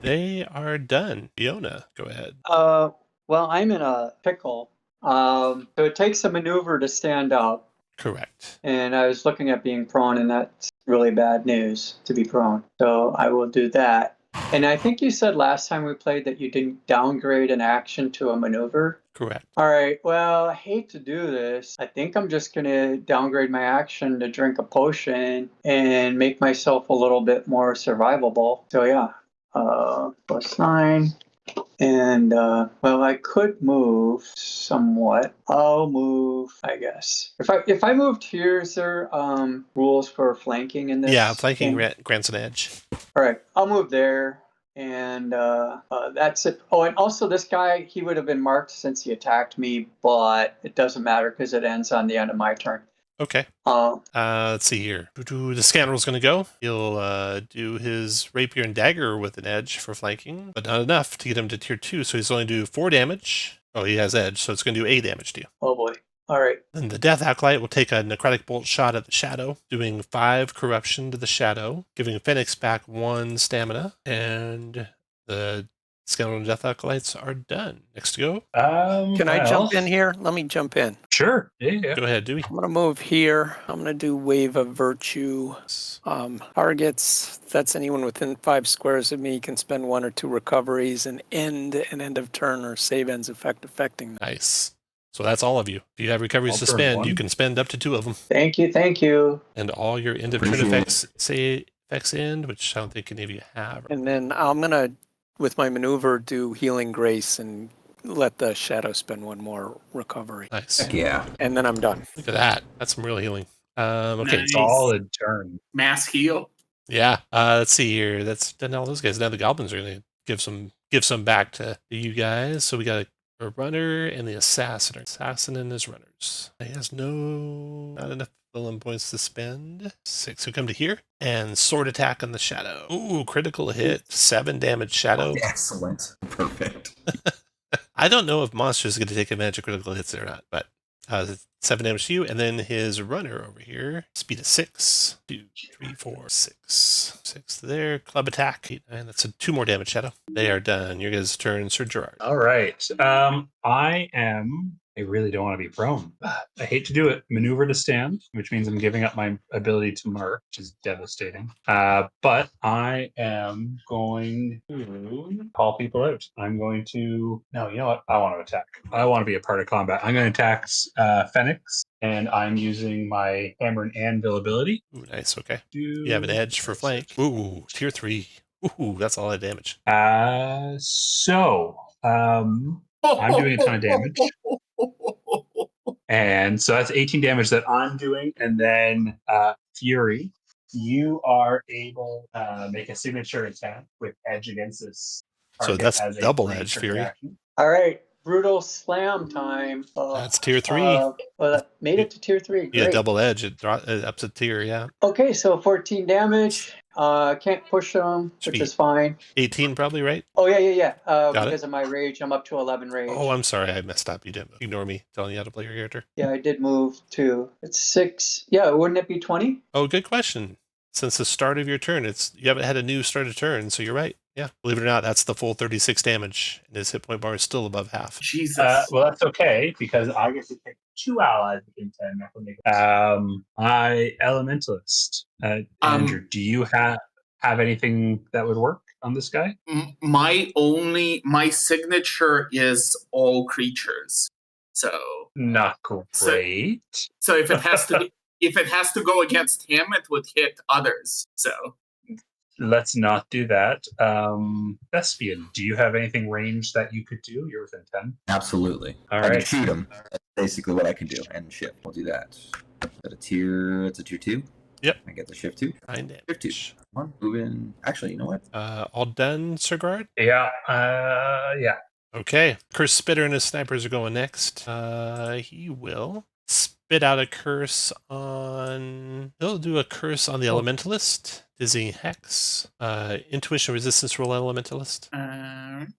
They are done. Fiona, go ahead. Well, I'm in a pickle. So it takes a maneuver to stand up. Correct. And I was looking at being prone, and that's really bad news to be prone. So I will do that. And I think you said last time we played that you didn't downgrade an action to a maneuver. Correct. All right. Well, I hate to do this. I think I'm just going to downgrade my action to drink a potion and make myself a little bit more survivable. So yeah, +9. And, well, I could move somewhat. I'll move, I guess. If I moved here, is there rules for flanking in this? Yeah, flanking grants an edge. All right, I'll move there. And that's it. Oh, and also this guy, he would have been marked since he attacked me, but it doesn't matter because it ends on the end of my turn. Okay. Let's see here. The scoundrel's going to go. He'll do his rapier and dagger with an edge for flanking, but not enough to get him to tier 2, so he's only do 4 damage. Oh, he has edge, so it's going to do 8 damage to you. Oh boy. All right. Then the Death Acolyte will take a necrotic bolt shot at the shadow, doing 5 corruption to the shadow, giving Phoenix back 1 stamina, and the Scoundrel and Death Acolytes are done. Next to go. Can I jump in here? Let me jump in. Sure. Yeah. Go ahead, Dewey. I'm going to move here. I'm going to do Wave of Virtue. Targets, that's anyone within 5 squares of me can spend 1 or 2 recoveries and end an end of turn or save ends effect affecting them. Nice. So that's all of you. If you have recoveries to I'll turn spend, 1. you can spend up to 2 of them. Thank you. Thank you. And all your end of turn Appreciate effects say effects end, which I don't think any of you have. And then I'm going to, with my maneuver, do Healing Grace and let the shadow spend 1 more recovery. Nice. Heck yeah. And then I'm done. Look at that. That's some real healing. Okay. Nice. Solid turn. Mass heal. Yeah. Let's see here. That's done all those guys. Now the goblins are going to give some back to you guys. So we got a runner and the assassin. Assassin and his runners. He has not enough villain points to spend. 6 who come to here. And sword attack on the shadow. Ooh, critical hit. 7 damage shadow. Excellent. Perfect. I don't know if monsters are going to take advantage of critical hits or not, but 7 damage to you, and then his runner over here, speed of 6, 2, 3, 4, 6, 6 there, club attack, 8, 9, that's 2 more damage, Shadow. They are done. Your guys' turn, Sir Gerard. All right. I really don't want to be prone. I hate to do it. Maneuver to stand, which means I'm giving up my ability to mark, which is devastating. But I am going to call people out. I'm going to... No, you know what? I want to attack. I want to be a part of combat. I'm going to attack Phoenix, and I'm using my hammer and anvil ability. Ooh, nice, okay. You have an edge for flank. Ooh, tier 3. Ooh, that's a lot of damage. I'm doing a ton of damage. And so that's 18 damage that I'm doing. And then Fury, you are able to make a signature attack with edge against this So target that's as a double free edge, turn Fury. reaction. All right. Brutal slam time. That's tier 3. Made it to tier 3. Yeah, Great. double edge. It ups a tier, yeah. Okay, so 14 damage. Can't push them, Should which be is fine. 18 probably, right? Oh, yeah. Got Because of my rage, I'm up to 11 rage. Oh, I'm sorry. I messed up. You didn't ignore me telling you how to play your character. Yeah, I did move to... It's 6. Yeah, wouldn't it be 20? Oh, good question. Since the start of your turn, you haven't had a new start of turn, so you're right. Yeah, believe it or not, that's the full 36 damage, and his hit point bar is still above half. Jesus. Well, that's okay because I get to pick 2 allies in 10. Elementalist. Andrew, do you have anything that would work on this guy? My signature is all creatures. So Not great. So if it has to go against him, it would hit others. So let's not do that. Thespian, do you have anything ranged that you could do? You're within 10. Absolutely. All I can right. shoot him. That's basically what I can do. And shift. We'll do that. It's a tier 2. Yep. I get the shift 2. 9 damage. Shift 2. Come on, move in. Actually, you know what? All done, Sir Guard? Yeah. Okay. Curse Spitter and his snipers are going next. He will spit out a curse on... He'll do a curse on the Elementalist. Dizzying Hex. Intuition resistance roll Elementalist.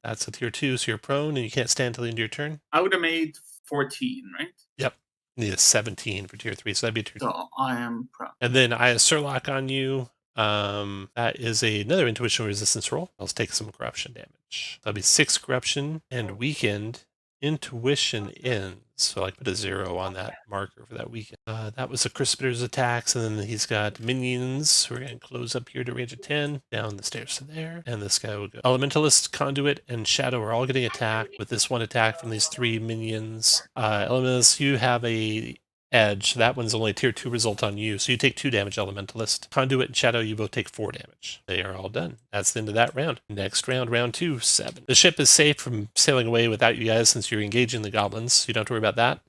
That's a tier 2, so you're prone and you can't stand till the end of your turn. I would have made 14, right? Yep. You need a 17 for tier 3, so that'd be a tier 2. So I am prone. And then I have Surlock on you. That is another intuition resistance roll. I'll take some corruption damage. That'll be 6 corruption and weakened. Intuition ends. So I put a 0 on that marker for that weekend. That was the Crispiter's attacks, and then he's got minions who are going to close up here to range of 10, down the stairs to there, and this guy will go. Elementalist, Conduit, and Shadow are all getting attacked with this one attack from these 3 minions. Elementalist, you have a edge. That one's only tier 2 result on you, so you take 2 damage, Elementalist. Conduit and Shadow, you both take 4 damage. They are all done. That's the end of that round. Next round, round 2, 7. The ship is safe from sailing away without you guys since you're engaging the goblins. You don't have to worry about that.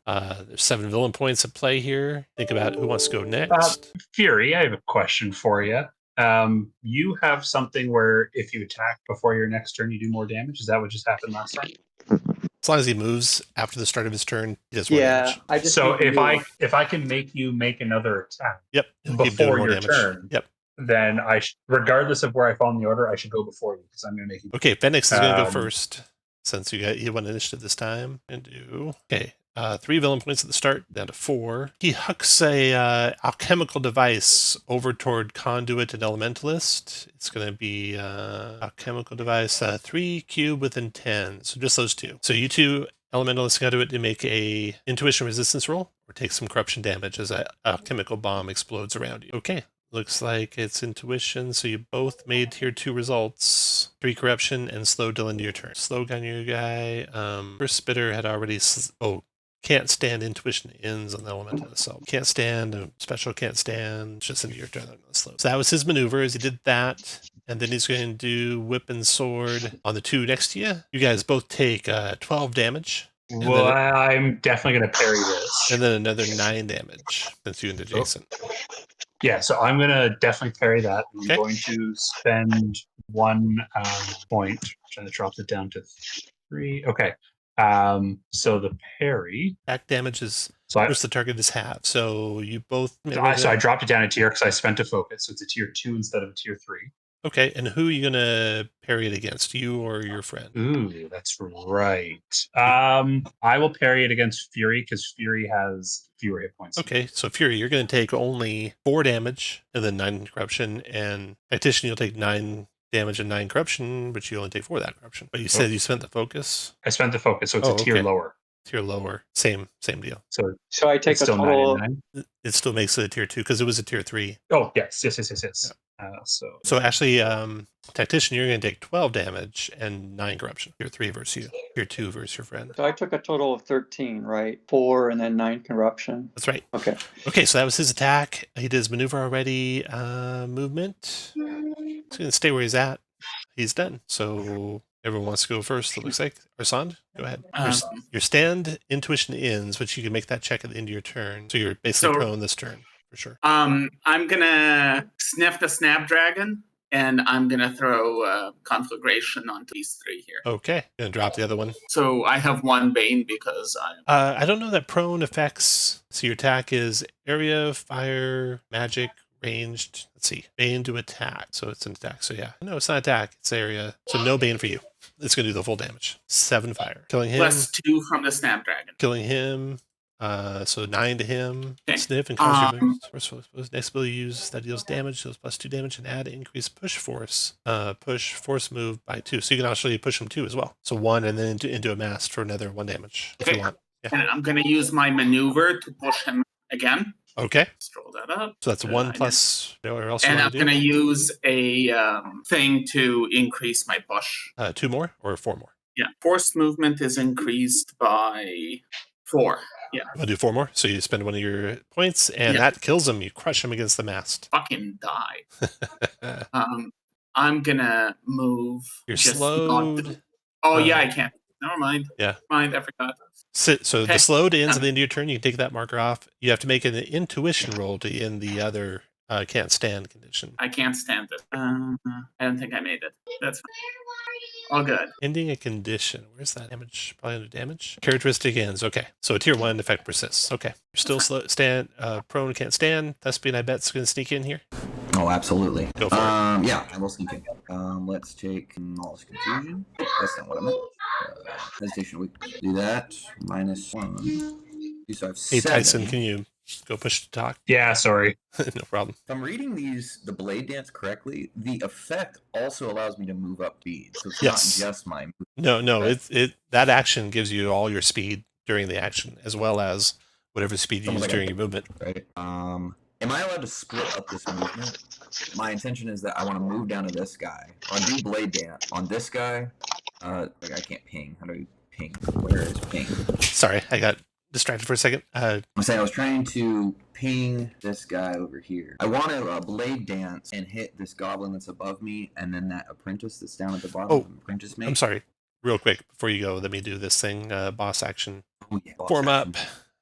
There's 7 villain points at play here. Think about who wants to go next. Fury, I have a question for you. You have something where if you attack before your next turn, you do more damage. Is that what just happened last time? As long as he moves after the start of his turn, he does more Yeah, damage. I just So need to move. if I can make you make another attack Yep. He'll keep doing before more your damage. turn, Yep. then regardless of where I fall in the order, I should go before you because I'm going to make you. Okay, Phoenix is going to go first since you won initiative this time. And do 3 villain points at the start, down to 4. He hucks a alchemical device over toward Conduit and Elementalist. It's going to be alchemical device 3 cube within 10. So just those two. So you two Elementalist Conduit to make a intuition resistance roll or take some corruption damage as a chemical bomb explodes around you. Okay. Looks like it's intuition, so you both made tier 2 results. 3 corruption and slow till into your turn. Slow gun your guy. First spitter had already can't stand intuition ends on the elementalist. So can't stand, special can't stand, just into your turn on the slow. So that was his maneuver as he did that. And then he's going to do whip and sword on the 2 next to you. You guys both take 12 damage. Well, I'm definitely going to parry this. And then another 9 damage since you into Jason. Yeah, so I'm going to definitely parry that. I'm going to spend 1 point. I'm trying to drop it down to 3. Okay. So the parry. Attack damage is first the target is half. So you both. So I dropped it down a tier because I spent a focus. So it's a tier 2 instead of a tier 3. Okay, and who are you gonna parry it against? You or your friend? Ooh, that's right. I will parry it against Fury because Fury has fewer hit points. Okay, so Fury, you're gonna take only 4 damage and then 9 corruption, and Tactician, you'll take 9 damage and 9 corruption, but you only take 4 of that corruption. But you said you spent the focus. I spent the focus, so it's a tier lower. Tier lower, same deal. So I take a total. 9 and 9. It still makes it a tier 2 because it was a tier 3. Oh yes. Yeah. So actually, Tactician, you're going to take 12 damage and 9 corruption. Tier 3 versus you. Tier 2 versus your friend. So I took a total of 13, right? 4 and then 9 corruption. That's right. Okay. Okay, so that was his attack. He did his maneuver already. Movement. He's going to stay where he's at. He's done. So everyone wants to go first, it looks like. Arsand, go ahead. Your stand intuition ends, but you can make that check at the end of your turn. So you're basically prone this turn. For sure. I'm gonna sniff the snapdragon, and I'm gonna throw conflagration onto these 3 here. Okay, gonna drop the other one. So I have 1 bane because I don't know that prone affects. So your attack is area, fire, magic, ranged. Let's see, bane to attack. So it's an attack. So yeah, no, it's not attack. It's area. So no bane for you. It's gonna do the full damage. 7 fire, killing him. Plus 2 from the snapdragon. Killing him. So 9 to him. Okay. Sniff and cause your moves. Next ability use that deals damage, deals plus 2 damage, and add increase push force. Push force move by 2. So you can actually push him 2 as well. So 1 and then into a mast for another 1 damage if you want. Yeah. And I'm gonna use my maneuver to push him again. Okay. Let's roll that up. So that's 1 plus whatever else you and want I'm to do. gonna use a thing to increase my push. 2 more or 4 more? Yeah. Force movement is increased by 4. Yeah. I'll do 4 more. So you spend 1 of your points, and that kills him. You crush him against the mast. Fucking die. I'm gonna move. You're slowed. Yeah, I can. Never mind. Yeah. Mind, I forgot. So the slowed ends at the end of your turn. You can take that marker off. You have to make an intuition roll to end the other can't stand condition. I can't stand it. I don't think I made it. That's fine. All good. Ending a condition. Where's that damage? Probably under damage. Characteristic ends. Okay. So a tier 1 effect persists. Okay. You're still slow, prone, can't stand. Thespian, I bet, is going to sneak in here. Oh, absolutely. Go for it. Yeah, I will sneak in. Let's take Knowledge Confusion. That's not what I meant. Hesitation, we do that. -1. So I have 7. Hey, Tyson, can you go push to talk? Yeah, sorry. No problem. If I'm reading the blade dance correctly, the effect also allows me to move up speed. So it's not just my move. No, it that action gives you all your speed during the action, as well as whatever speed you use during your movement. Right. Am I allowed to split up this movement? My intention is that I want to move down to this guy. I want to do blade dance on this guy. I can't ping. How do I ping? Where is ping? Sorry, I got distracted for a second. I'm saying I was trying to ping this guy over here. I want to blade dance and hit this goblin that's above me, and then that apprentice that's down at the bottom. Apprentice mate. I'm sorry. Real quick, before you go, let me do this thing. Boss action. Form up.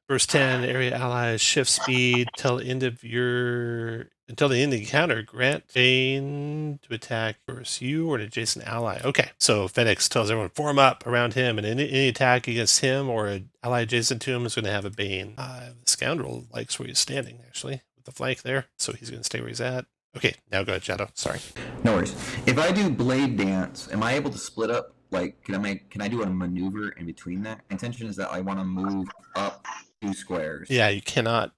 First 10 area allies shift speed till end of your Until the end of the encounter, grant Bane to attack first you or an adjacent ally. Okay, so Phoenix tells everyone form up around him, and any attack against him or an ally adjacent to him is going to have a Bane. The scoundrel likes where he's standing, actually, with the flank there, so he's going to stay where he's at. Okay, now go ahead, Shadow. Sorry. No worries. If I do blade dance, am I able to split up? Like, can I do a maneuver in between that? Intention is that I want to move up 2 squares. Yeah, you cannot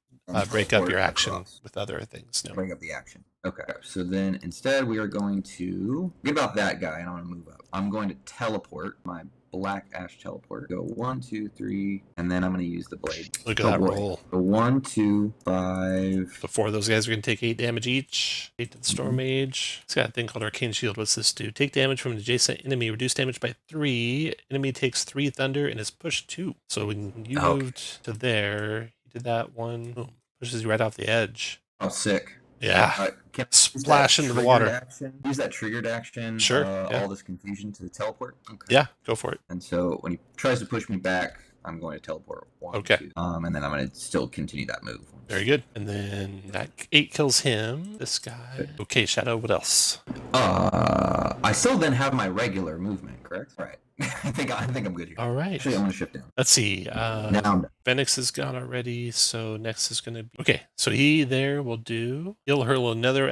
break up your action across. with other things. No. Break up the action. Okay. So then instead we are going to forget about that guy and I want to move up. I'm going to teleport my black ash teleport. Go 1, 2, 3, and then I'm going to use the blade. Look at that roll. Go 1, 2, 5. So 4 of those guys are going to take 8 damage each. 8 to the Storm Mage. It's got a thing called Arcane Shield. What's this do? Take damage from an adjacent enemy. Reduce damage by 3. Enemy takes 3 thunder and is pushed 2. So when you moved to there, you did that one. Boom. Pushes you right off the edge. Oh, sick. Yeah. Can I splash into the water. Use that triggered action. Sure. All this confusion to teleport. Okay. Yeah, go for it. And so when he tries to push me back, I'm going to teleport 1, Okay. 2, and then I'm going to still continue that move. Very good. And then that 8 kills him. This guy. Okay, Shadow. What else? I still then have my regular movement, correct? All right. I think I'm good here. All right. Actually, I'm going to shift down. Let's see. Down. Phoenix is gone already, so next is going to be... Okay, so he there will do... He'll hurl another...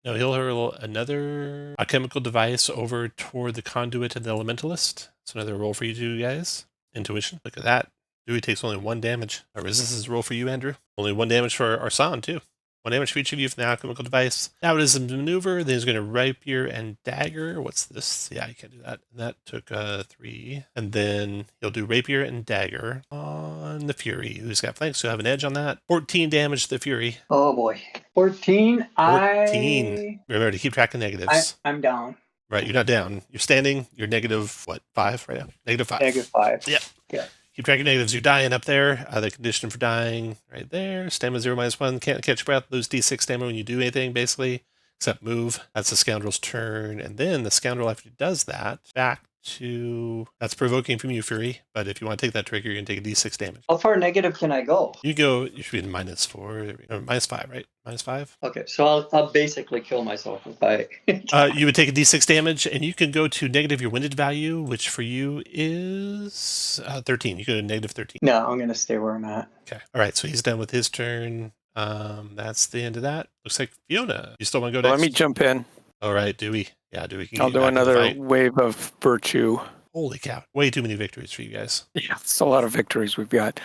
he'll hurl another alchemical device over toward the conduit and the elementalist. So another roll for you two guys. Intuition. Look at that. Dewey takes only 1 damage. A resistance roll for you, Andrew. Only 1 damage for Arsan, too. 1 damage for each of you from the alchemical device. Now it is a maneuver. Then he's going to rapier and dagger. What's this? Yeah, you can't do that. And that took 3. And then he'll do rapier and dagger on the Fury, who's got flanks, so have an edge on that. 14 damage to the Fury. Oh boy. 14. 14. Remember to keep track of negatives. I'm down. Right, you're not down. You're standing. You're negative, what, 5 right now? Negative 5. Negative 5. Yeah. Yeah. Keep track of negatives. You're dying up there. The condition for dying right there. Stamina 0 -1. Can't catch your breath. Lose D6 stamina when you do anything, basically, except move. That's the scoundrel's turn. And then the scoundrel, after he does that, back to... That's provoking from you, Fury. But if you want to take that trigger, you're going to take a D6 damage. How far negative can I go? You should be in -4. Or -5, right? -5? Okay, so I'll basically kill myself if I... You would take a D6 damage, and you can go to negative your winded value, which for you is 13. You go to negative 13. No, I'm going to stay where I'm at. Okay. All right, so he's done with his turn. That's the end of that. Looks like Fiona. You still want to go next? Let me jump in. All right, Dewey. Yeah, Dewey. Can I'll get do back in the another fight. wave of virtue. Holy cow. Way too many victories for you guys. Yeah, it's a lot of victories we've got.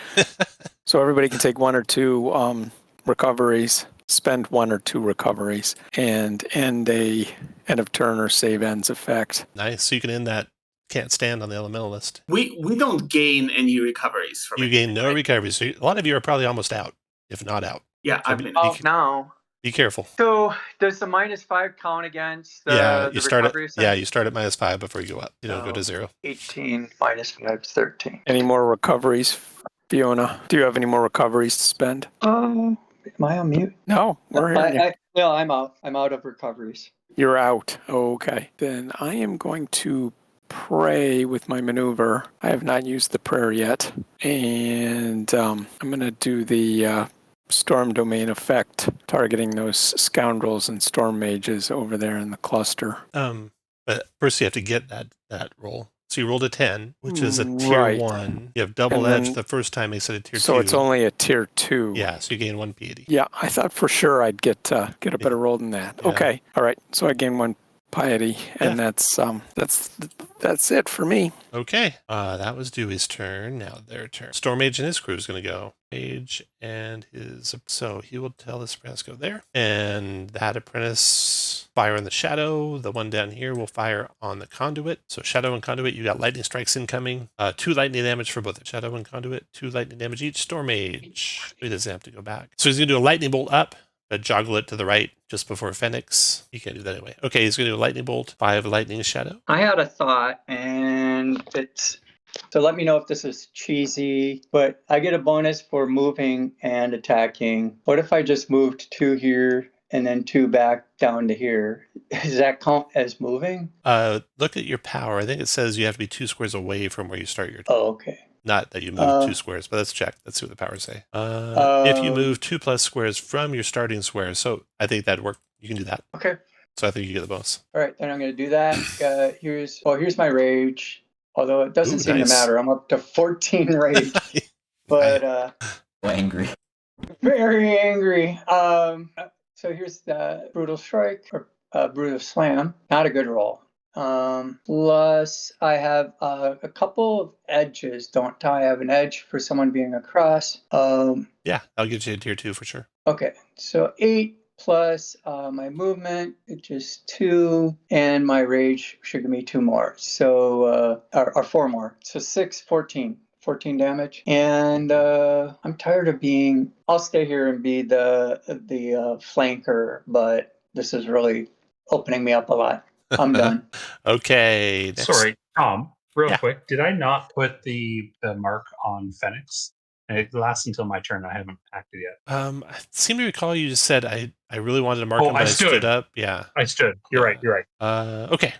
So everybody can take 1 or 2 recoveries, spend 1 or 2 recoveries, and end a end of turn or save ends effect. Nice. So you can end that can't stand on the elementalist. We don't gain any recoveries from You it, gain no right? recoveries. So a lot of you are probably almost out, if not out. Yeah, So I've been. be- now. Be careful. So does the -5 count against Yeah, the you start at recovery? you start at -5 before you go up. You don't go to 0. 18 minus 5 is 13. Any more recoveries, Fiona? Do you have any more recoveries to spend? Am I on mute? No, we're here. No, I'm out. I'm out of recoveries. You're out. Okay. Then I am going to pray with my maneuver. I have not used the prayer yet. And I'm going to do the storm domain effect, targeting those scoundrels and storm mages over there in the cluster. But first you have to get that roll. So you rolled a 10, which is a tier Right. 1. You have double And edge then- the first time they said a tier 2. So it's only a tier 2. Yeah, so you gain 1 piety. Yeah, I thought for sure I'd get a better roll than that. Yeah. Okay. All right. So I gain 1 piety, and that's it for me. Okay. That was Dewey's turn. Now their turn. Storm Mage and his crew is going to go. Mage and his... So he will tell this apprentice go there. And that apprentice fire on the shadow. The one down here will fire on the conduit. So shadow and conduit, you got lightning strikes incoming. 2 lightning damage for both shadow and conduit. 2 lightning damage each. Storm Mage. He doesn't have to go back. So he's going to do a lightning bolt up. But joggle it to the right just before Phoenix. You can't do that anyway. Okay, he's going to do a lightning bolt. 5 lightning shadow. I had a thought, and it's... So let me know if this is cheesy, but I get a bonus for moving and attacking. What if I just moved 2 here and then 2 back down to here? Does that count as moving? Look at your power. I think it says you have to be 2 squares away from where you start your turn. Oh, okay. Not that you move 2 squares, but let's check. Let's see what the powers say. If you move 2+ squares from your starting square, so I think that'd work. You can do that. Okay. So I think you get the bonus. All right, then I'm going to do that. Here's my rage. Although it doesn't seem to matter. I'm up to 14 rage. But angry. very angry. So here's the brutal strike or brutal slam. Not a good roll. Plus I have a couple of edges. Don't I have an edge for someone being across? Yeah, I'll give you a tier 2 for sure. Okay, so 8 plus my movement, it's just 2, and my rage should give me 2 more. So or 4 more. So 6, 14. 14 damage, and I'm tired of being. I'll stay here and be the flanker, but this is really opening me up a lot. I'm done. Okay. Next. Sorry, Tom. Real quick, did I not put the mark on Phoenix? And it lasts until my turn. I haven't acted yet. I seem to recall you just said I really wanted to mark him, but I stood up. Yeah, I stood. You're right. You're right. Okay.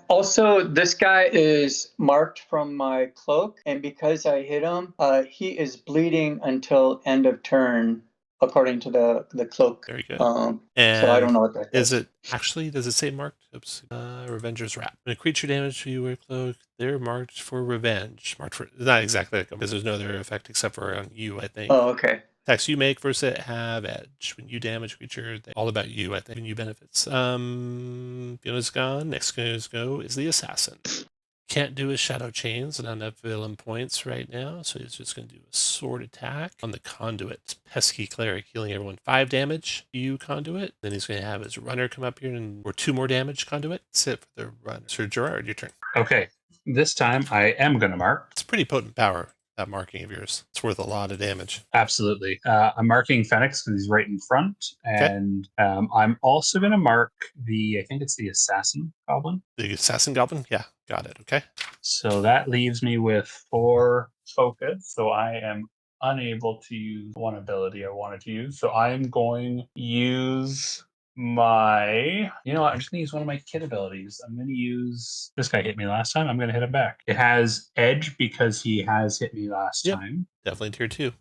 Also, this guy is marked from my cloak, and because I hit him, he is bleeding until end of turn, according to the cloak. Very good. So I don't know what that is. Does it say marked? Oops. Revenger's Wrap. When a creature damage you wear cloak, they're marked for revenge. Marked for not exactly because there's no other effect except for on you, I think. Oh, okay. Attacks you make versus it have edge. When you damage a creature, all about you, I think. When you benefits. Fiona's gone. Next to go is the assassin. Can't do his shadow chains, not enough villain points right now, so he's just going to do a sword attack on the conduit. Pesky cleric, healing everyone 5 damage. You conduit. Then he's going to have his runner come up here or 2 more damage conduit. Sit for the runner. Sir Gerard, your turn. Okay, this time I am going to mark. It's pretty potent power. That marking of yours. It's worth a lot of damage. Absolutely. I'm marking Phoenix because he's right in front. And I'm also going to mark I think it's the Assassin Goblin. The Assassin Goblin? Yeah, got it. Okay. So that leaves me with 4 focus. So I am unable to use one ability I wanted to use. So I'm going to use I'm just going to use one of my kit abilities. I'm going to use, this guy hit me last time. I'm going to hit him back. It has edge because he has hit me last time. Definitely tier 2.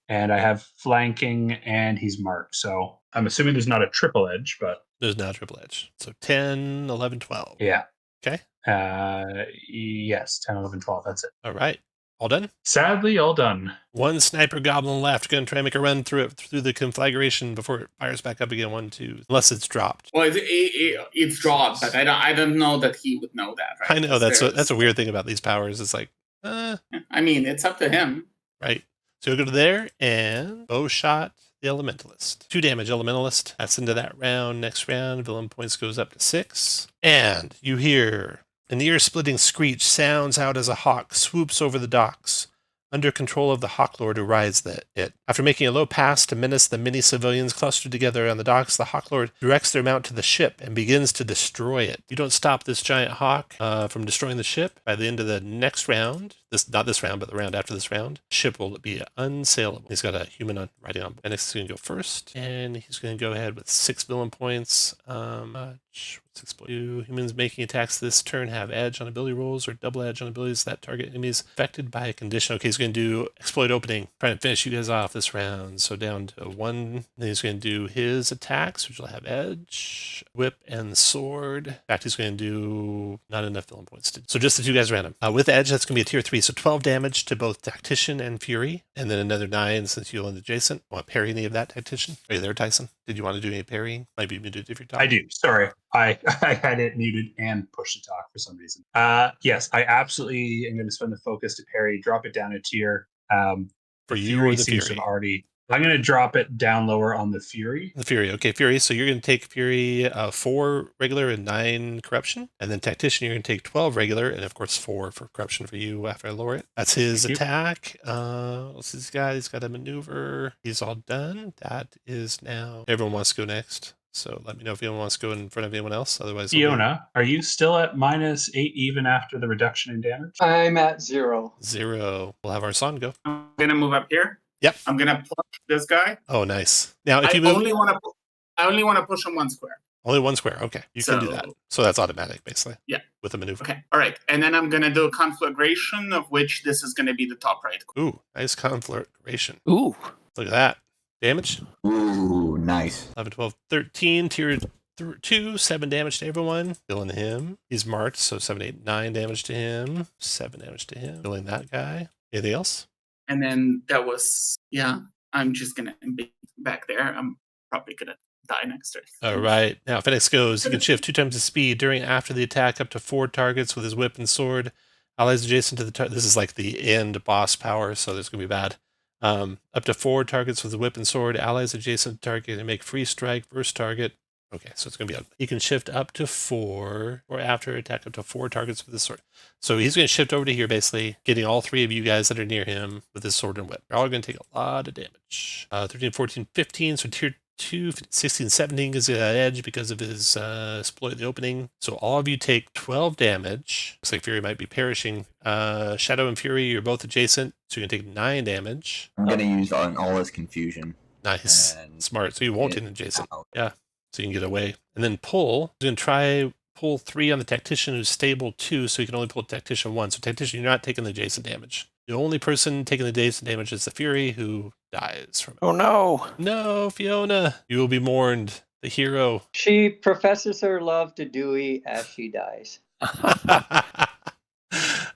And I have flanking and he's marked. So I'm assuming there's not a triple edge, but. There's not a triple edge. So 10, 11, 12. Yeah. Okay. Yes, 10, 11, 12. That's it. All right. All done? Sadly, all done. 1 sniper goblin left. Going to try and make a run through the conflagration before it fires back up again. 1, 2, unless it's dropped. Well, it's dropped, but I don't know that he would know that. Right? I know that's a weird thing about these powers. It's like, I mean, it's up to him, right? So you'll go to there and bow shot the Elementalist. 2 damage Elementalist. That's into that round. Next round, villain points goes up to 6, and you hear. An ear-splitting screech sounds out as a hawk swoops over the docks. Under control of the Hawklord who rides it. After making a low pass to menace the many civilians clustered together on the docks, the Hawklord directs their mount to the ship and begins to destroy it. You don't stop this giant hawk from destroying the ship. By the end of the next round, not this round, but the round after this round, the ship will be unsaleable. He's got a human riding on. And he's going to go first, and he's going to go ahead with 6 villain points. 2 humans making attacks this turn have edge on ability rolls or double edge on abilities that target enemies affected by a condition. Okay, he's going to do exploit opening, trying to finish you guys off this round. So down to 1. Then he's going to do his attacks, which will have edge, whip, and sword. In fact, he's going to do not enough villain points to. So just the 2 guys random. With edge, that's going to be a tier 3. So 12 damage to both Tactician and Fury, and then another 9 since you land adjacent. Want to parry any of that, Tactician? Are you there, Tyson? Did you want to do any parrying? Might be muted if you're talking. I do. Sorry. I had it muted and push to talk for some reason. Yes, I absolutely am going to spend the focus to parry, drop it down a tier. For you or the Fury? I'm going to drop it down lower on the Fury. The Fury. Okay, Fury. So you're going to take Fury 4 regular and 9 corruption. And then Tactician, you're going to take 12 regular and, of course, 4 for corruption for you after I lower it. That's his attack. What's this guy? He's got a maneuver. He's all done. That is now. Everyone wants to go next. So let me know if anyone wants to go in front of anyone else. Otherwise, Fiona, are you still at -8 even after the reduction in damage? I'm at 0. 0. We'll have our son go. I'm going to move up here. Yep. I'm going to push this guy. Oh, nice. Now, if you I move... only want to push him 1 square. Only one square. Okay, you can do that. So that's automatic, basically. Yeah. With a maneuver. Okay. All right. And then I'm going to do a conflagration, of which this is going to be the top right. Ooh, nice conflagration. Ooh. Look at that. Damage. Ooh, nice. 11, 12, 13. Tier 2, 7 damage to everyone. Killing him. He's marked, so 7, 8, 9 damage to him. 7 damage to him. Killing that guy. Anything else? And then that was, I'm just going to be back there. I'm probably going to die next turn. All right. Now, Fenix goes. He can shift 2 times the speed during and after the attack up to 4 targets with his whip and sword. Allies adjacent to the target. This is like the end boss power, so this is going to be bad. Up to 4 targets with the whip and sword. Allies adjacent to target and make free strike first target. Okay, so it's going to be ugly. He can shift up to 4, or after attack up to 4 targets with his sword. So he's going to shift over to here, basically, getting all 3 of you guys that are near him with his sword and whip. You're all going to take a lot of damage. 13, 14, 15, so tier 2, 16, 17 gives you that edge because of his exploit the opening. So all of you take 12 damage. Looks like Fury might be perishing. Shadow and Fury, you're both adjacent, so you can take 9 damage. I'm going to use all this confusion. Nice. And Smart. So you won't hit adjacent. out. Yeah. So you can get away. And then pull. He's going to try pull 3 on the Tactician who's stable 2, so you can only pull Tactician 1. So Tactician, you're not taking the adjacent damage. The only person taking the adjacent damage is the Fury, who dies from it. Oh no. No, Fiona. You will be mourned. The hero. She professes her love to Dewey as she dies.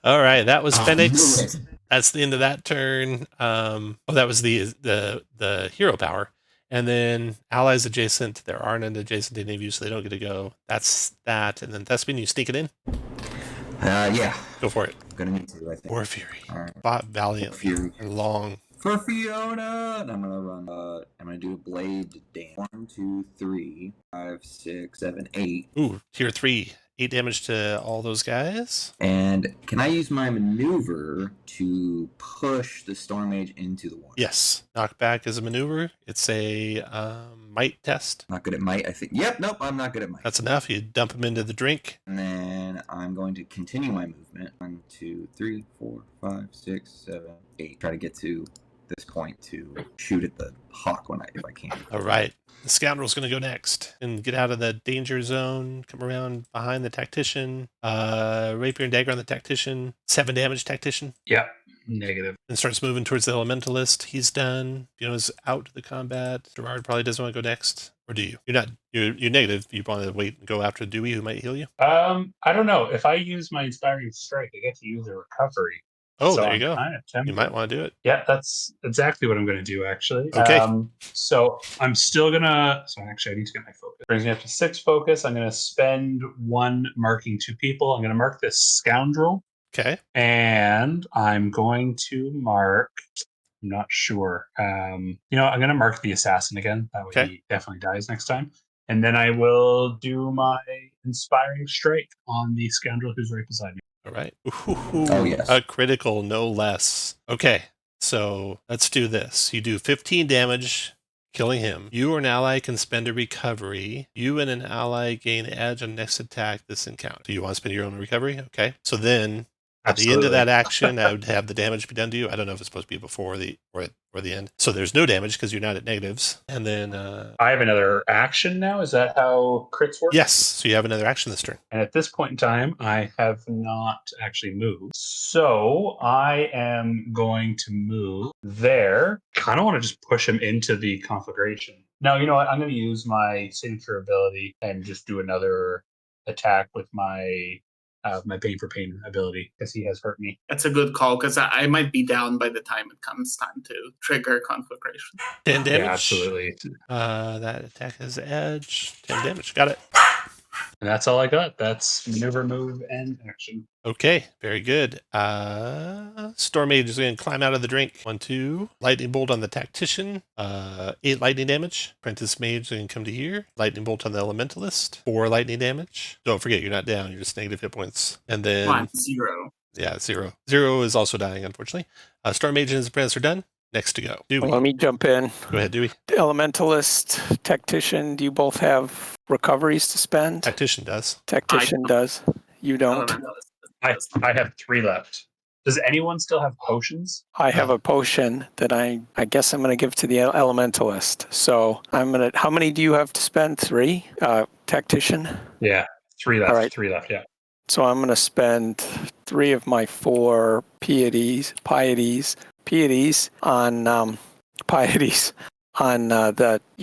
All right, that was Oh, Fenix. That's the end of that turn. That was the hero power. And then allies adjacent. There are none adjacent to any of you, so they don't get to go. That's that. And then Thespian, you sneak it in. Yeah. Go for it. I'm gonna need to, I think. War Fury. All right. Fought valiantly Fury. and long. For Fiona, and I'm gonna run. I'm gonna do a blade dance. 1, 2, 3, 5, 6, 7, 8. Ooh, tier 3. 8 damage to all those guys. And can I use my maneuver to push the Storm Mage into the water? Yes. Knockback is a maneuver. It's a might test. Not good at might, I think. Yep, nope, I'm not good at might. That's enough. You dump him into the drink. And then I'm going to continue my movement. 1, 2, 3, 4, 5, 6, 7, 8. Try to get to this point to shoot at the hawk if I can. All right. The scoundrel's going to go next and get out of the danger zone. Come around behind the tactician. Rapier and dagger on the tactician. 7 damage tactician. Yeah, negative. And starts moving towards the elementalist. He's done. Fiona's out of the combat. Gerard probably doesn't want to go next. Or do you? You're not. You're negative. You want to wait and go after Dewey, who might heal you? I don't know. If I use my Inspiring Strike, I get to use a recovery. Oh, So there you I'm go. kind of tempted. You might want to do it. Yeah, that's exactly what I'm going to do, actually. Okay. So I'm still going to... So actually, I need to get my focus. Brings me up to 6 focus. I'm going to spend 1 marking 2 people. I'm going to mark this scoundrel. Okay. And I'm going to mark... I'm not sure. I'm going to mark the assassin again. That way he definitely dies next time. And then I will do my Inspiring Strike on the scoundrel who's right beside me. All right. Oh, yes. A critical, no less. Okay. So let's do this. You do 15 damage, killing him. You or an ally can spend a recovery. You and an ally gain edge on next attack this encounter. Do you want to spend your own recovery? Okay. So then at the end of that action, I would have the damage be done to you. I don't know if it's supposed to be before the or the end. So there's no damage because you're not at negatives. And then I have another action now. Is that how crits work? yes. So you have another action this turn. And at this point in time, I have not actually moved. So I am going to move there. Kind of want to just push him into the conflagration. No, you know what? I'm going to use my signature ability and just do another attack with my Pain for Pain ability because he has hurt me. That's a good call because I might be down by the time it comes time to trigger conflagration. 10 damage. Yeah, absolutely. That attack has edge. 10 damage. Got it. And that's all I got. That's maneuver, move, and action. Okay, very good. Storm Mage is going to climb out of the drink. 1, 2. Lightning Bolt on the Tactician. 8 lightning damage. Apprentice Mage is going to come to here. Lightning Bolt on the Elementalist. 4 lightning damage. Don't forget, you're not down. You're just negative hit points. And then... 1, 0. Yeah, 0. 0 is also dying, unfortunately. Storm Mage and his apprentice are done. Next to go. Dewey. Let me jump in. Go ahead, Dewey. Elementalist, Tactician, do you both have recoveries to spend? Tactician does. Tactician does. You don't. I have 3 left. Does anyone still have potions? I have a potion that I guess I'm going to give to the elementalist. So how many do you have to spend? 3? Tactician? Yeah, 3 left. All right. 3 left. Yeah. So I'm going to spend 3 of my 4 pieties on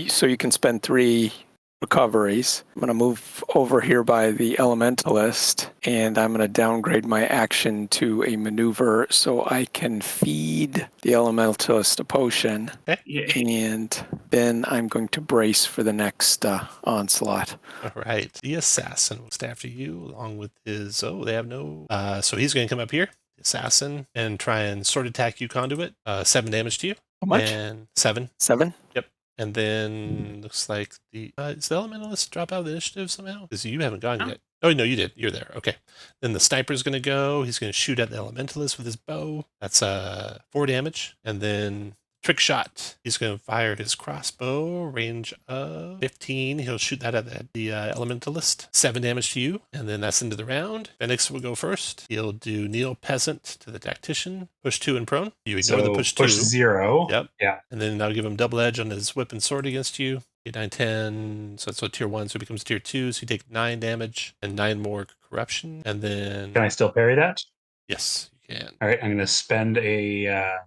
so you can spend 3 recoveries. I'm going to move over here by the elementalist, and I'm going to downgrade my action to a maneuver so I can feed the elementalist a potion. Yeah. And then I'm going to brace for the next onslaught. All right. The assassin will stay after you along with his. Oh, they have no. So he's going to come up here, the assassin, and try and sword attack you, Conduit. 7 damage to you. How much? And 7. 7? Yep. And then looks like is the elementalist drop out of the initiative somehow? Because you haven't gone yet. Oh no, you did. You're there. Okay. Then the sniper's going to go. He's going to shoot at the elementalist with his bow. That's 4 damage. And then trick shot. He's going to fire his crossbow, range of 15. He'll shoot that at the elementalist. 7 damage to you. And then that's into the round. Phoenix will go first. He'll do Kneel Peasant to the tactician. Push 2 and prone. You ignore the push 2. Push 0. Yep. Yeah. And then that'll give him double edge on his whip and sword against you. 8, 9, 10. So that's tier 1. So it becomes tier 2. So you take 9 damage and 9 more corruption. And then. Can I still parry that? Yes, you can. All right. I'm going to spend a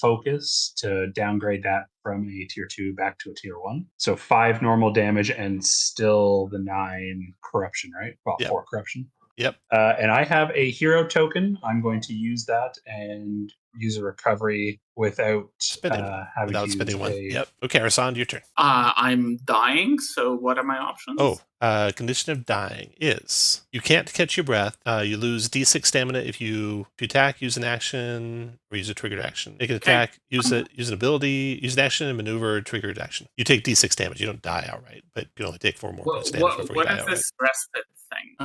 focus to downgrade that from a tier 2 back to a tier 1. So 5 normal damage and still the 9 corruption, right? Well, Yep. 4 corruption. Yep. And I have a hero token. I'm going to use that and use a recovery without Spending having without to spending use 1. a... Yep. Okay, Arsan, your turn. I'm dying, so what are my options? Condition of dying is you can't catch your breath. You lose D6 stamina if you attack, use an action, or use a triggered action. Make an attack, use an ability, use an action, and maneuver, triggered action. You take D6 damage. You don't die outright, but you can only take 4 more points damage before you die What is outright. this respite thing?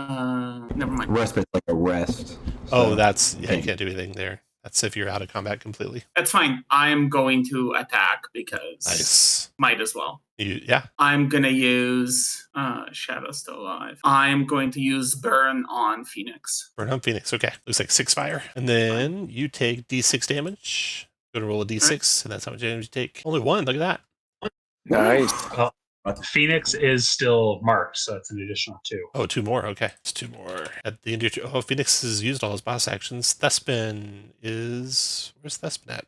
Never mind. Respite's like a rest. Oh, that's you can't do anything there. That's if you're out of combat completely. That's fine. I'm going to attack because Nice. might as well. Yeah. I'm gonna use Shadow's still alive. I'm going to use Burn on Phoenix. Burn on Phoenix. Okay. Looks like 6 fire. And then you take D6 damage. Go to roll a D6, and that's how much damage you take. Only 1. Look at that. Nice. Phoenix is still marked, so it's an additional 2. Oh, 2 more. Okay. It's 2 more. At the end of your Phoenix has used all his boss actions. Thespin is... Where's Thespin at?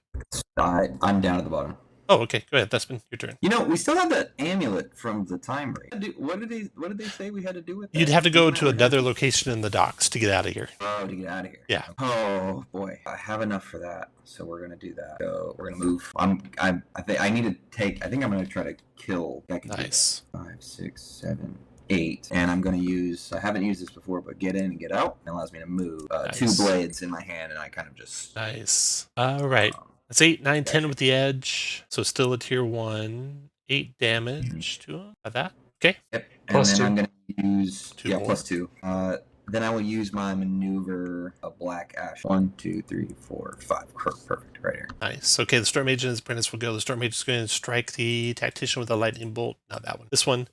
I'm down at the bottom. Oh, okay. Go ahead, Thespin. Your turn. You know, we still have that amulet from the time raid. What did they say we had to do with that? You'd have to go to another location in the docks to get out of here. Oh, to get out of here. Yeah. Oh boy, I have enough for that, so we're gonna do that. So we're gonna move. I think I need to take. I think I'm gonna try to kill. Nice. 5, 6, 7, 8, and I'm gonna use. I haven't used this before, but get in and get out. It allows me to move. Nice. 2 blades in my hand, and I kind of just. Nice. All right. That's 8, 9, 10 with the edge. So still a tier 1. 8 damage to him. Got that? Okay. Yep. And Plus then 2. I'm gonna use. 2 yeah, more. plus 2. Then I will use my maneuver of Black Ash. 1, 2, 3, 4, 5. Perfect, right here. Nice. Okay, the Storm Mage and his apprentice will go. The Storm Mage is going to strike the Tactician with a lightning bolt. Not that one. This one.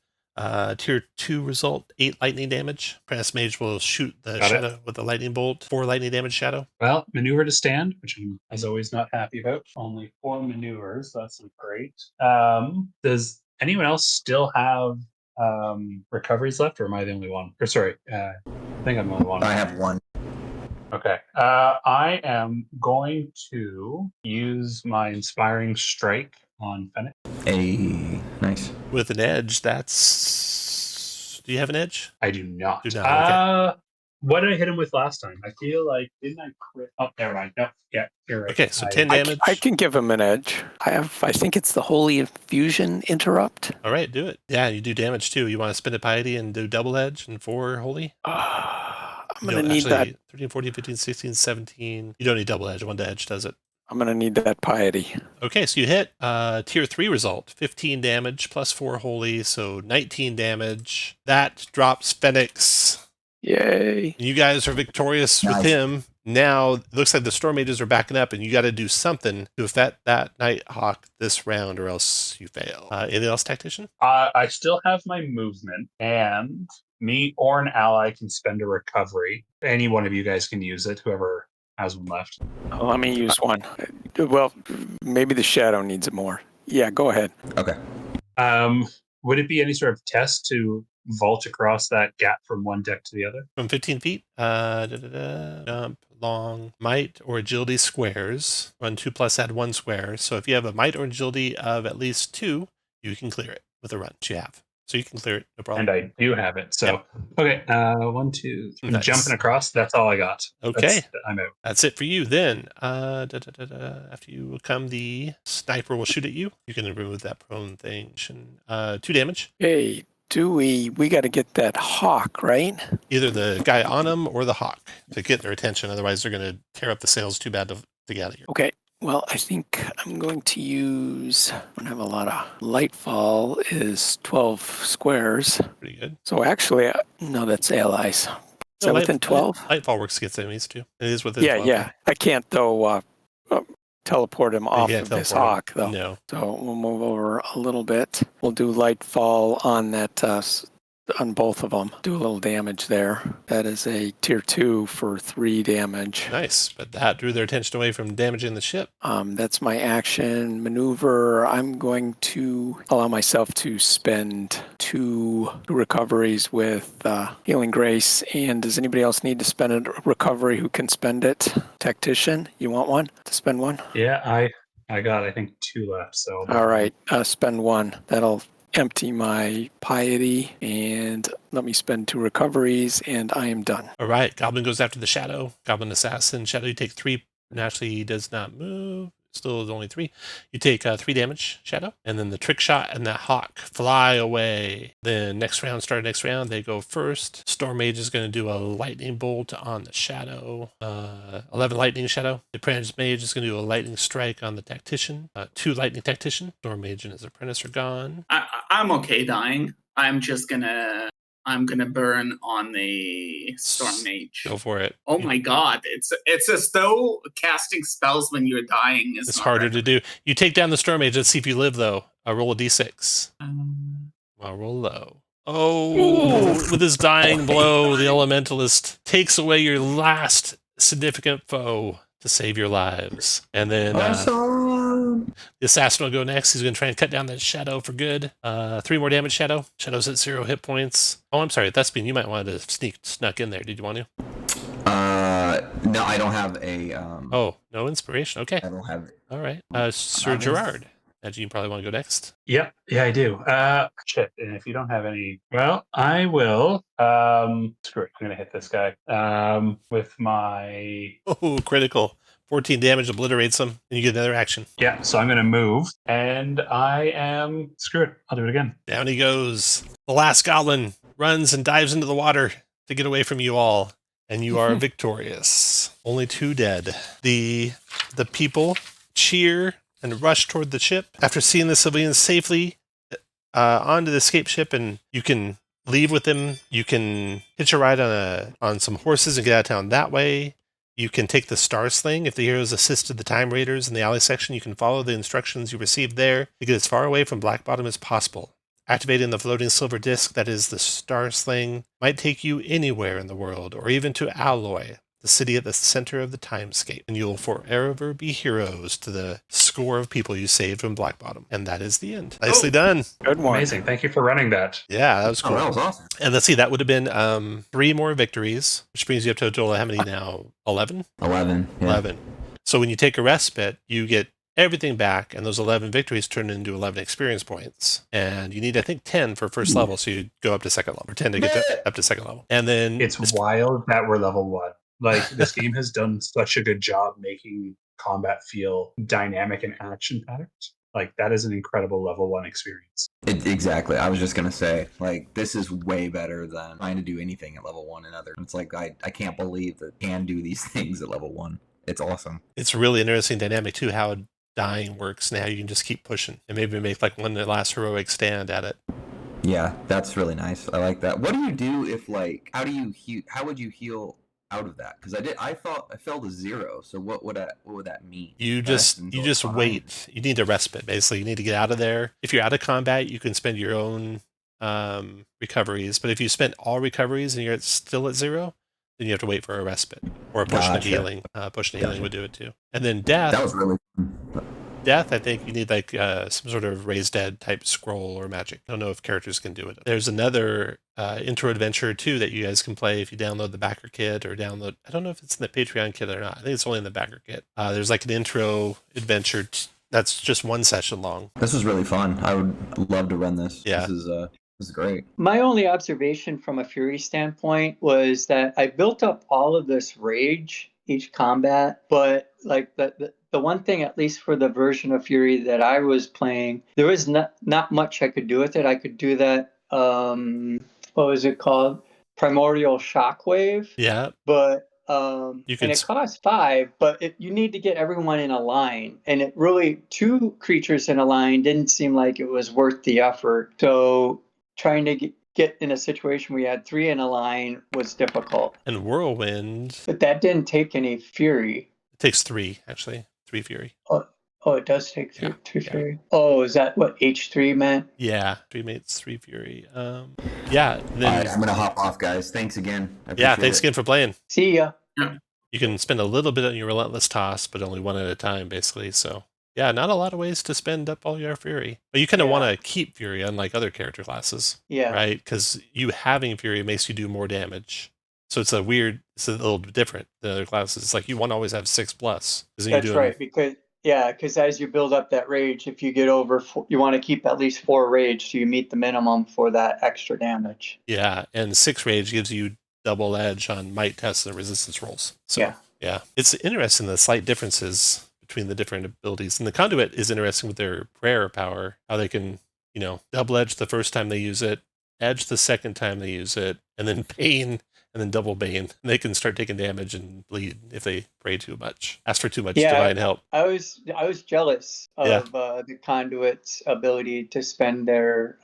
Tier 2 result, 8 lightning damage. Apprentice Mage will shoot the shadow with a lightning bolt. 4 lightning damage shadow. Well, maneuver to stand, which I'm as always not happy about. Only 4 maneuvers. That's great. Does anyone else still have recoveries left, or am I the only one? Or sorry, I think I'm the only one. I have 1. Okay. I am going to use my Inspiring Strike on Fennec. Nice. With an edge, that's... Do you have an edge? I do not. Do not, okay. What did I hit him with last time? I feel like, didn't I crit? Oh, never mind. No, yeah, you're right. Okay, so 10 damage. I can give him an edge. I think it's the Holy Infusion interrupt. All right, do it. Yeah, you do damage too. You want to spend a piety and do double edge and 4 holy? I'm going to need that. 13, 14, 15, 16, 17. You don't need double edge. 1 to edge does it. I'm going to need that piety. Okay, so you hit tier 3 result. 15 damage plus 4 holy, so 19 damage. That drops Phoenix. Yay. You guys are victorious with him. Now, it looks like the Storm Mages are backing up, and you got to do something to affect that Nighthawk this round, or else you fail. Anything else, Tactician? I still have my movement, and me or an ally can spend a recovery. Any one of you guys can use it, whoever has one left. Oh, let me use one. Well, maybe the shadow needs it more. Yeah, go ahead. Okay. Would it be any sort of test to vault across that gap from one deck to the other? From 15 feet, jump, long, might, or agility squares. Run 2+, add 1 square. So if you have a might or agility of at least 2, you can clear it with a run that you have. So you can clear it, no problem. And I do have it. So, okay. 1, 2, 3. Nice. Jumping across. That's all I got. Okay. I'm out. That's it for you. Then, after you come, the sniper will shoot at you. You can remove that prone thing. 2 damage. Hey, Dewey, we got to get that hawk, right? Either the guy on him or the hawk to get their attention. Otherwise, they're going to tear up the sails too bad to get out of here. Okay. Well, I think I'm going to use, I don't have a lot of lightfall, is 12 squares. Pretty good. So actually, no, that's allies. Is that within 12? Lightfall works against enemies too. It is within 12. Yeah. I can't, though, teleport him off can't of this teleport hawk, though. No. So we'll move over a little bit. We'll do lightfall on that, on both of them. Do a little damage there. That is a tier 2 for 3 damage. Nice, but that drew their attention away from damaging the ship. That's my action maneuver. I'm going to allow myself to spend 2 recoveries with Healing Grace. And does anybody else need to spend a recovery who can spend it? Tactician, you want one to spend one? Yeah, I got, I think, 2 left. So All right, spend 1. That'll empty my piety, and let me spend 2 recoveries, and I am done. All right, Goblin goes after the Shadow. Goblin Assassin. Shadow, you take 3. Naturally, he does not move. Still is only 3. You take 3 damage, Shadow. And then the Trick Shot and that Hawk fly away. Then next round, they go first. Storm Mage is going to do a Lightning Bolt on the Shadow. 11 Lightning Shadow. The Apprentice Mage is going to do a Lightning Strike on the Tactician. 2 Lightning Tactician. Storm Mage and his Apprentice are gone. I'm okay dying. I'm gonna burn on the Storm Mage. Go for it. Oh my god, it's as though casting spells when you're dying is It's not harder to do. You take down the Storm Mage. Let's see if you live, though. Roll a d6. I'll roll low. Oh, with his dying blow, the Elementalist takes away your last significant foe to save your lives. And then the Assassin will go next. He's going to try and cut down that Shadow for good. 3 more damage, Shadow. Shadow's at 0 hit points. Oh, I'm sorry. That's been, you might want to snuck in there. Did you want to? No, I don't have a. Oh, no inspiration. Okay. I don't have it. All right. Sir Gerard. Imagine you probably want to go next. yeah, I do. Shit. And if you don't have any, well, I will. Screw it. I'm gonna hit this guy. With my. Oh, critical. 14 damage obliterates him, and you get another action. Yeah, so I'm gonna move, and I am. Screw it. I'll do it again. Down he goes. The last goblin runs and dives into the water to get away from you all, and you are victorious. Only 2 dead. The people cheer and rush toward the ship. After seeing the civilians safely onto the escape ship, and you can leave with them, you can hitch a ride on some horses and get out of town that way. You can take the Star Sling. If the heroes assisted the Time Raiders in the alley section, you can follow the instructions you received there to get as far away from Blackbottom as possible. Activating the floating silver disc that is the Star Sling might take you anywhere in the world, or even to Alloy, the city at the center of the timescape, and you'll forever be heroes to the score of people you saved from Blackbottom. And that is the end. Nicely done. Good one. Amazing. Thank you for running that. Yeah, that was cool. Oh, that was awesome. And let's see, that would have been 3 more victories, which brings you up to a total of how many now? 11? 11. Yeah. 11. So when you take a respite, you get everything back, and those 11 victories turn into 11 experience points. And you need, I think, 10 for first level, so you go up to second level, or 10 to get up to second level. And then It's wild that we're level 1. Like, this game has done such a good job making combat feel dynamic and action packed. Like, that is an incredible level 1 experience. Exactly. I was just gonna say, like, this is way better than trying to do anything at level 1 and other. It's like I can't believe that can do these things at level 1. It's awesome. it's really interesting dynamic, too, how dying works and how you can just keep pushing and maybe make like one last heroic stand at it. Yeah, that's really nice. I like that. What do you do if, like, how would you heal out of that? Because I thought I fell to 0. So what would that mean? You just wait. You need a respite. Basically, you need to get out of there. If you're out of combat, you can spend your own recoveries. But if you spent all recoveries and you're still at 0, then you have to wait for a respite or a potion of Gotcha. healing. Potion of healing Gotcha. would do it too. And then death. That was really fun. Death, I think you need like some sort of raised dead type scroll or magic. I don't know if characters can do it. There's another intro adventure too that you guys can play if you download the backer kit or download. I don't know if it's in the Patreon kit or not. I think it's only in the backer kit. There's like an intro adventure that's just one session long. This was really fun. I would love to run this. Yeah. This is great. My only observation from a Fury standpoint was that I built up all of this rage each combat, but like the one thing, at least for the version of Fury that I was playing, there was not much I could do with it. I could do that, what was it called? Primordial Shockwave. Yeah. But You and can it costs 5, but you need to get everyone in a line, and it really 2 creatures in a line didn't seem like it was worth the effort. So trying to get in a situation where you had 3 in a line was difficult. And Whirlwind, But that didn't take any Fury. it takes 3 actually, 3 Fury. Oh, it does take 3, Yeah, 3 yeah. Fury. Oh, is that what H3 meant? Yeah, 3 mates, 3 Fury. Yeah. Then All right, I'm gonna hop off, guys. Thanks again. I yeah, appreciate thanks it. again for playing. See ya. You can spend a little bit on your relentless toss, but only one at a time, basically. So yeah, not a lot of ways to spend up all your Fury. But you kind of Yeah. want to keep Fury, unlike other character classes, Yeah. right? Because you having Fury makes you do more damage. So it's a little bit different than other classes. It's like you want to always have 6+. 'Cause then you're That's doing- right. Because as you build up that rage, if you get over 4, you want to keep at least 4 rage so you meet the minimum for that extra damage. Yeah, and 6 rage gives you double edge on might tests and resistance rolls. So yeah, it's interesting the slight differences between the different abilities. And the conduit is interesting with their prayer power, how they can, double edge the first time they use it, edge the second time they use it, and then bane, and then double bane. And they can start taking damage and bleed if they pray too much. Ask for too much divine help. I was jealous of the conduit's ability to spend their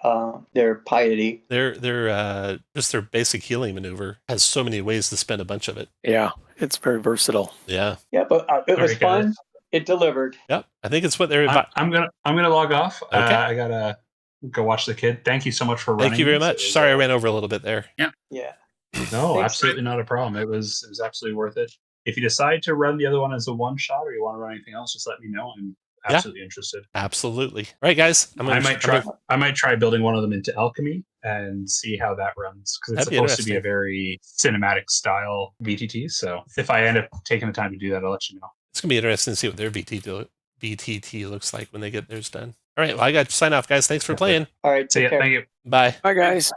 piety. Their just their basic healing maneuver has so many ways to spend a bunch of it. Yeah, it's very versatile. Yeah. Yeah, but it was Very good. fun. It delivered. Yep. I think it's what they're. I'm gonna log off. Okay. I gotta go watch the kid. Thank you so much for running. Thank you very this. much. Sorry, I ran over a little bit there. Yeah. No, Thanks. absolutely not a problem. It was absolutely worth it. If you decide to run the other one as a one shot, or you want to run anything else, just let me know. I'm absolutely interested. Absolutely. All right, guys. I might try building one of them into alchemy and see how that runs, because it's That'd be supposed to be a interesting. very cinematic style VTT. So if I end up taking the time to do that, I'll let you know. It's gonna be interesting to see what their VTT looks like when they get theirs done. All right. Well, I got to sign off, guys. Thanks for playing. All right. So Take yeah, care. thank you. Bye. Bye, guys.